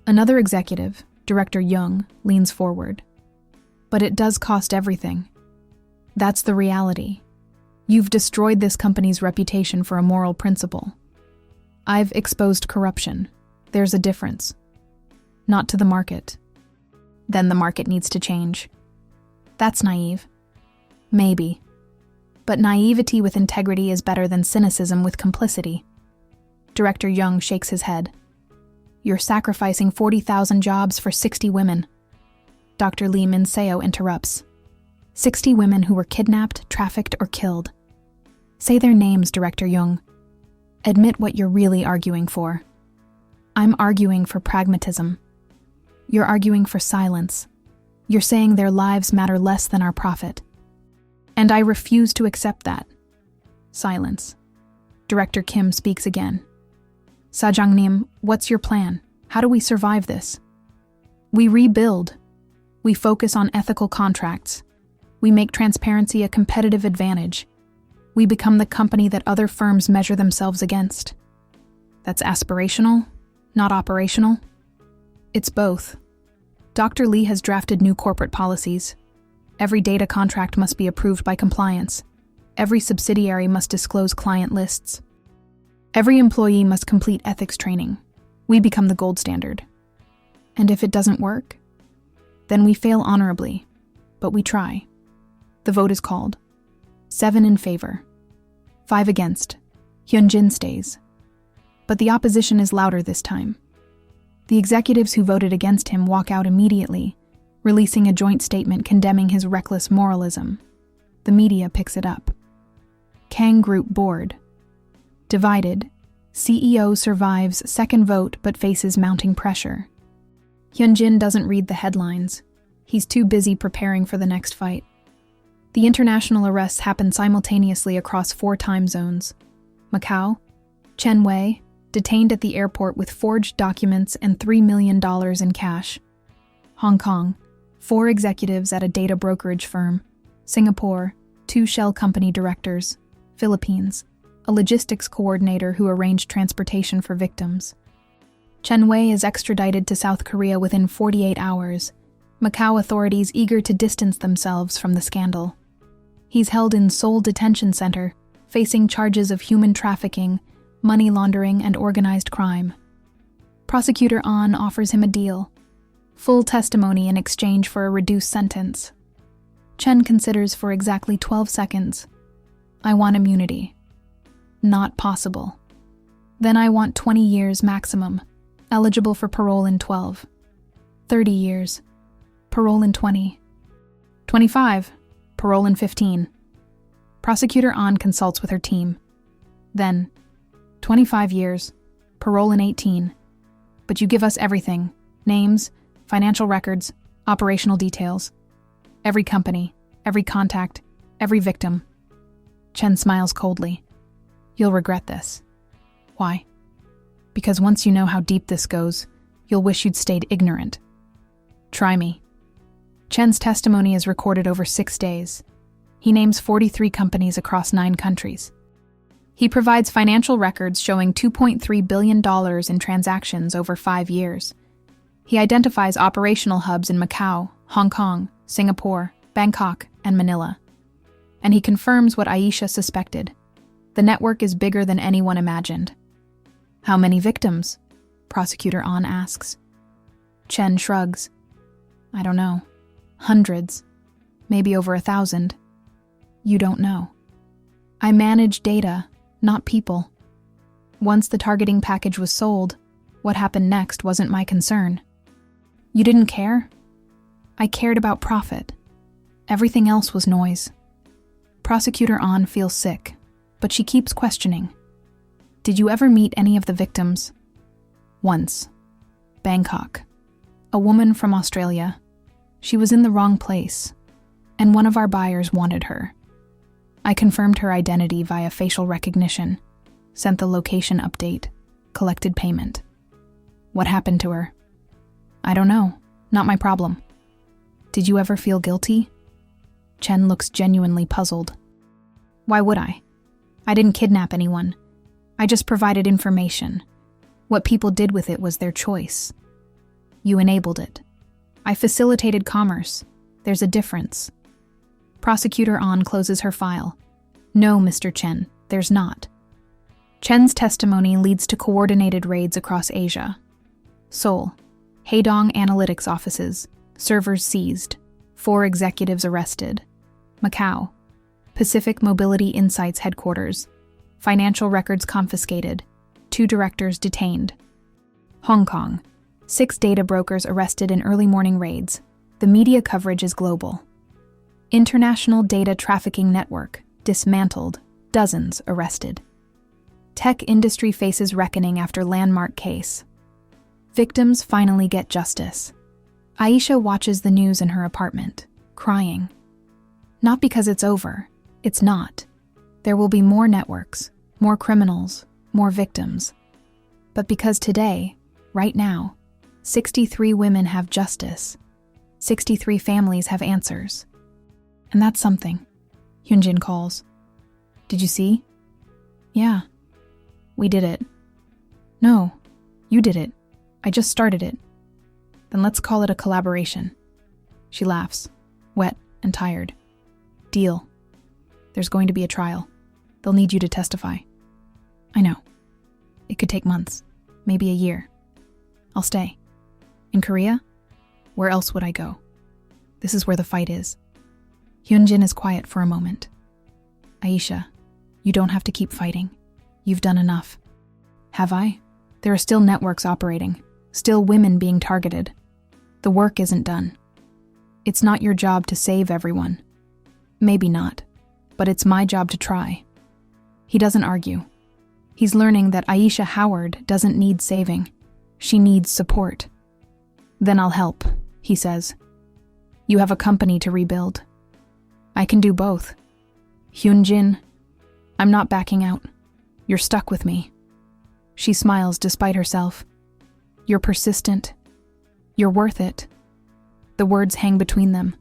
Another executive, Director Young, leans forward. But it does cost everything. That's the reality. You've destroyed this company's reputation for a moral principle. I've exposed corruption. There's a difference. Not to the market. Then the market needs to change. That's naive. Maybe. But naivety with integrity is better than cynicism with complicity. Director Young shakes his head. You're sacrificing 40,000 jobs for 60 women. Dr. Lee Min-seo interrupts. 60 women who were kidnapped, trafficked, or killed. Say their names, Director Young. Admit what you're really arguing for. I'm arguing for pragmatism. You're arguing for silence. You're saying their lives matter less than our profit. And I refuse to accept that. Silence. Director Kim speaks again. Sajangnim, what's your plan? How do we survive this? We rebuild. We focus on ethical contracts. We make transparency a competitive advantage. We become the company that other firms measure themselves against. That's aspirational, not operational. It's both. Dr. Lee has drafted new corporate policies. Every data contract must be approved by compliance. Every subsidiary must disclose client lists. Every employee must complete ethics training. We become the gold standard. And if it doesn't work, then we fail honorably, but we try. The vote is called. 7 in favor. 5 against. Hyunjin stays. But the opposition is louder this time. The executives who voted against him walk out immediately, releasing a joint statement condemning his reckless moralism. The media picks it up. Kang Group Board. Divided, CEO survives second vote but faces mounting pressure. Hyunjin doesn't read the headlines. He's too busy preparing for the next fight. The international arrests happen simultaneously across 4 time zones. Macau, Chen Wei, detained at the airport with forged documents and $3 million in cash. Hong Kong, 4 executives at a data brokerage firm. Singapore, 2 shell company directors. Philippines, a logistics coordinator who arranged transportation for victims. Chen Wei is extradited to South Korea within 48 hours. Macau authorities eager to distance themselves from the scandal. He's held in Seoul Detention Center, facing charges of human trafficking, money laundering, and organized crime. Prosecutor An offers him a deal. Full testimony in exchange for a reduced sentence. Chen considers for exactly 12 seconds. I want immunity. Not possible. Then I want 20 years maximum, eligible for parole in 12. 30 years. Parole in 20. 25. Parole in 15. Prosecutor An consults with her team. Then, 25 years. Parole in 18. But you give us everything. Names, financial records, operational details. Every company, every contact, every victim. Chen smiles coldly. You'll regret this. Why? Because once you know how deep this goes, you'll wish you'd stayed ignorant. Try me. Chen's testimony is recorded over 6 days. He names 43 companies across 9 countries. He provides financial records showing $2.3 billion in transactions over 5 years. He identifies operational hubs in Macau, Hong Kong, Singapore, Bangkok, and Manila. And he confirms what Aisha suspected. The network is bigger than anyone imagined. How many victims? Prosecutor An asks. Chen shrugs. I don't know. Hundreds. Maybe over 1,000. You don't know. I manage data, not people. Once the targeting package was sold, what happened next wasn't my concern. You didn't care? I cared about profit. Everything else was noise. Prosecutor An feels sick, but she keeps questioning. Did you ever meet any of the victims? Once. Bangkok. A woman from Australia. She was in the wrong place, and one of our buyers wanted her. I confirmed her identity via facial recognition, sent the location update, collected payment. What happened to her? I don't know. Not my problem. Did you ever feel guilty? Chen looks genuinely puzzled. Why would I? I didn't kidnap anyone. I just provided information. What people did with it was their choice. You enabled it. I facilitated commerce. There's a difference. Prosecutor An closes her file. No, Mr. Chen, there's not. Chen's testimony leads to coordinated raids across Asia. Seoul, Haedong Analytics offices, servers seized, 4 executives arrested. Macau, Pacific Mobility Insights headquarters, financial records confiscated, 2 directors detained. Hong Kong, 6 data brokers arrested in early morning raids. The media coverage is global. International Data Trafficking Network, dismantled, dozens arrested. Tech industry faces reckoning after landmark case. Victims finally get justice. Aisha watches the news in her apartment, crying. Not because it's over. It's not. There will be more networks, more criminals, more victims. But because today, right now, 63 women have justice. 63 families have answers. And that's something. Hyunjin calls. Did you see? Yeah. We did it. No, you did it. I just started it. Then let's call it a collaboration. She laughs, wet and tired. Deal. There's going to be a trial. They'll need you to testify. I know. It could take months, maybe a year. I'll stay. In Korea? Where else would I go? This is where the fight is. Hyunjin is quiet for a moment. Aisha, you don't have to keep fighting. You've done enough. Have I? There are still networks operating, still women being targeted. The work isn't done. It's not your job to save everyone. Maybe not, but it's my job to try. He doesn't argue. He's learning that Aisha Howard doesn't need saving. She needs support. Then I'll help, he says. You have a company to rebuild. I can do both. Hyunjin, I'm not backing out. You're stuck with me. She smiles despite herself. You're persistent. You're worth it. The words hang between them.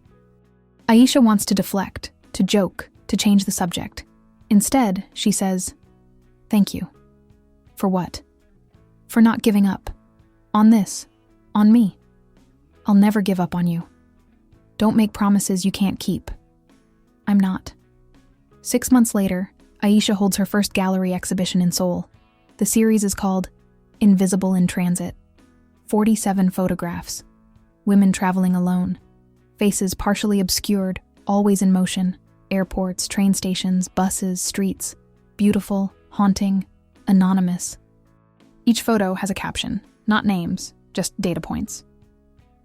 Aisha wants to deflect, to joke, to change the subject. Instead, she says, thank you. For what? For not giving up. On this. On me. I'll never give up on you. Don't make promises you can't keep. I'm not. 6 months later, Aisha holds her first gallery exhibition in Seoul. The series is called Invisible in Transit. 47 photographs. Women traveling alone. Faces partially obscured, always in motion. Airports, train stations, buses, streets. Beautiful, haunting, anonymous. Each photo has a caption, not names, just data points.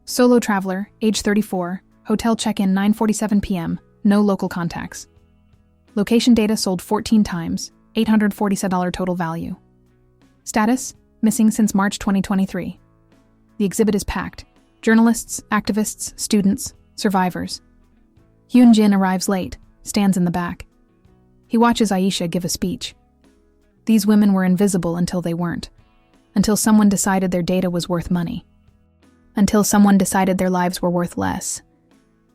Solo traveler, age 34, hotel check-in 9:47 p.m., no local contacts. Location data sold 14 times, $847 total value. Status, missing since March 2023. The exhibit is packed. Journalists, activists, students, survivors. Hyunjin arrives late, stands in the back. He watches Aisha give a speech. These women were invisible until they weren't. Until someone decided their data was worth money. Until someone decided their lives were worth less.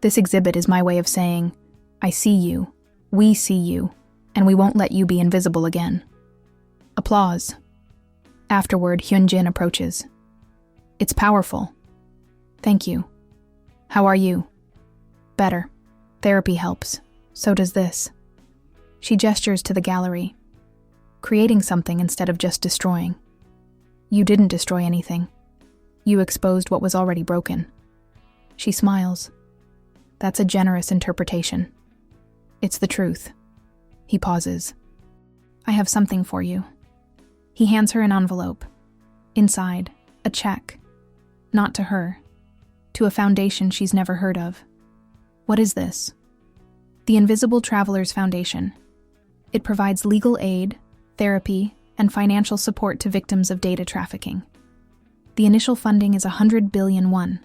This exhibit is my way of saying, I see you, we see you, and we won't let you be invisible again. Applause. Afterward, Hyunjin approaches. It's powerful. Thank you. How are you? Better. Therapy helps. So does this. She gestures to the gallery, creating something instead of just destroying. You didn't destroy anything. You exposed what was already broken. She smiles. That's a generous interpretation. It's the truth. He pauses. I have something for you. He hands her an envelope. Inside, a check. Not to her. To a foundation she's never heard of. What is this? The Invisible Travelers Foundation. It provides legal aid, therapy, and financial support to victims of data trafficking. The initial funding is 100 billion won.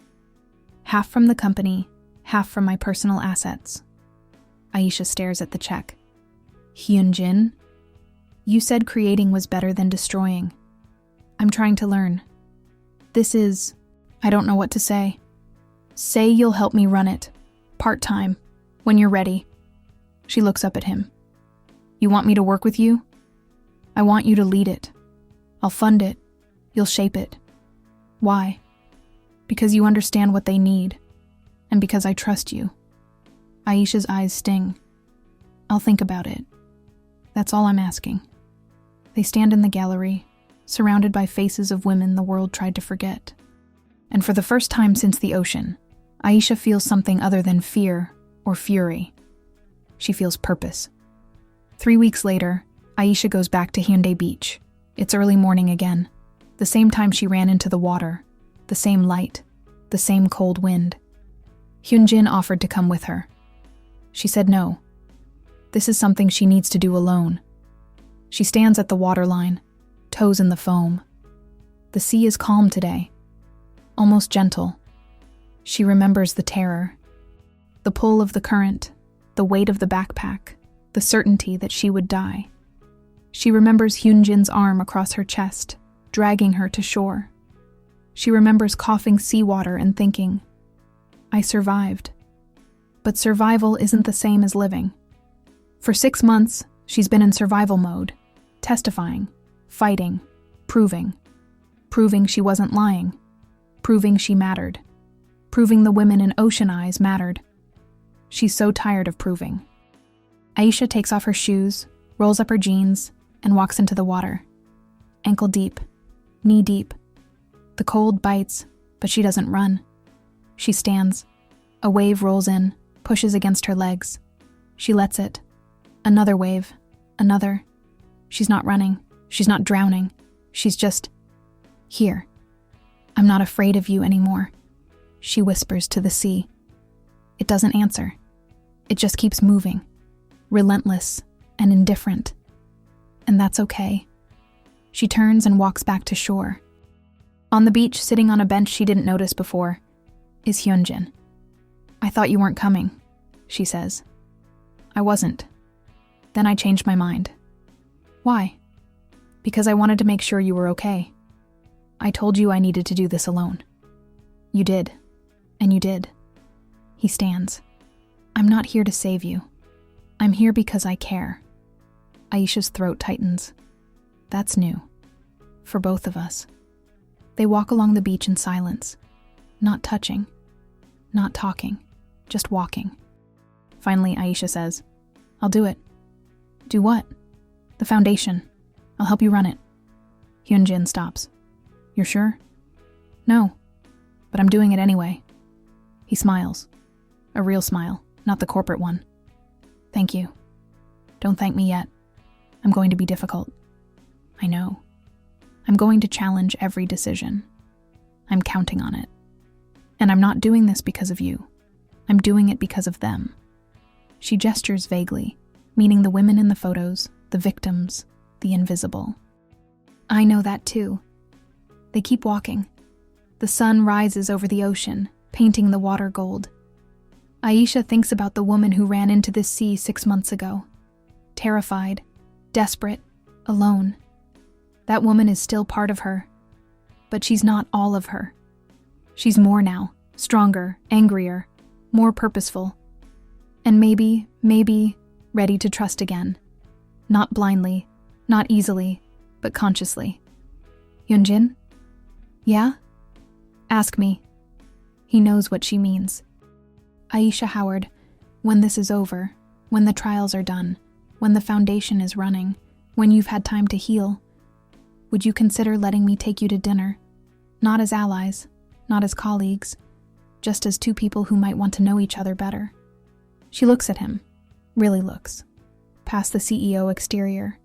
Half from the company, half from my personal assets. Aisha stares at the check. Hyunjin? You said creating was better than destroying. I'm trying to learn. I don't know what to say. Say you'll help me run it. Part-time. When you're ready. She looks up at him. You want me to work with you? I want you to lead it. I'll fund it. You'll shape it. Why? Because you understand what they need. And because I trust you. Aisha's eyes sting. I'll think about it. That's all I'm asking. They stand in the gallery, surrounded by faces of women the world tried to forget. And for the first time since the ocean, Aisha feels something other than fear or fury. She feels purpose. 3 weeks later, Aisha goes back to Hyundai Beach. It's early morning again. The same time she ran into the water. The same light. The same cold wind. Hyunjin offered to come with her. She said no. This is something she needs to do alone. She stands at the waterline, toes in the foam. The sea is calm today. Almost gentle. She remembers the terror. The pull of the current. The weight of the backpack. The certainty that she would die. She remembers Hyunjin's arm across her chest, dragging her to shore. She remembers coughing seawater and thinking, I survived. But survival isn't the same as living. For 6 months, she's been in survival mode, testifying, fighting, proving she wasn't lying, proving she mattered, proving the women in Ocean Eyes mattered. She's so tired of proving. Aisha takes off her shoes, rolls up her jeans, and walks into the water. Ankle deep, knee deep. The cold bites, but she doesn't run. She stands. A wave rolls in, pushes against her legs. She lets it. Another wave. Another. She's not running. She's not drowning. She's just here. I'm not afraid of you anymore. She whispers to the sea. It doesn't answer. It just keeps moving. Relentless and indifferent. And that's okay. She turns and walks back to shore. On the beach, sitting on a bench she didn't notice before, is Hyunjin. I thought you weren't coming, she says. I wasn't. Then I changed my mind. Why? Because I wanted to make sure you were okay. I told you I needed to do this alone. You did. And you did. He stands. I'm not here to save you. I'm here because I care. Aisha's throat tightens. That's new. For both of us. They walk along the beach in silence. Not touching. Not talking. Just walking. Finally, Aisha says, I'll do it. Do what? The foundation. I'll help you run it. Hyunjin stops. You're sure? No. But I'm doing it anyway. He smiles. A real smile, not the corporate one. Thank you. Don't thank me yet. I'm going to be difficult. I know. I'm going to challenge every decision. I'm counting on it. And I'm not doing this because of you. I'm doing it because of them. She gestures vaguely, meaning the women in the photos, the victims, the invisible. I know that too. They keep walking. The sun rises over the ocean, painting the water gold. Aisha thinks about the woman who ran into this sea 6 months ago. Terrified, desperate, alone. That woman is still part of her. But she's not all of her. She's more now, stronger, angrier, more purposeful, and maybe, ready to trust again. Not blindly, not easily, but consciously. Hyunjin? Yeah? Ask me. He knows what she means. Aisha Howard, when this is over, when the trials are done, when the foundation is running, when you've had time to heal, would you consider letting me take you to dinner? Not as allies, not as colleagues, just as two people who might want to know each other better. She looks at him, really looks, past the CEO exterior,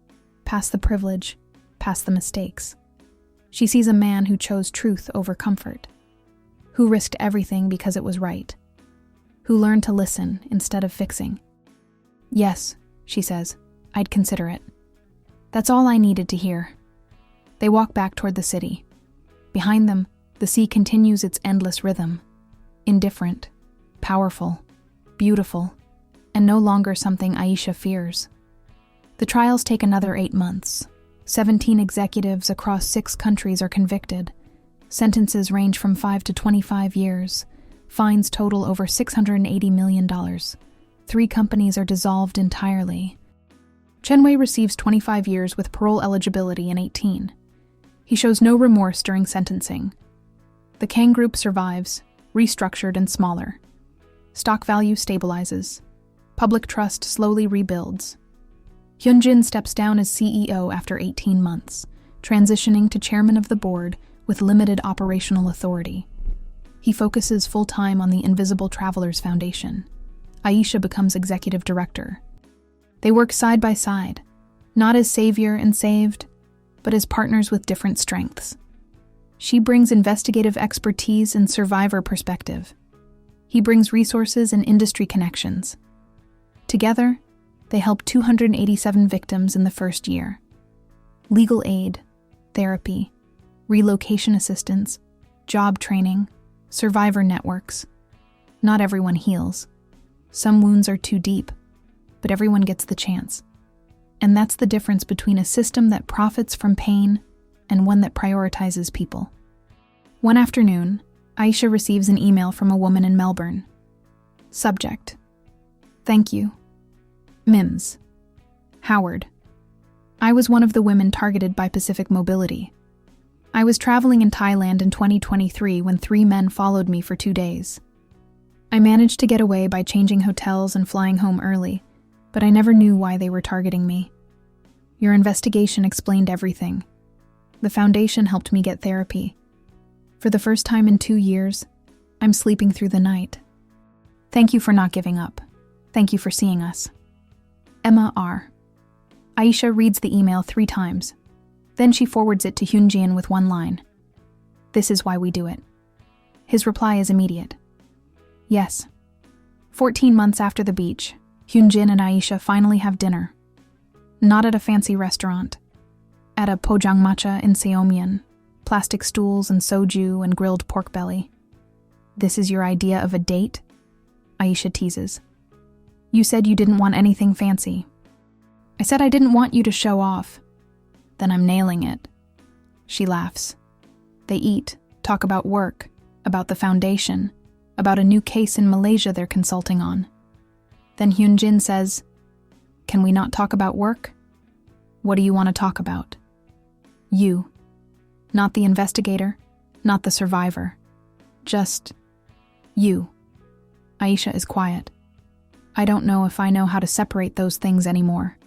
past the privilege, past the mistakes. She sees a man who chose truth over comfort, who risked everything because it was right, who learned to listen instead of fixing. Yes, she says, I'd consider it. That's all I needed to hear. They walk back toward the city. Behind them, the sea continues its endless rhythm, indifferent, powerful, beautiful, and no longer something Aisha fears. The trials take another 8 months. 17 executives across 6 countries are convicted. Sentences range from 5 to 25 years. Fines total over $680 million. 3 companies are dissolved entirely. Chen Wei receives 25 years with parole eligibility in 18. He shows no remorse during sentencing. The Kang Group survives, restructured and smaller. Stock value stabilizes. Public trust slowly rebuilds. Hyunjin steps down as CEO after 18 months, transitioning to chairman of the board with limited operational authority. He focuses full-time on the Invisible Travelers Foundation. Aisha becomes executive director. They work side by side, not as savior and saved, but as partners with different strengths. She brings investigative expertise and survivor perspective. He brings resources and industry connections. Together, they help 287 victims in the first year. Legal aid, therapy, relocation assistance, job training, survivor networks. Not everyone heals. Some wounds are too deep, but everyone gets the chance. And that's the difference between a system that profits from pain and one that prioritizes people. One afternoon, Aisha receives an email from a woman in Melbourne. Subject: Thank you. Mims. Howard. I was one of the women targeted by Pacific Mobility. I was traveling in Thailand in 2023 when 3 men followed me for 2 days. I managed to get away by changing hotels and flying home early, but I never knew why they were targeting me. Your investigation explained everything. The foundation helped me get therapy. For the first time in 2 years, I'm sleeping through the night. Thank you for not giving up. Thank you for seeing us. Emma R. Aisha reads the email 3 times. Then she forwards it to Hyunjin with 1 line. This is why we do it. His reply is immediate. Yes. 14 months after the beach, Hyunjin and Aisha finally have dinner. Not at a fancy restaurant. At a pojangmatcha in Seomyeon, plastic stools and soju and grilled pork belly. This is your idea of a date? Aisha teases. You said you didn't want anything fancy. I said I didn't want you to show off. Then I'm nailing it. She laughs. They eat, talk about work, about the foundation, about a new case in Malaysia they're consulting on. Then Hyunjin says, Can we not talk about work? What do you want to talk about? You. Not the investigator, not the survivor. Just you. Aisha is quiet. I don't know if I know how to separate those things anymore.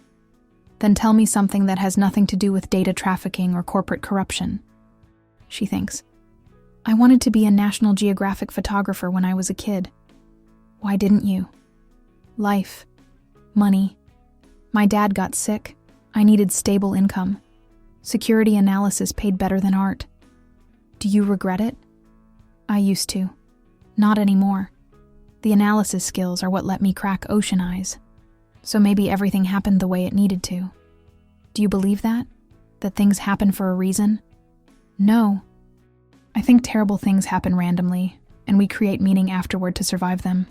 Then tell me something that has nothing to do with data trafficking or corporate corruption. She thinks. I wanted to be a National Geographic photographer when I was a kid. Why didn't you? Life. Money. My dad got sick. I needed stable income. Security analysis paid better than art. Do you regret it? I used to. Not anymore. The analysis skills are what let me crack Ocean Eyes. So maybe everything happened the way it needed to. Do you believe that? That things happen for a reason? No. I think terrible things happen randomly, and we create meaning afterward to survive them.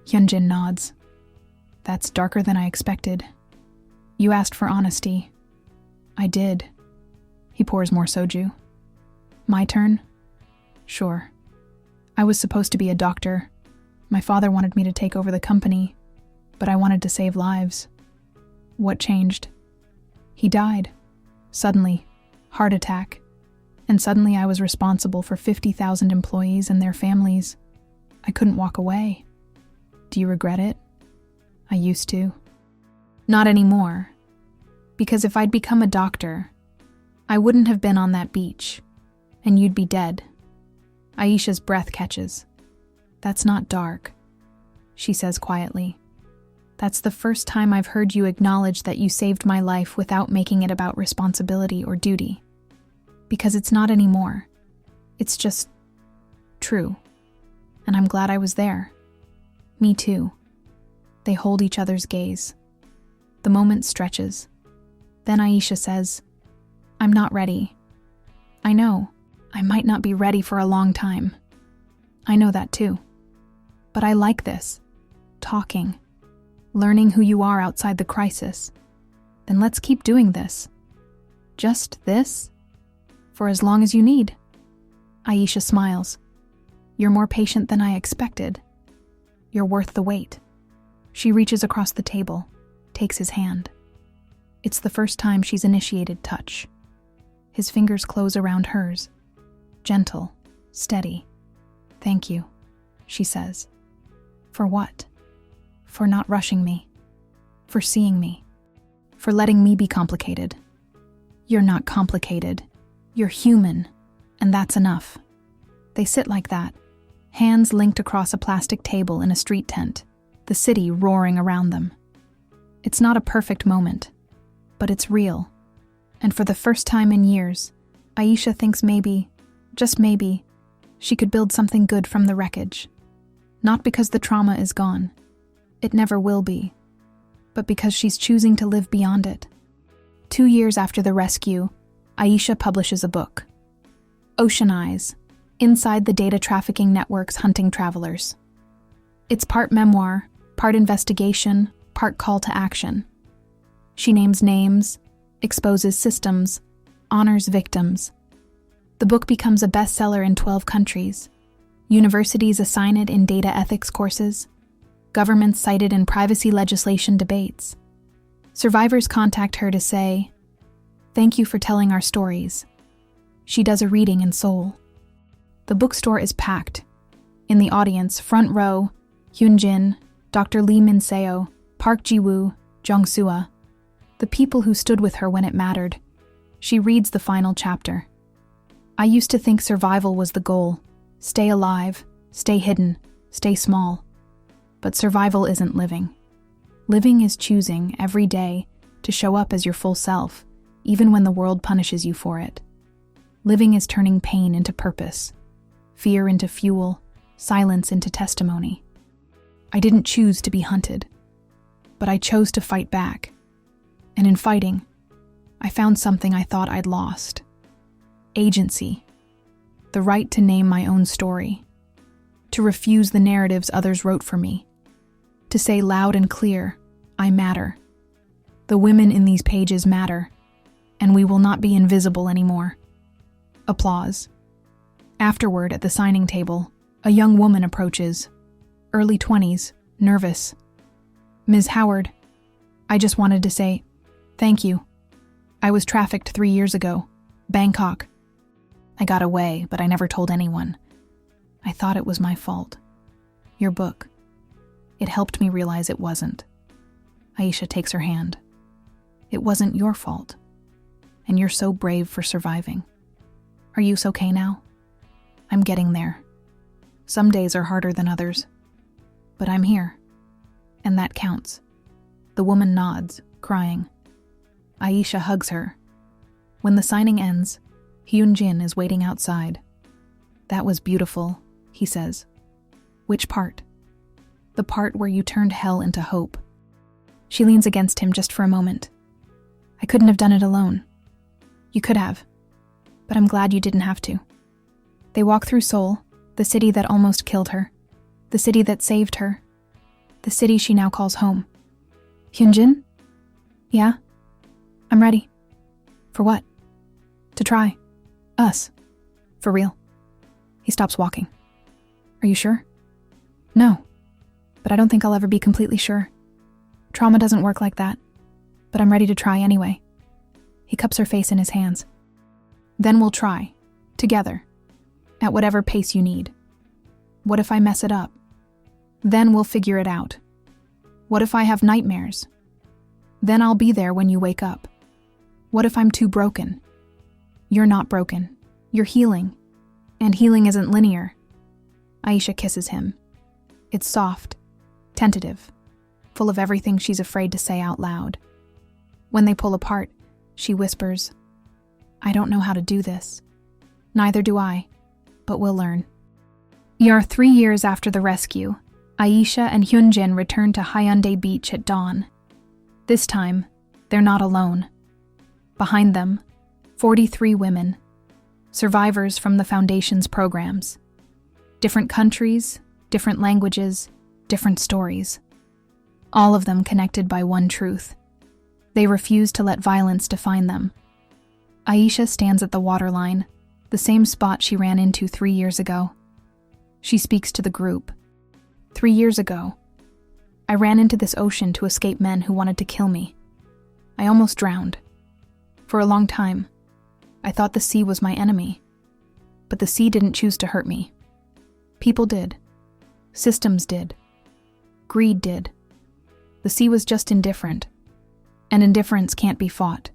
Hyunjin nods. That's darker than I expected. You asked for honesty. I did. He pours more soju. My turn? Sure. I was supposed to be a doctor. My father wanted me to take over the company, but I wanted to save lives. What changed? He died. Suddenly. Heart attack. And suddenly I was responsible for 50,000 employees and their families. I couldn't walk away. Do you regret it? I used to. Not anymore. Because if I'd become a doctor, I wouldn't have been on that beach, and you'd be dead. Aisha's breath catches. That's not dark, she says quietly. That's the first time I've heard you acknowledge that you saved my life without making it about responsibility or duty. Because it's not anymore. It's just true. And I'm glad I was there. Me too. They hold each other's gaze. The moment stretches. Then Aisha says, I'm not ready. I know. I might not be ready for a long time. I know that too. But I like this. Talking. Learning who you are outside the crisis. Then let's keep doing this. Just this? For as long as you need. Aisha smiles. You're more patient than I expected. You're worth the wait. She reaches across the table, takes his hand. It's the first time she's initiated touch. His fingers close around hers. Gentle, steady. Thank you, she says. For what? For not rushing me. For seeing me. For letting me be complicated. You're not complicated. You're human, and that's enough. They sit like that, hands linked across a plastic table in a street tent, the city roaring around them. It's not a perfect moment, but it's real. And for the first time in years, Aisha thinks maybe, just maybe, she could build something good from the wreckage. Not because the trauma is gone. It never will be. But because she's choosing to live beyond it. 2 years after the rescue, Aisha publishes a book. Ocean Eyes, Inside the Data Trafficking Network's Hunting Travelers. It's part memoir, part investigation, part call to action. She names names, exposes systems, honors victims. The book becomes a bestseller in 12 countries. Universities assign it in data ethics courses. Governments cite it in privacy legislation debates. Survivors contact her to say, "Thank you for telling our stories." She does a reading in Seoul. The bookstore is packed. In the audience, front row, Hyunjin, Dr. Lee Min-seo, Park Ji-woo, Jung-sua, the people who stood with her when it mattered. She reads the final chapter. I used to think survival was the goal. Stay alive, stay hidden, stay small. But survival isn't living. Living is choosing, every day, to show up as your full self, even when the world punishes you for it. Living is turning pain into purpose, fear into fuel, silence into testimony. I didn't choose to be hunted, but I chose to fight back. And in fighting, I found something I thought I'd lost. Agency. The right to name my own story. To refuse the narratives others wrote for me. To say loud and clear, I matter. The women in these pages matter, and we will not be invisible anymore. Applause. Afterward, at the signing table, a young woman approaches, early 20s, nervous. Ms. Howard, I just wanted to say, thank you. I was trafficked 3 years ago, Bangkok. I got away, but I never told anyone. I thought it was my fault. Your book. It helped me realize it wasn't. Aisha takes her hand. It wasn't your fault. And you're so brave for surviving. Are you okay now? I'm getting there. Some days are harder than others. But I'm here. And that counts. The woman nods, crying. Aisha hugs her. When the signing ends, Hyunjin is waiting outside. That was beautiful, he says. Which part? The part where you turned hell into hope. She leans against him just for a moment. I couldn't have done it alone. You could have. But I'm glad you didn't have to. They walk through Seoul, the city that almost killed her. The city that saved her. The city she now calls home. Hyunjin? Yeah? I'm ready. For what? To try. Us. For real. He stops walking. Are you sure? No, but I don't think I'll ever be completely sure. Trauma doesn't work like that, but I'm ready to try anyway. He cups her face in his hands. Then we'll try, together, at whatever pace you need. What if I mess it up? Then we'll figure it out. What if I have nightmares? Then I'll be there when you wake up. What if I'm too broken? You're not broken. You're healing. And healing isn't linear. Aisha kisses him. It's soft, tentative, full of everything she's afraid to say out loud. When they pull apart, she whispers, I don't know how to do this. Neither do I, but we'll learn. 3 years after the rescue, Aisha and Hyunjin return to Haeundae Beach at dawn. This time, they're not alone. Behind them, 43 women, survivors from the Foundation's programs. Different countries, different languages, different stories. All of them connected by one truth. They refuse to let violence define them. Aisha stands at the waterline, the same spot she ran into 3 years ago. She speaks to the group. 3 years ago, I ran into this ocean to escape men who wanted to kill me. I almost drowned. For a long time, I thought the sea was my enemy. But the sea didn't choose to hurt me. People did. Systems did. Greed did. The sea was just indifferent. And indifference can't be fought.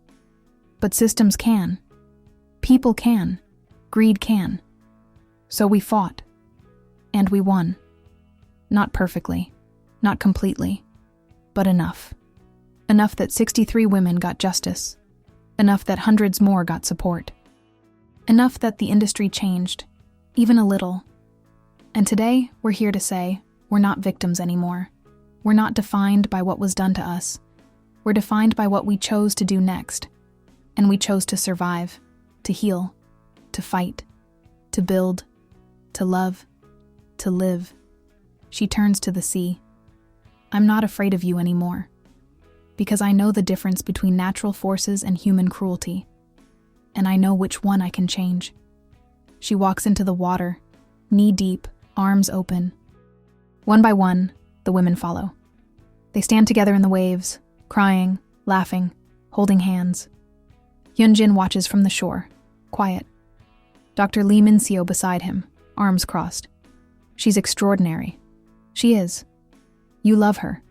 But systems can. People can. Greed can. So we fought. And we won. Not perfectly. Not completely. But enough. Enough that 63 women got justice. Enough that hundreds more got support. Enough that the industry changed, even a little. And today, we're here to say, we're not victims anymore. We're not defined by what was done to us. We're defined by what we chose to do next. And we chose to survive, to heal, to fight, to build, to love, to live. She turns to the sea. I'm not afraid of you anymore. Because I know the difference between natural forces and human cruelty. And I know which one I can change. She walks into the water, knee-deep, arms open. One by one, the women follow. They stand together in the waves, crying, laughing, holding hands. Hyunjin watches from the shore, quiet. Dr. Lee Min-seo beside him, arms crossed. She's extraordinary. She is. You love her.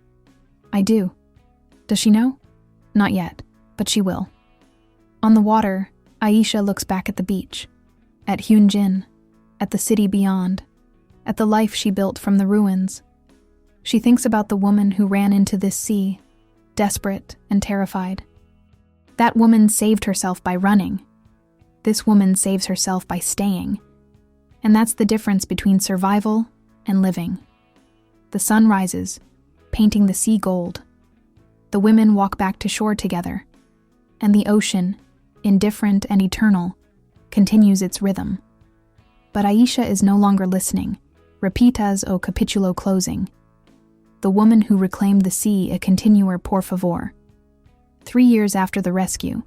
I do. Does she know? Not yet, but she will. On the water, Aisha looks back at the beach, at Hyunjin, at the city beyond, at the life she built from the ruins. She thinks about the woman who ran into this sea, desperate and terrified. That woman saved herself by running. This woman saves herself by staying. And that's the difference between survival and living. The sun rises, painting the sea gold. The women walk back to shore together, and the ocean, indifferent and eternal, continues its rhythm. But Aisha is no longer listening, repitas o capítulo closing. The woman who reclaimed the sea a continuer por favor. 3 years after the rescue,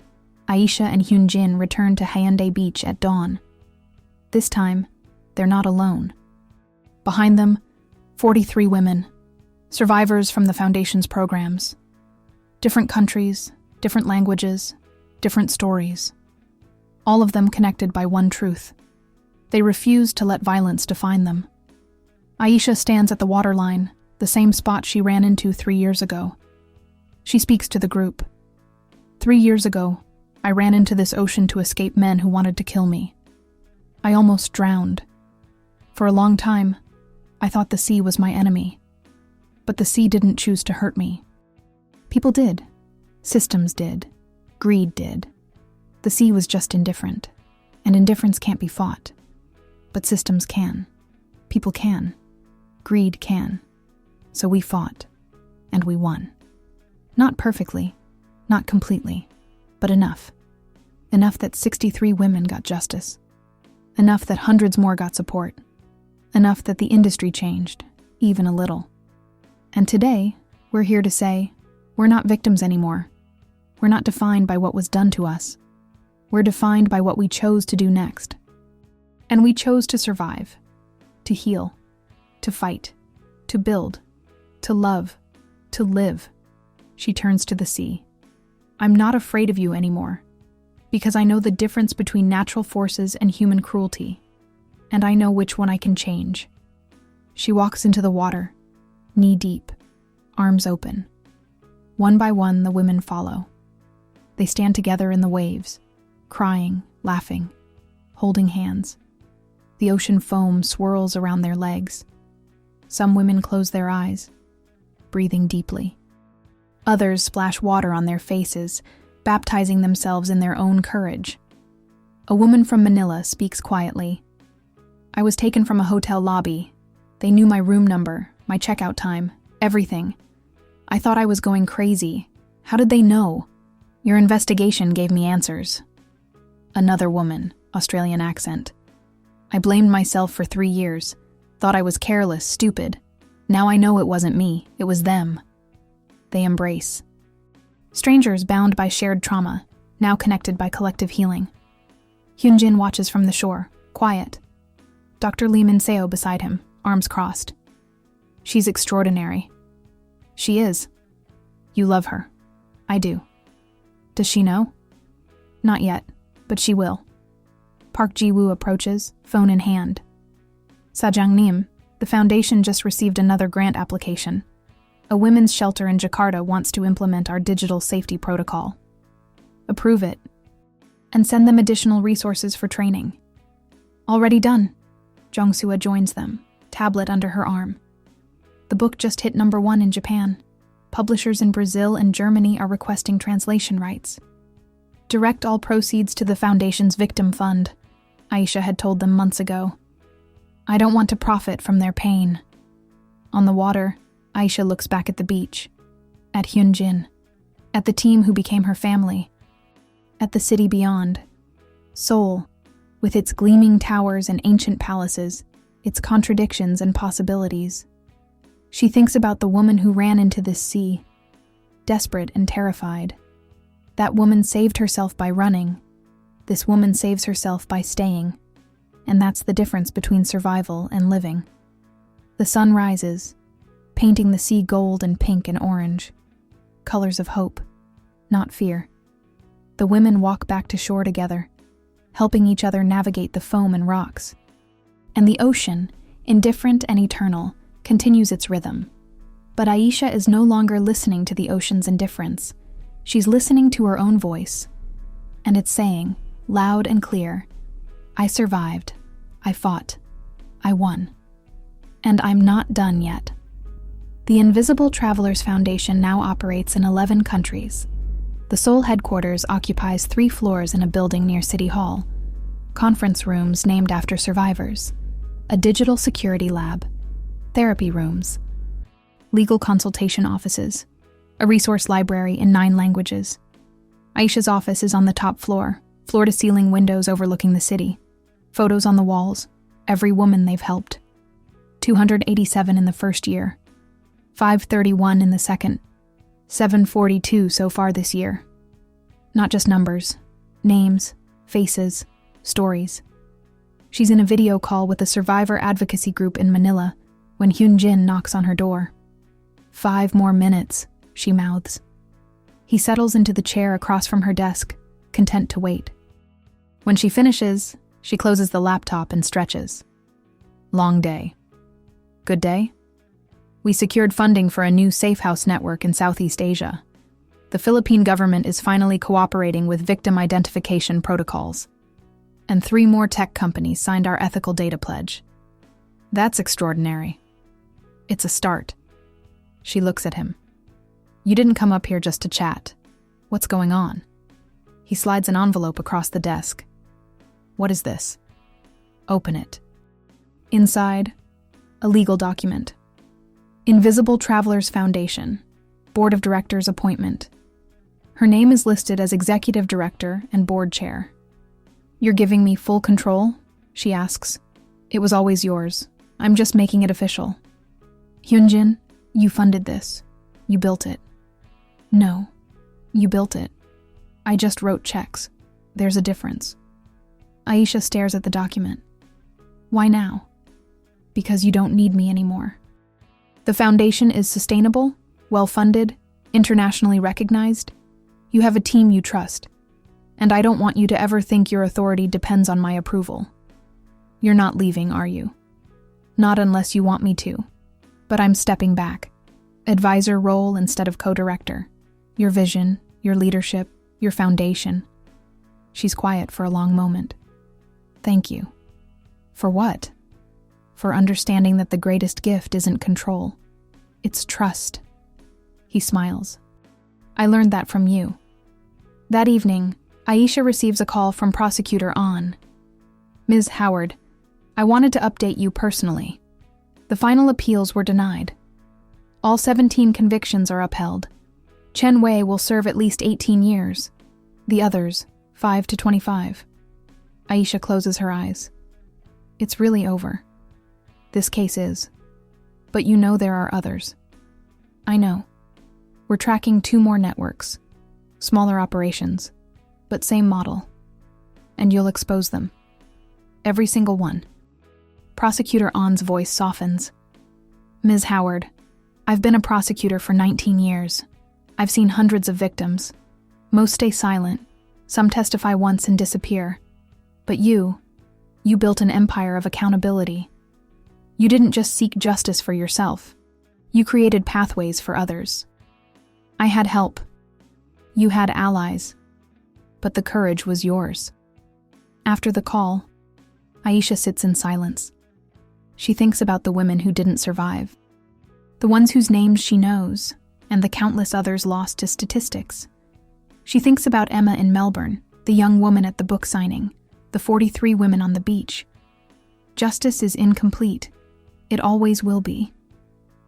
Aisha and Hyunjin return to Haeundae Beach at dawn. This time, they're not alone. Behind them, 43 women, survivors from the Foundation's programs. Different countries, different languages, different stories. All of them connected by one truth. They refuse to let violence define them. Aisha stands at the waterline, the same spot she ran into 3 years ago. She speaks to the group. 3 years ago, I ran into this ocean to escape men who wanted to kill me. I almost drowned. For a long time, I thought the sea was my enemy. But the sea didn't choose to hurt me. People did. Systems did. Greed did. The sea was just indifferent. And indifference can't be fought. But systems can. People can. Greed can. So we fought. And we won. Not perfectly. Not completely. But enough. Enough that 63 women got justice. Enough that hundreds more got support. Enough that the industry changed, even a little. And today, we're here to say, we're not victims anymore. We're not defined by what was done to us. We're defined by what we chose to do next. And we chose to survive, to heal, to fight, to build, to love, to live. She turns to the sea. I'm not afraid of you anymore, because I know the difference between natural forces and human cruelty, and I know which one I can change. She walks into the water, knee-deep, arms open. One by one, the women follow. They stand together in the waves, crying, laughing, holding hands. The ocean foam swirls around their legs. Some women close their eyes, breathing deeply. Others splash water on their faces, baptizing themselves in their own courage. A woman from Manila speaks quietly. I was taken from a hotel lobby. They knew my room number, my checkout time, everything. I thought I was going crazy. How did they know? Your investigation gave me answers. Another woman, Australian accent. I blamed myself for 3 years. Thought I was careless, stupid. Now I know it wasn't me, it was them. They embrace. Strangers bound by shared trauma, now connected by collective healing. Hyunjin watches from the shore, quiet. Dr. Lee Min-seo beside him, arms crossed. She's extraordinary. She is. You love her. I do. Does she know? Not yet, but she will. Park Ji-woo approaches, phone in hand. Sajangnim, the foundation just received another grant application. A women's shelter in Jakarta wants to implement our digital safety protocol. Approve it, and send them additional resources for training. Already done. Jong-sua joins them, tablet under her arm. The book just hit #1 in Japan. Publishers in Brazil and Germany are requesting translation rights. Direct all proceeds to the foundation's victim fund, Aisha had told them months ago. I don't want to profit from their pain. On the water, Aisha looks back at the beach, at Hyunjin, at the team who became her family, at the city beyond. Seoul, with its gleaming towers and ancient palaces, its contradictions and possibilities. She thinks about the woman who ran into this sea, desperate and terrified. That woman saved herself by running. This woman saves herself by staying. And that's the difference between survival and living. The sun rises, painting the sea gold and pink and orange. Colors of hope, not fear. The women walk back to shore together, helping each other navigate the foam and rocks. And the ocean, indifferent and eternal, continues its rhythm. But Aisha is no longer listening to the ocean's indifference. She's listening to her own voice. And it's saying, loud and clear, I survived. I fought. I won. And I'm not done yet. The Invisible Travelers Foundation now operates in 11 countries. The Seoul headquarters occupies 3 floors in a building near City Hall, conference rooms named after survivors, a digital security lab, therapy rooms, legal consultation offices, a resource library in 9 languages. Aisha's office is on the top floor, floor-to-ceiling windows overlooking the city. Photos on the walls, every woman they've helped. 287 in the first year, 531 in the second, 742 so far this year. Not just numbers, names, faces, stories. She's in a video call with a survivor advocacy group in Manila when Hyunjin knocks on her door. 5 more minutes, she mouths. He settles into the chair across from her desk, content to wait. When she finishes, she closes the laptop and stretches. Long day. Good day? We secured funding for a new safe house network in Southeast Asia. The Philippine government is finally cooperating with victim identification protocols. And 3 more tech companies signed our ethical data pledge. That's extraordinary. It's a start. She looks at him. You didn't come up here just to chat. What's going on? He slides an envelope across the desk. What is this? Open it. Inside, a legal document. Invisible Travelers Foundation, Board of Directors appointment. Her name is listed as Executive Director and Board Chair. You're giving me full control? She asks. It was always yours. I'm just making it official. Hyunjin, you funded this. You built it. No, you built it. I just wrote checks. There's a difference. Aisha stares at the document. Why now? Because you don't need me anymore. The foundation is sustainable, well-funded, internationally recognized. You have a team you trust, and I don't want you to ever think your authority depends on my approval. You're not leaving, are you? Not unless you want me to. But I'm stepping back. Advisor role instead of co-director. Your vision, your leadership, your foundation. She's quiet for a long moment. Thank you. For what? For understanding that the greatest gift isn't control. It's trust. He smiles. I learned that from you. That evening, Aisha receives a call from Prosecutor An. Ms. Howard, I wanted to update you personally. The final appeals were denied. All 17 convictions are upheld. Chen Wei will serve at least 18 years. The others, 5 to 25. Aisha closes her eyes. It's really over. This case is. But you know there are others. I know. We're tracking 2 more networks. Smaller operations, but same model. And you'll expose them. Every single one. Prosecutor An's voice softens. Ms. Howard, I've been a prosecutor for 19 years. I've seen hundreds of victims. Most stay silent. Some testify once and disappear. But you built an empire of accountability. You didn't just seek justice for yourself. You created pathways for others. I had help. You had allies. But the courage was yours. After the call, Aisha sits in silence. She thinks about the women who didn't survive. The ones whose names she knows, and the countless others lost to statistics. She thinks about Emma in Melbourne, the young woman at the book signing, the 43 women on the beach. Justice is incomplete. It always will be.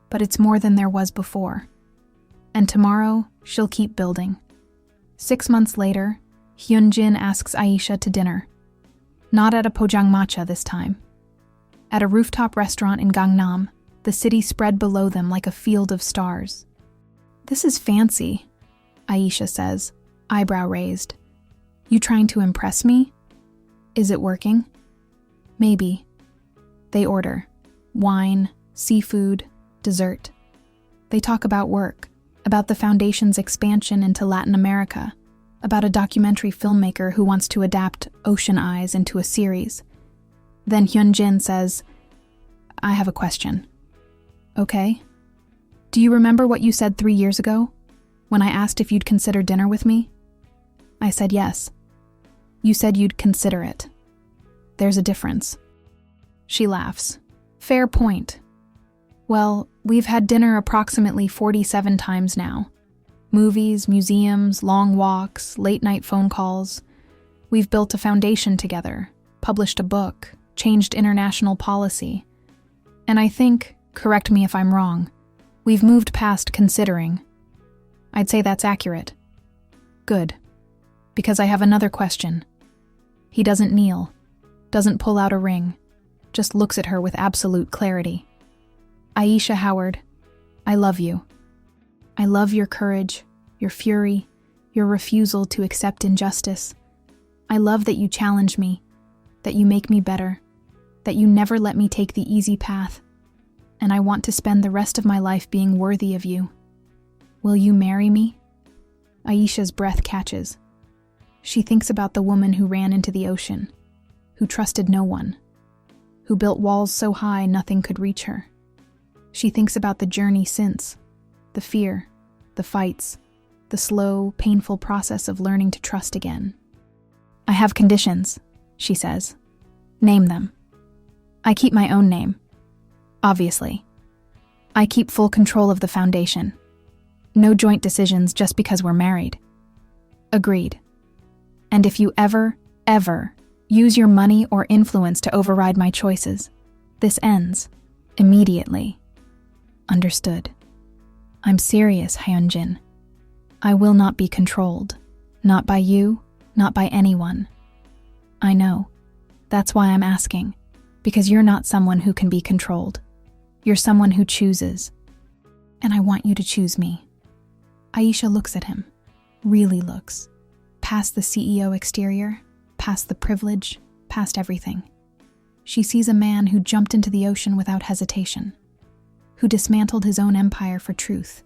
But it's more than there was before. And tomorrow, she'll keep building. 6 months later, Hyunjin asks Aisha to dinner. Not at a pojangmatcha this time. At a rooftop restaurant in Gangnam, the city spread below them like a field of stars. This is fancy, Aisha says, eyebrow raised. You trying to impress me? Is it working? Maybe. They order. Wine, seafood, dessert. They talk about work, about the foundation's expansion into Latin America, about a documentary filmmaker who wants to adapt Ocean Eyes into a series. Then Hyunjin says, I have a question. Okay. Do you remember what you said 3 years ago, when I asked if you'd consider dinner with me? I said yes. You said you'd consider it. There's a difference. She laughs. Fair point. Well, we've had dinner approximately 47 times now. Movies, museums, long walks, late-night phone calls. We've built a foundation together, published a book, changed international policy. And I think, correct me if I'm wrong, we've moved past considering. I'd say that's accurate. Good. Because I have another question. He doesn't kneel, doesn't pull out a ring, just looks at her with absolute clarity. Aisha Howard, I love you. I love your courage, your fury, your refusal to accept injustice. I love that you challenge me, that you make me better, that you never let me take the easy path, and I want to spend the rest of my life being worthy of you. Will you marry me? Aisha's breath catches. She thinks about the woman who ran into the ocean, who trusted no one, who built walls so high nothing could reach her. She thinks about the journey since, the fear, the fights, the slow, painful process of learning to trust again. I have conditions, she says. Name them. I keep my own name. Obviously. I keep full control of the foundation. No joint decisions just because we're married. Agreed. And if you ever use your money or influence to override my choices, this ends. Immediately. Understood. I'm serious, Hyunjin. I will not be controlled. Not by you, not by anyone. I know. That's why I'm asking. Because you're not someone who can be controlled. You're someone who chooses. And I want you to choose me. Aisha looks at him. Really looks. Past the CEO exterior, past the privilege, past everything. She sees a man who jumped into the ocean without hesitation. who dismantled his own empire for truth,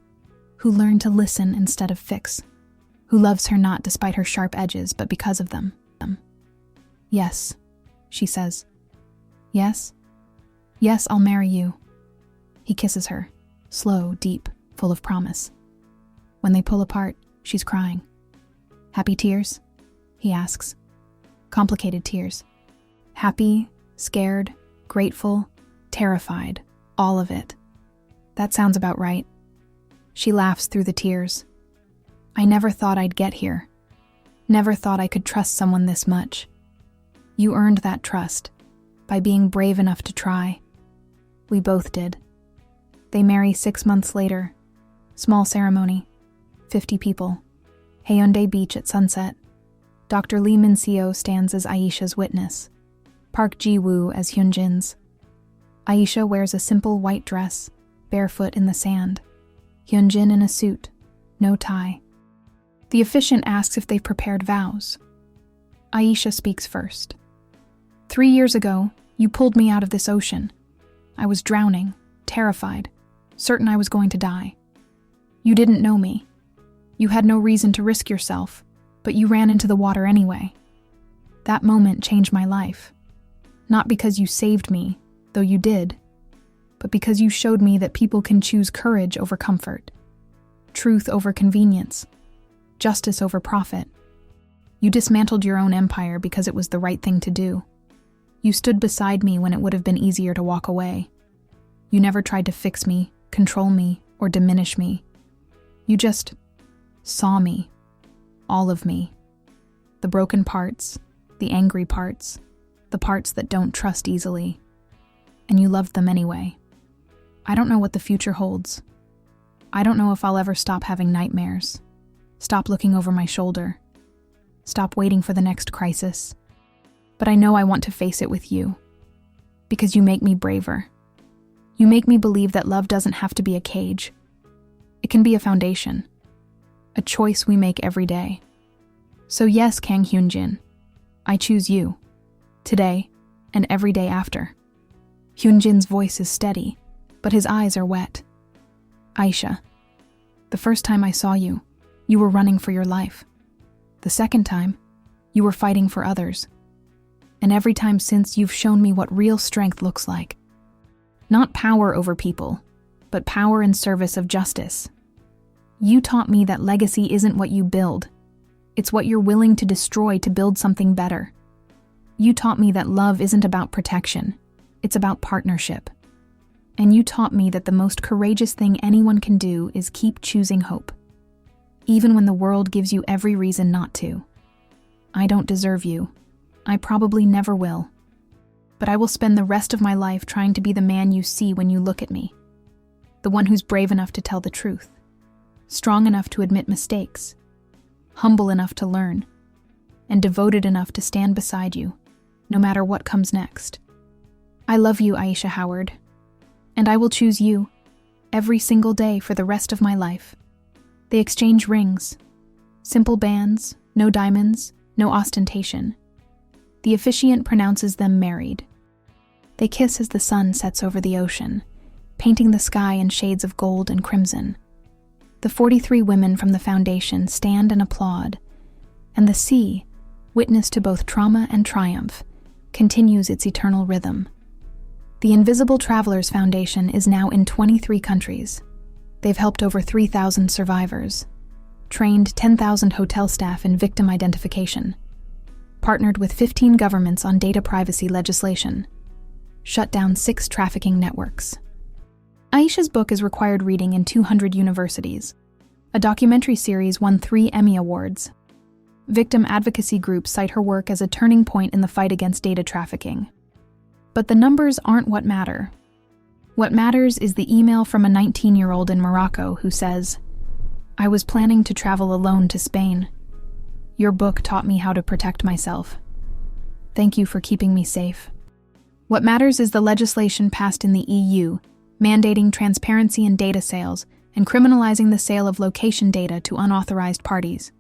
who learned to listen instead of fix, who loves her not despite her sharp edges, but because of them. Yes, she says. Yes? Yes, I'll marry you. He kisses her, slow, deep, full of promise. When they pull apart, she's crying. Happy tears? He asks. Complicated tears. Happy, scared, grateful, terrified, all of it. That sounds about right. She laughs through the tears. I never thought I'd get here. Never thought I could trust someone this much. You earned that trust by being brave enough to try. We both did. They marry 6 months later. Small ceremony. 50 people. Haeundae Beach at sunset. Dr. Lee Min-seo stands as Aisha's witness. Park Ji-woo as Hyunjin's. Aisha wears a simple white dress, barefoot in the sand. Hyunjin in a suit, no tie. The officiant asks if they've prepared vows. Aisha speaks first. 3 years ago, you pulled me out of this ocean. I was drowning, terrified, certain I was going to die. You didn't know me. You had no reason to risk yourself, but you ran into the water anyway. That moment changed my life. Not because you saved me, though you did, but because you showed me that people can choose courage over comfort, truth over convenience, justice over profit. You dismantled your own empire because it was the right thing to do. You stood beside me when it would have been easier to walk away. You never tried to fix me, control me, or diminish me. You just saw me, all of me. The broken parts, the angry parts, the parts that don't trust easily. And you loved them anyway. I don't know what the future holds. I don't know if I'll ever stop having nightmares, stop looking over my shoulder, stop waiting for the next crisis. But I know I want to face it with you, because you make me braver. You make me believe that love doesn't have to be a cage. It can be a foundation, a choice we make every day. So yes, Kang Hyunjin, I choose you, today and every day after. Hyunjin's voice is steady, but his eyes are wet. Aisha, the first time I saw you, you were running for your life. The second time, you were fighting for others. And every time since, you've shown me what real strength looks like. Not power over people, but power in service of justice. You taught me that legacy isn't what you build. It's what you're willing to destroy to build something better. You taught me that love isn't about protection. It's about partnership. And you taught me that the most courageous thing anyone can do is keep choosing hope, even when the world gives you every reason not to. I don't deserve you. I probably never will. But I will spend the rest of my life trying to be the man you see when you look at me. The one who's brave enough to tell the truth, strong enough to admit mistakes, humble enough to learn, and devoted enough to stand beside you, no matter what comes next. I love you, Aisha Howard, and I will choose you every single day for the rest of my life. They exchange rings, simple bands, no diamonds, no ostentation. The officiant pronounces them married. They kiss as the sun sets over the ocean, painting the sky in shades of gold and crimson. The 43 women from the foundation stand and applaud, and the sea, witness to both trauma and triumph, continues its eternal rhythm. The Invisible Travelers Foundation is now in 23 countries. They've helped over 3,000 survivors, trained 10,000 hotel staff in victim identification, partnered with 15 governments on data privacy legislation, shut down 6 trafficking networks. Aisha's book is required reading in 200 universities. A documentary series won 3 Emmy Awards. Victim advocacy groups cite her work as a turning point in the fight against data trafficking. But the numbers aren't what matter. What matters is the email from a 19-year-old in Morocco who says, "I was planning to travel alone to Spain. Your book taught me how to protect myself. Thank you for keeping me safe." What matters is the legislation passed in the EU, mandating transparency in data sales and criminalizing the sale of location data to unauthorized parties.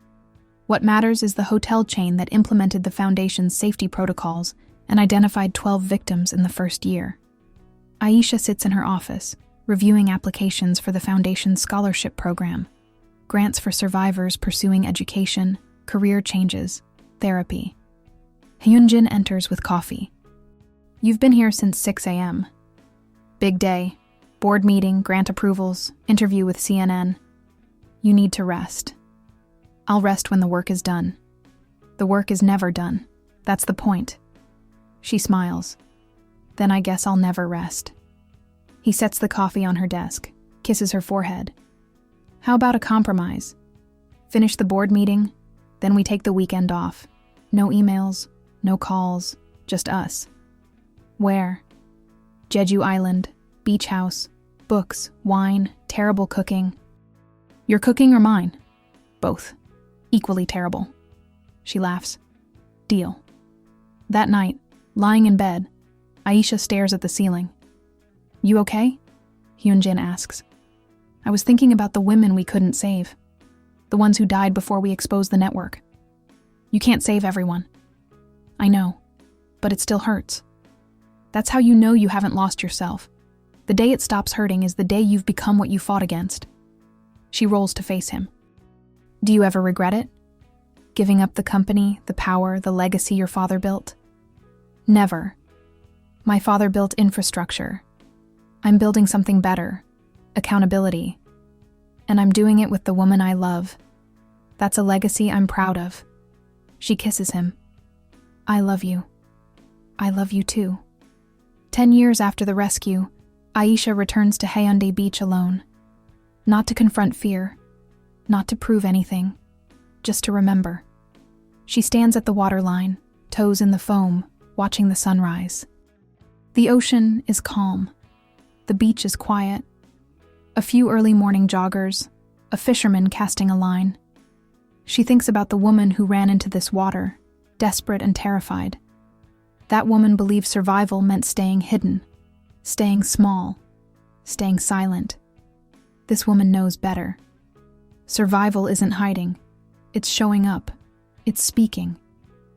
What matters is the hotel chain that implemented the foundation's safety protocols and identified 12 victims in the first year. Aisha sits in her office, reviewing applications for the Foundation's scholarship program, grants for survivors pursuing education, career changes, therapy. Hyunjin enters with coffee. You've been here since 6 a.m. Big day. Board meeting, grant approvals, interview with CNN. You need to rest. I'll rest when the work is done. The work is never done. That's the point. She smiles. Then I guess I'll never rest. He sets the coffee on her desk, kisses her forehead. How about a compromise? Finish the board meeting, then we take the weekend off. No emails, no calls, just us. Where? Jeju Island, beach house, books, wine, terrible cooking. Your cooking or mine? Both. Equally terrible. She laughs. Deal. That night, lying in bed, Aisha stares at the ceiling. You okay? Hyunjin asks. I was thinking about the women we couldn't save. The ones who died before we exposed the network. You can't save everyone. I know, but it still hurts. That's how you know you haven't lost yourself. The day it stops hurting is the day you've become what you fought against. She rolls to face him. Do you ever regret it? Giving up the company, the power, the legacy your father built? Never. My father built infrastructure. I'm building something better. Accountability. And I'm doing it with the woman I love. That's a legacy I'm proud of. She kisses him. I love you. I love you too. 10 years after the rescue, Aisha returns to Haeundae Beach alone. Not to confront fear, not to prove anything, just to remember. She stands at the waterline, toes in the foam, watching the sunrise. The ocean is calm. The beach is quiet. A few early morning joggers, a fisherman casting a line. She thinks about the woman who ran into this water, desperate and terrified. That woman believed survival meant staying hidden, staying small, staying silent. This woman knows better. Survival isn't hiding. It's showing up. It's speaking.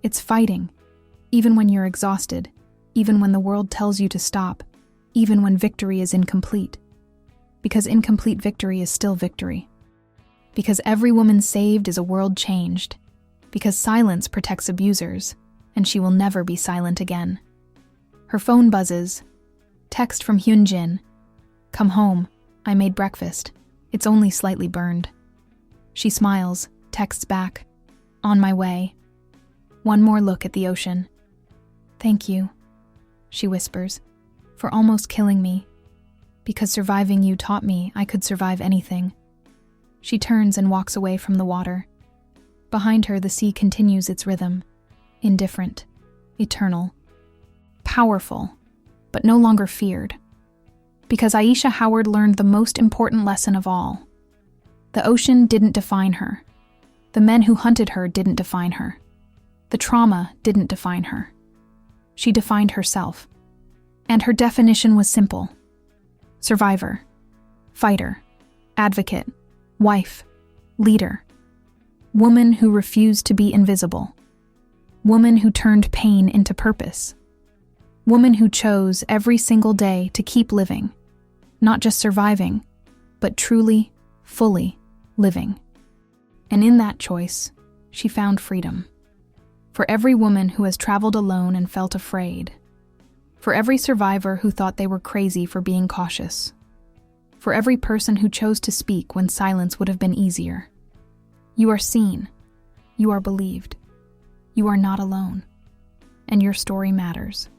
It's fighting. Even when you're exhausted, even when the world tells you to stop, even when victory is incomplete. Because incomplete victory is still victory. Because every woman saved is a world changed. Because silence protects abusers, and she will never be silent again. Her phone buzzes. Text from Hyunjin. Come home. I made breakfast. It's only slightly burned. She smiles, texts back. On my way. One more look at the ocean. Thank you, she whispers, for almost killing me. Because surviving you taught me I could survive anything. She turns and walks away from the water. Behind her, the sea continues its rhythm. Indifferent, eternal, powerful, but no longer feared. Because Aisha Howard learned the most important lesson of all. The ocean didn't define her. The men who hunted her didn't define her. The trauma didn't define her. She defined herself. And her definition was simple. Survivor, fighter, advocate, wife, leader. Woman who refused to be invisible. Woman who turned pain into purpose. Woman who chose every single day to keep living. Not just surviving, but truly, fully living. And in that choice, she found freedom. For every woman who has traveled alone and felt afraid. For every survivor who thought they were crazy for being cautious. For every person who chose to speak when silence would have been easier. You are seen. You are believed. You are not alone. And your story matters.